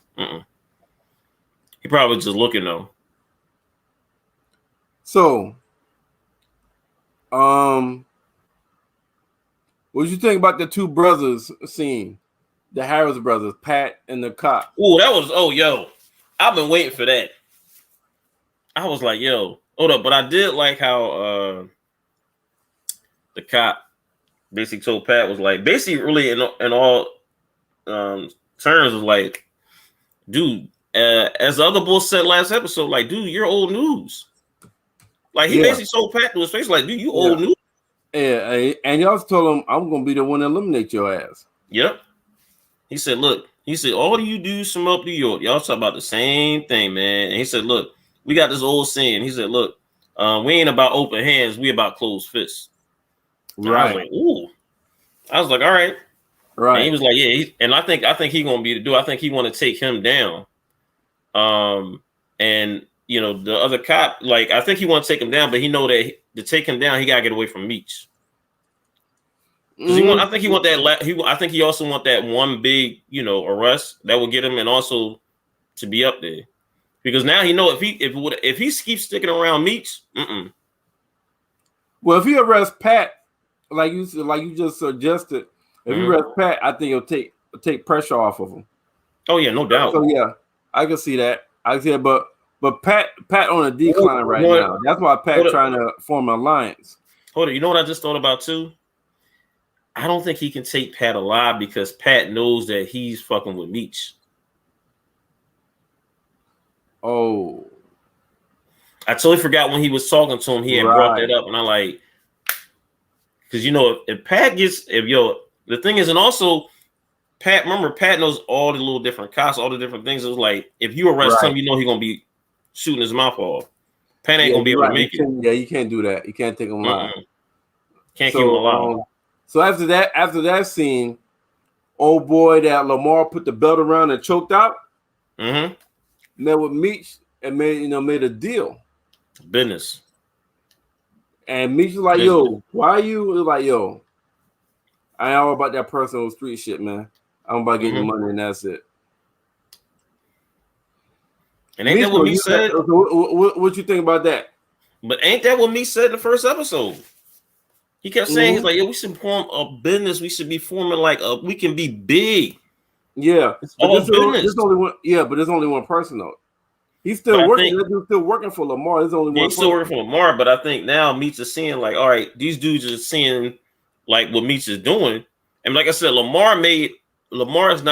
He probably just looking though. So, what you think about the two brothers scene? The Harris brothers, Pat and the cop. Oh, that was yo. I've been waiting for that. I was like, yo, hold up, but I did like how the cop basically told Pat was like, basically really in all terms was like, dude, as the other bull said last episode, like, dude, you're old news. Like he basically told Pat to his face, like, dude, you old news. Yeah, and he also told him, I'm gonna be the one to eliminate your ass. Yep. He said, look, all you dudes from up New York, y'all talk about the same thing, man. And he said, look, we got this old saying. He said, look, we ain't about open hands, we about closed fists. Right. I was like, ooh. I was like, all right. Right. And he was like, yeah, and I think he gonna be the dude. I think he want to take him down. And you know, the other cop, like, I think he want to take him down, but he know that to take him down, he gotta get away from Meech. I think he want that. I think he also want that one big, you know, arrest that will get him, and also to be up there, because now he know if he keeps sticking around Meech. Well, if he arrests Pat, like you just suggested, if he arrests Pat, I think he'll take pressure off of him. Oh yeah, no doubt. So yeah, I can see that. But Pat on a decline right now. That's why Pat trying to form an alliance. Hold on, you know what I just thought about too? I don't think he can take Pat alive because Pat knows that he's fucking with Meech. Oh. I totally forgot when he was talking to him. He had brought that up, and I like, because you know, if Pat gets, the thing is, and also Pat knows all the little different cops, all the different things. It was like, if you arrest him, you know he's gonna be shooting his mouth off. Pat ain't gonna be able to make it. Yeah, you can't do that. You can't take him alive. Can't keep him alive. So after that scene, old boy that Lamar put the belt around and choked out, met with Meech and made a deal. Business. And Meech was like, yo, why are you like, yo, I ain't all about that personal street shit, man. I'm about getting your money and that's it. And ain't that what Meech said? What you think about that? But ain't that what Meech said in the first episode? He kept saying, he's like, yo, we should form a business. We should be forming we can be big. Yeah. It's all business. But there's only one person though. He's still working. That dude's still working for Lamar. There's only one. He's still working for Lamar, but I think now Meech is seeing like, all right, these dudes are seeing like what Meech is doing. And like I said, Lamar is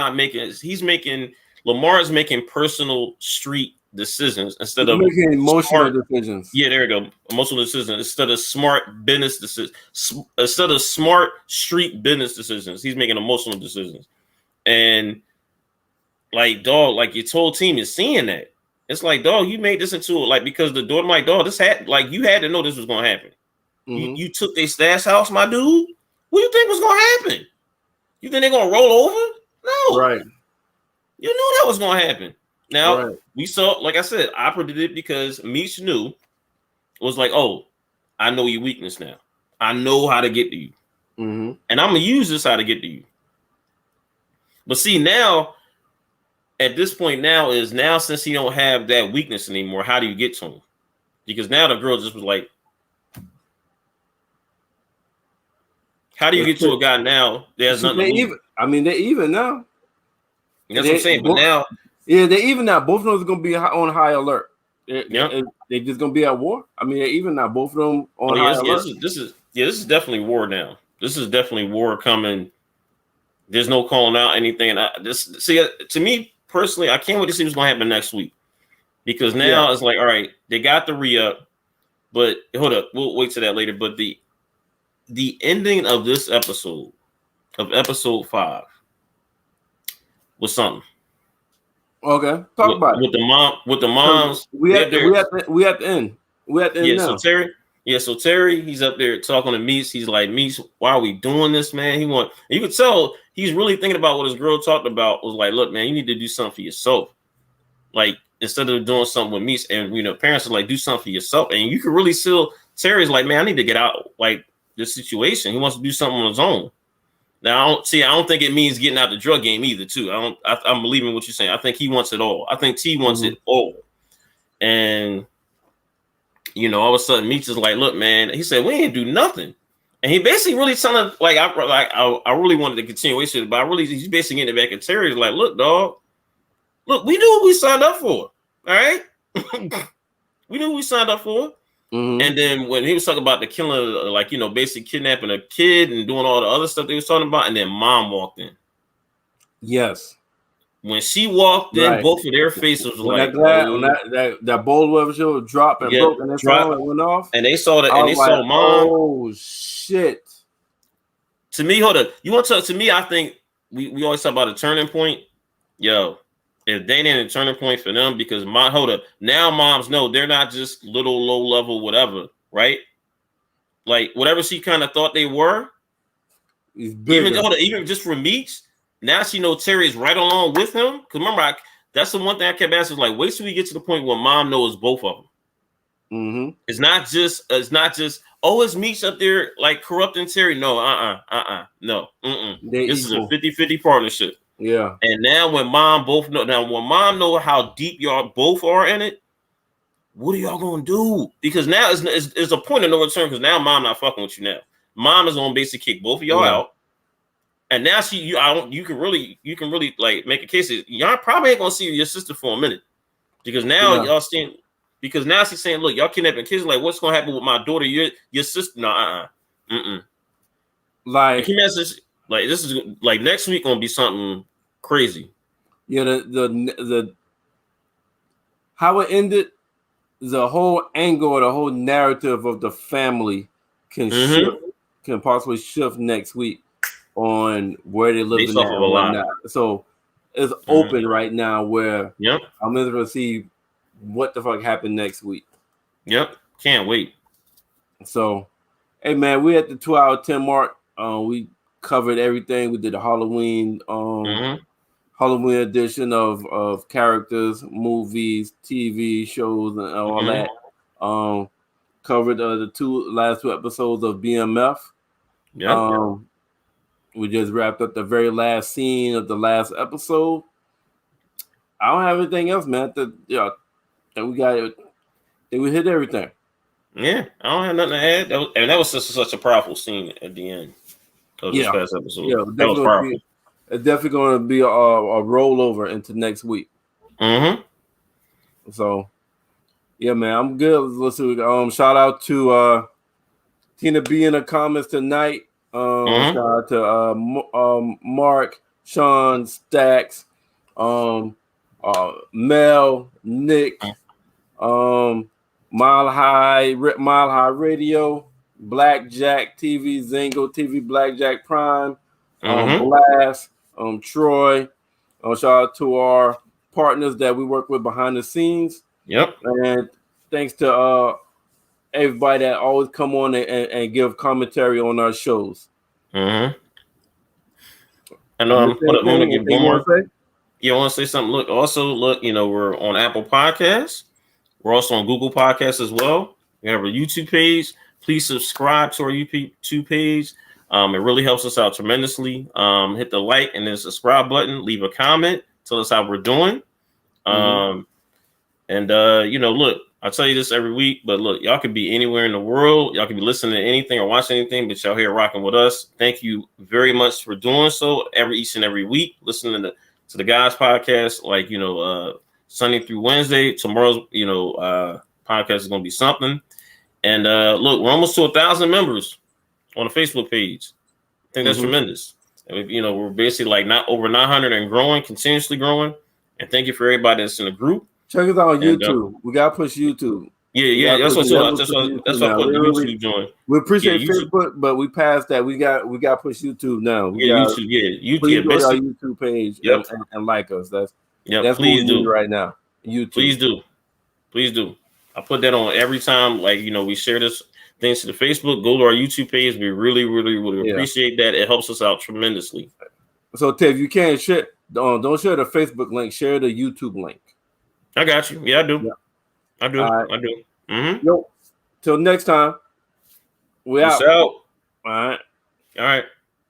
making personal street decisions instead of making emotional decisions. Yeah, there you go. Emotional decisions instead of smart business decisions. Instead of smart street business decisions, he's making emotional decisions. And like, dog, like your whole team is seeing that. It's like, dog, you made this into like because the daughter, my dog, you had to know this was gonna happen. You took their stash house, my dude. What do you think was gonna happen? You think they're gonna roll over? No, right. You knew that was gonna happen. Now we saw, like I said, I predicted because Meech knew it was like, oh, I know your weakness now. I know how to get to you, and I'm gonna use this how to get to you. But see now. At this point now since he don't have that weakness anymore, how do you get to him? Because now the girl just was like, how do you get to a guy now? There's nothing. They're even now. That's what I'm saying. But now, they're even now. Both of them are going to be on high alert. They just gonna be at war. I mean, even now, both of them on high alert. This is definitely war now. This is definitely war coming. There's no calling out anything. To me personally, I can't wait to see what's gonna happen next week, because now it's like, all right, they got the re-up, but hold up, we'll wait to that later. But the ending of this episode, of episode 5, was something. Okay, talk about it. With the moms. We at the end. We at the end now. So Terry, he's up there talking to Meese. He's like, Meese, why are we doing this, man? You could tell he's really thinking about what his girl talked about. Was like, look, man, you need to do something for yourself. Like, instead of doing something with Meese, and parents are like, do something for yourself. And you can really still, Terry's like, man, I need to get out like this situation. He wants to do something on his own. Now, I don't think it means getting out the drug game either, too. I'm believing what you're saying. I think he wants it all. I think T wants it all. And, all of a sudden, Meech is like, look, man, he said, we ain't do nothing. And he basically really telling, like, I really wanted the continuation, but he's basically getting it back at Terry. He's like, look, dog, look, we knew what we signed up for. All right? We knew what we signed up for. Mm-hmm. And then when he was talking about the killing, basically kidnapping a kid and doing all the other stuff they was talking about, and then mom walked in. Yes. When she walked in, both of their faces was like, that bowl whatever she was dropped and broke, and it went off. And they saw that, and they saw mom. Oh shit! To me, hold up. You want to talk to me? I think we always talk about a turning point. Yo, if they ain't a turning point for them, because now moms know they're not just little low level whatever, right? Like whatever she kind of thought they were. Even just for Meeks, now she knows Terry's right along with him. Because remember, that's the one thing I kept asking, like, wait till we get to the point where mom knows both of them. Mm-hmm. It's not just it's Meeks up there like corrupting Terry. No, no. This is a 50-50 partnership. Yeah. And now when mom know how deep y'all both are in it, what are y'all gonna do? Because now it's a point of no return, because now mom not fucking with you now. Mom is gonna basically kick both of y'all out. And now you can really like make a case that y'all probably ain't gonna see your sister for a minute. Because now y'all seeing, because now she's saying, look, y'all kidnapping kids, like what's gonna happen with my daughter, your sister? No, Like, like this is like next week gonna be something crazy. Yeah, the how it ended, the whole angle or the whole narrative of the family can possibly shift next week on where they live in now. So it's open right now where I'm going to see what the fuck happened next week. Yep, can't wait. So, hey man, we at the 2-hour 10 mark. We covered everything. We did a Halloween edition of characters, movies, TV shows, and all that. Covered the last two episodes of BMF. Yeah. We just wrapped up the very last scene of the last episode. I don't have anything else, man. That we got it. We hit everything. Yeah, I don't have nothing to add. That was just such a powerful scene at the end of this past episode. Yeah, that was powerful. It's definitely going to be a rollover into next week. So, yeah, man, I'm good. Let's see. Shout out to Tina B in the comments tonight. Shout out to Mark, Sean, Stacks, Mel, Nick, Mile High Radio, Blackjack TV, Zingo TV, Blackjack Prime, Blast, Troy. Shout out to our partners that we work with behind the scenes. Yep. And thanks to everybody that always come on and give commentary on our shows. And I want to give one more. You want to say something? Look, we're on Apple Podcasts. We're also on Google Podcasts as well. We have our YouTube page. Please subscribe to our YouTube page. It really helps us out tremendously. Hit the like and then subscribe button. Leave a comment. Tell us how we're doing. Look, I tell you this every week, but look, y'all could be anywhere in the world. Y'all could be listening to anything or watching anything, but y'all here rocking with us. Thank you very much for doing so each and every week, listening to the guys podcast, Sunday through Wednesday. Tomorrow's, podcast is gonna be something. And look, we're almost to 1,000 members on the Facebook page. I think that's tremendous. And we're basically like not over 900 and growing, continuously growing. And thank you for everybody that's in the group. Check us out on YouTube. We gotta push YouTube. Yeah, that's what I put the YouTube join. We appreciate Facebook, but we passed that. We got to push YouTube now. YouTube. Please go to our YouTube page and like us. That's please do right now. YouTube. Please do. I put that on every time. Like we share this things to the Facebook. Go to our YouTube page. We really, really, really appreciate that. It helps us out tremendously. So Ted, you can't share. Don't share the Facebook link. Share the YouTube link. I got you. Yeah, I do. Yeah. I do. Right. I do. Mm-hmm. Yo, till next time. We out. All right. All right.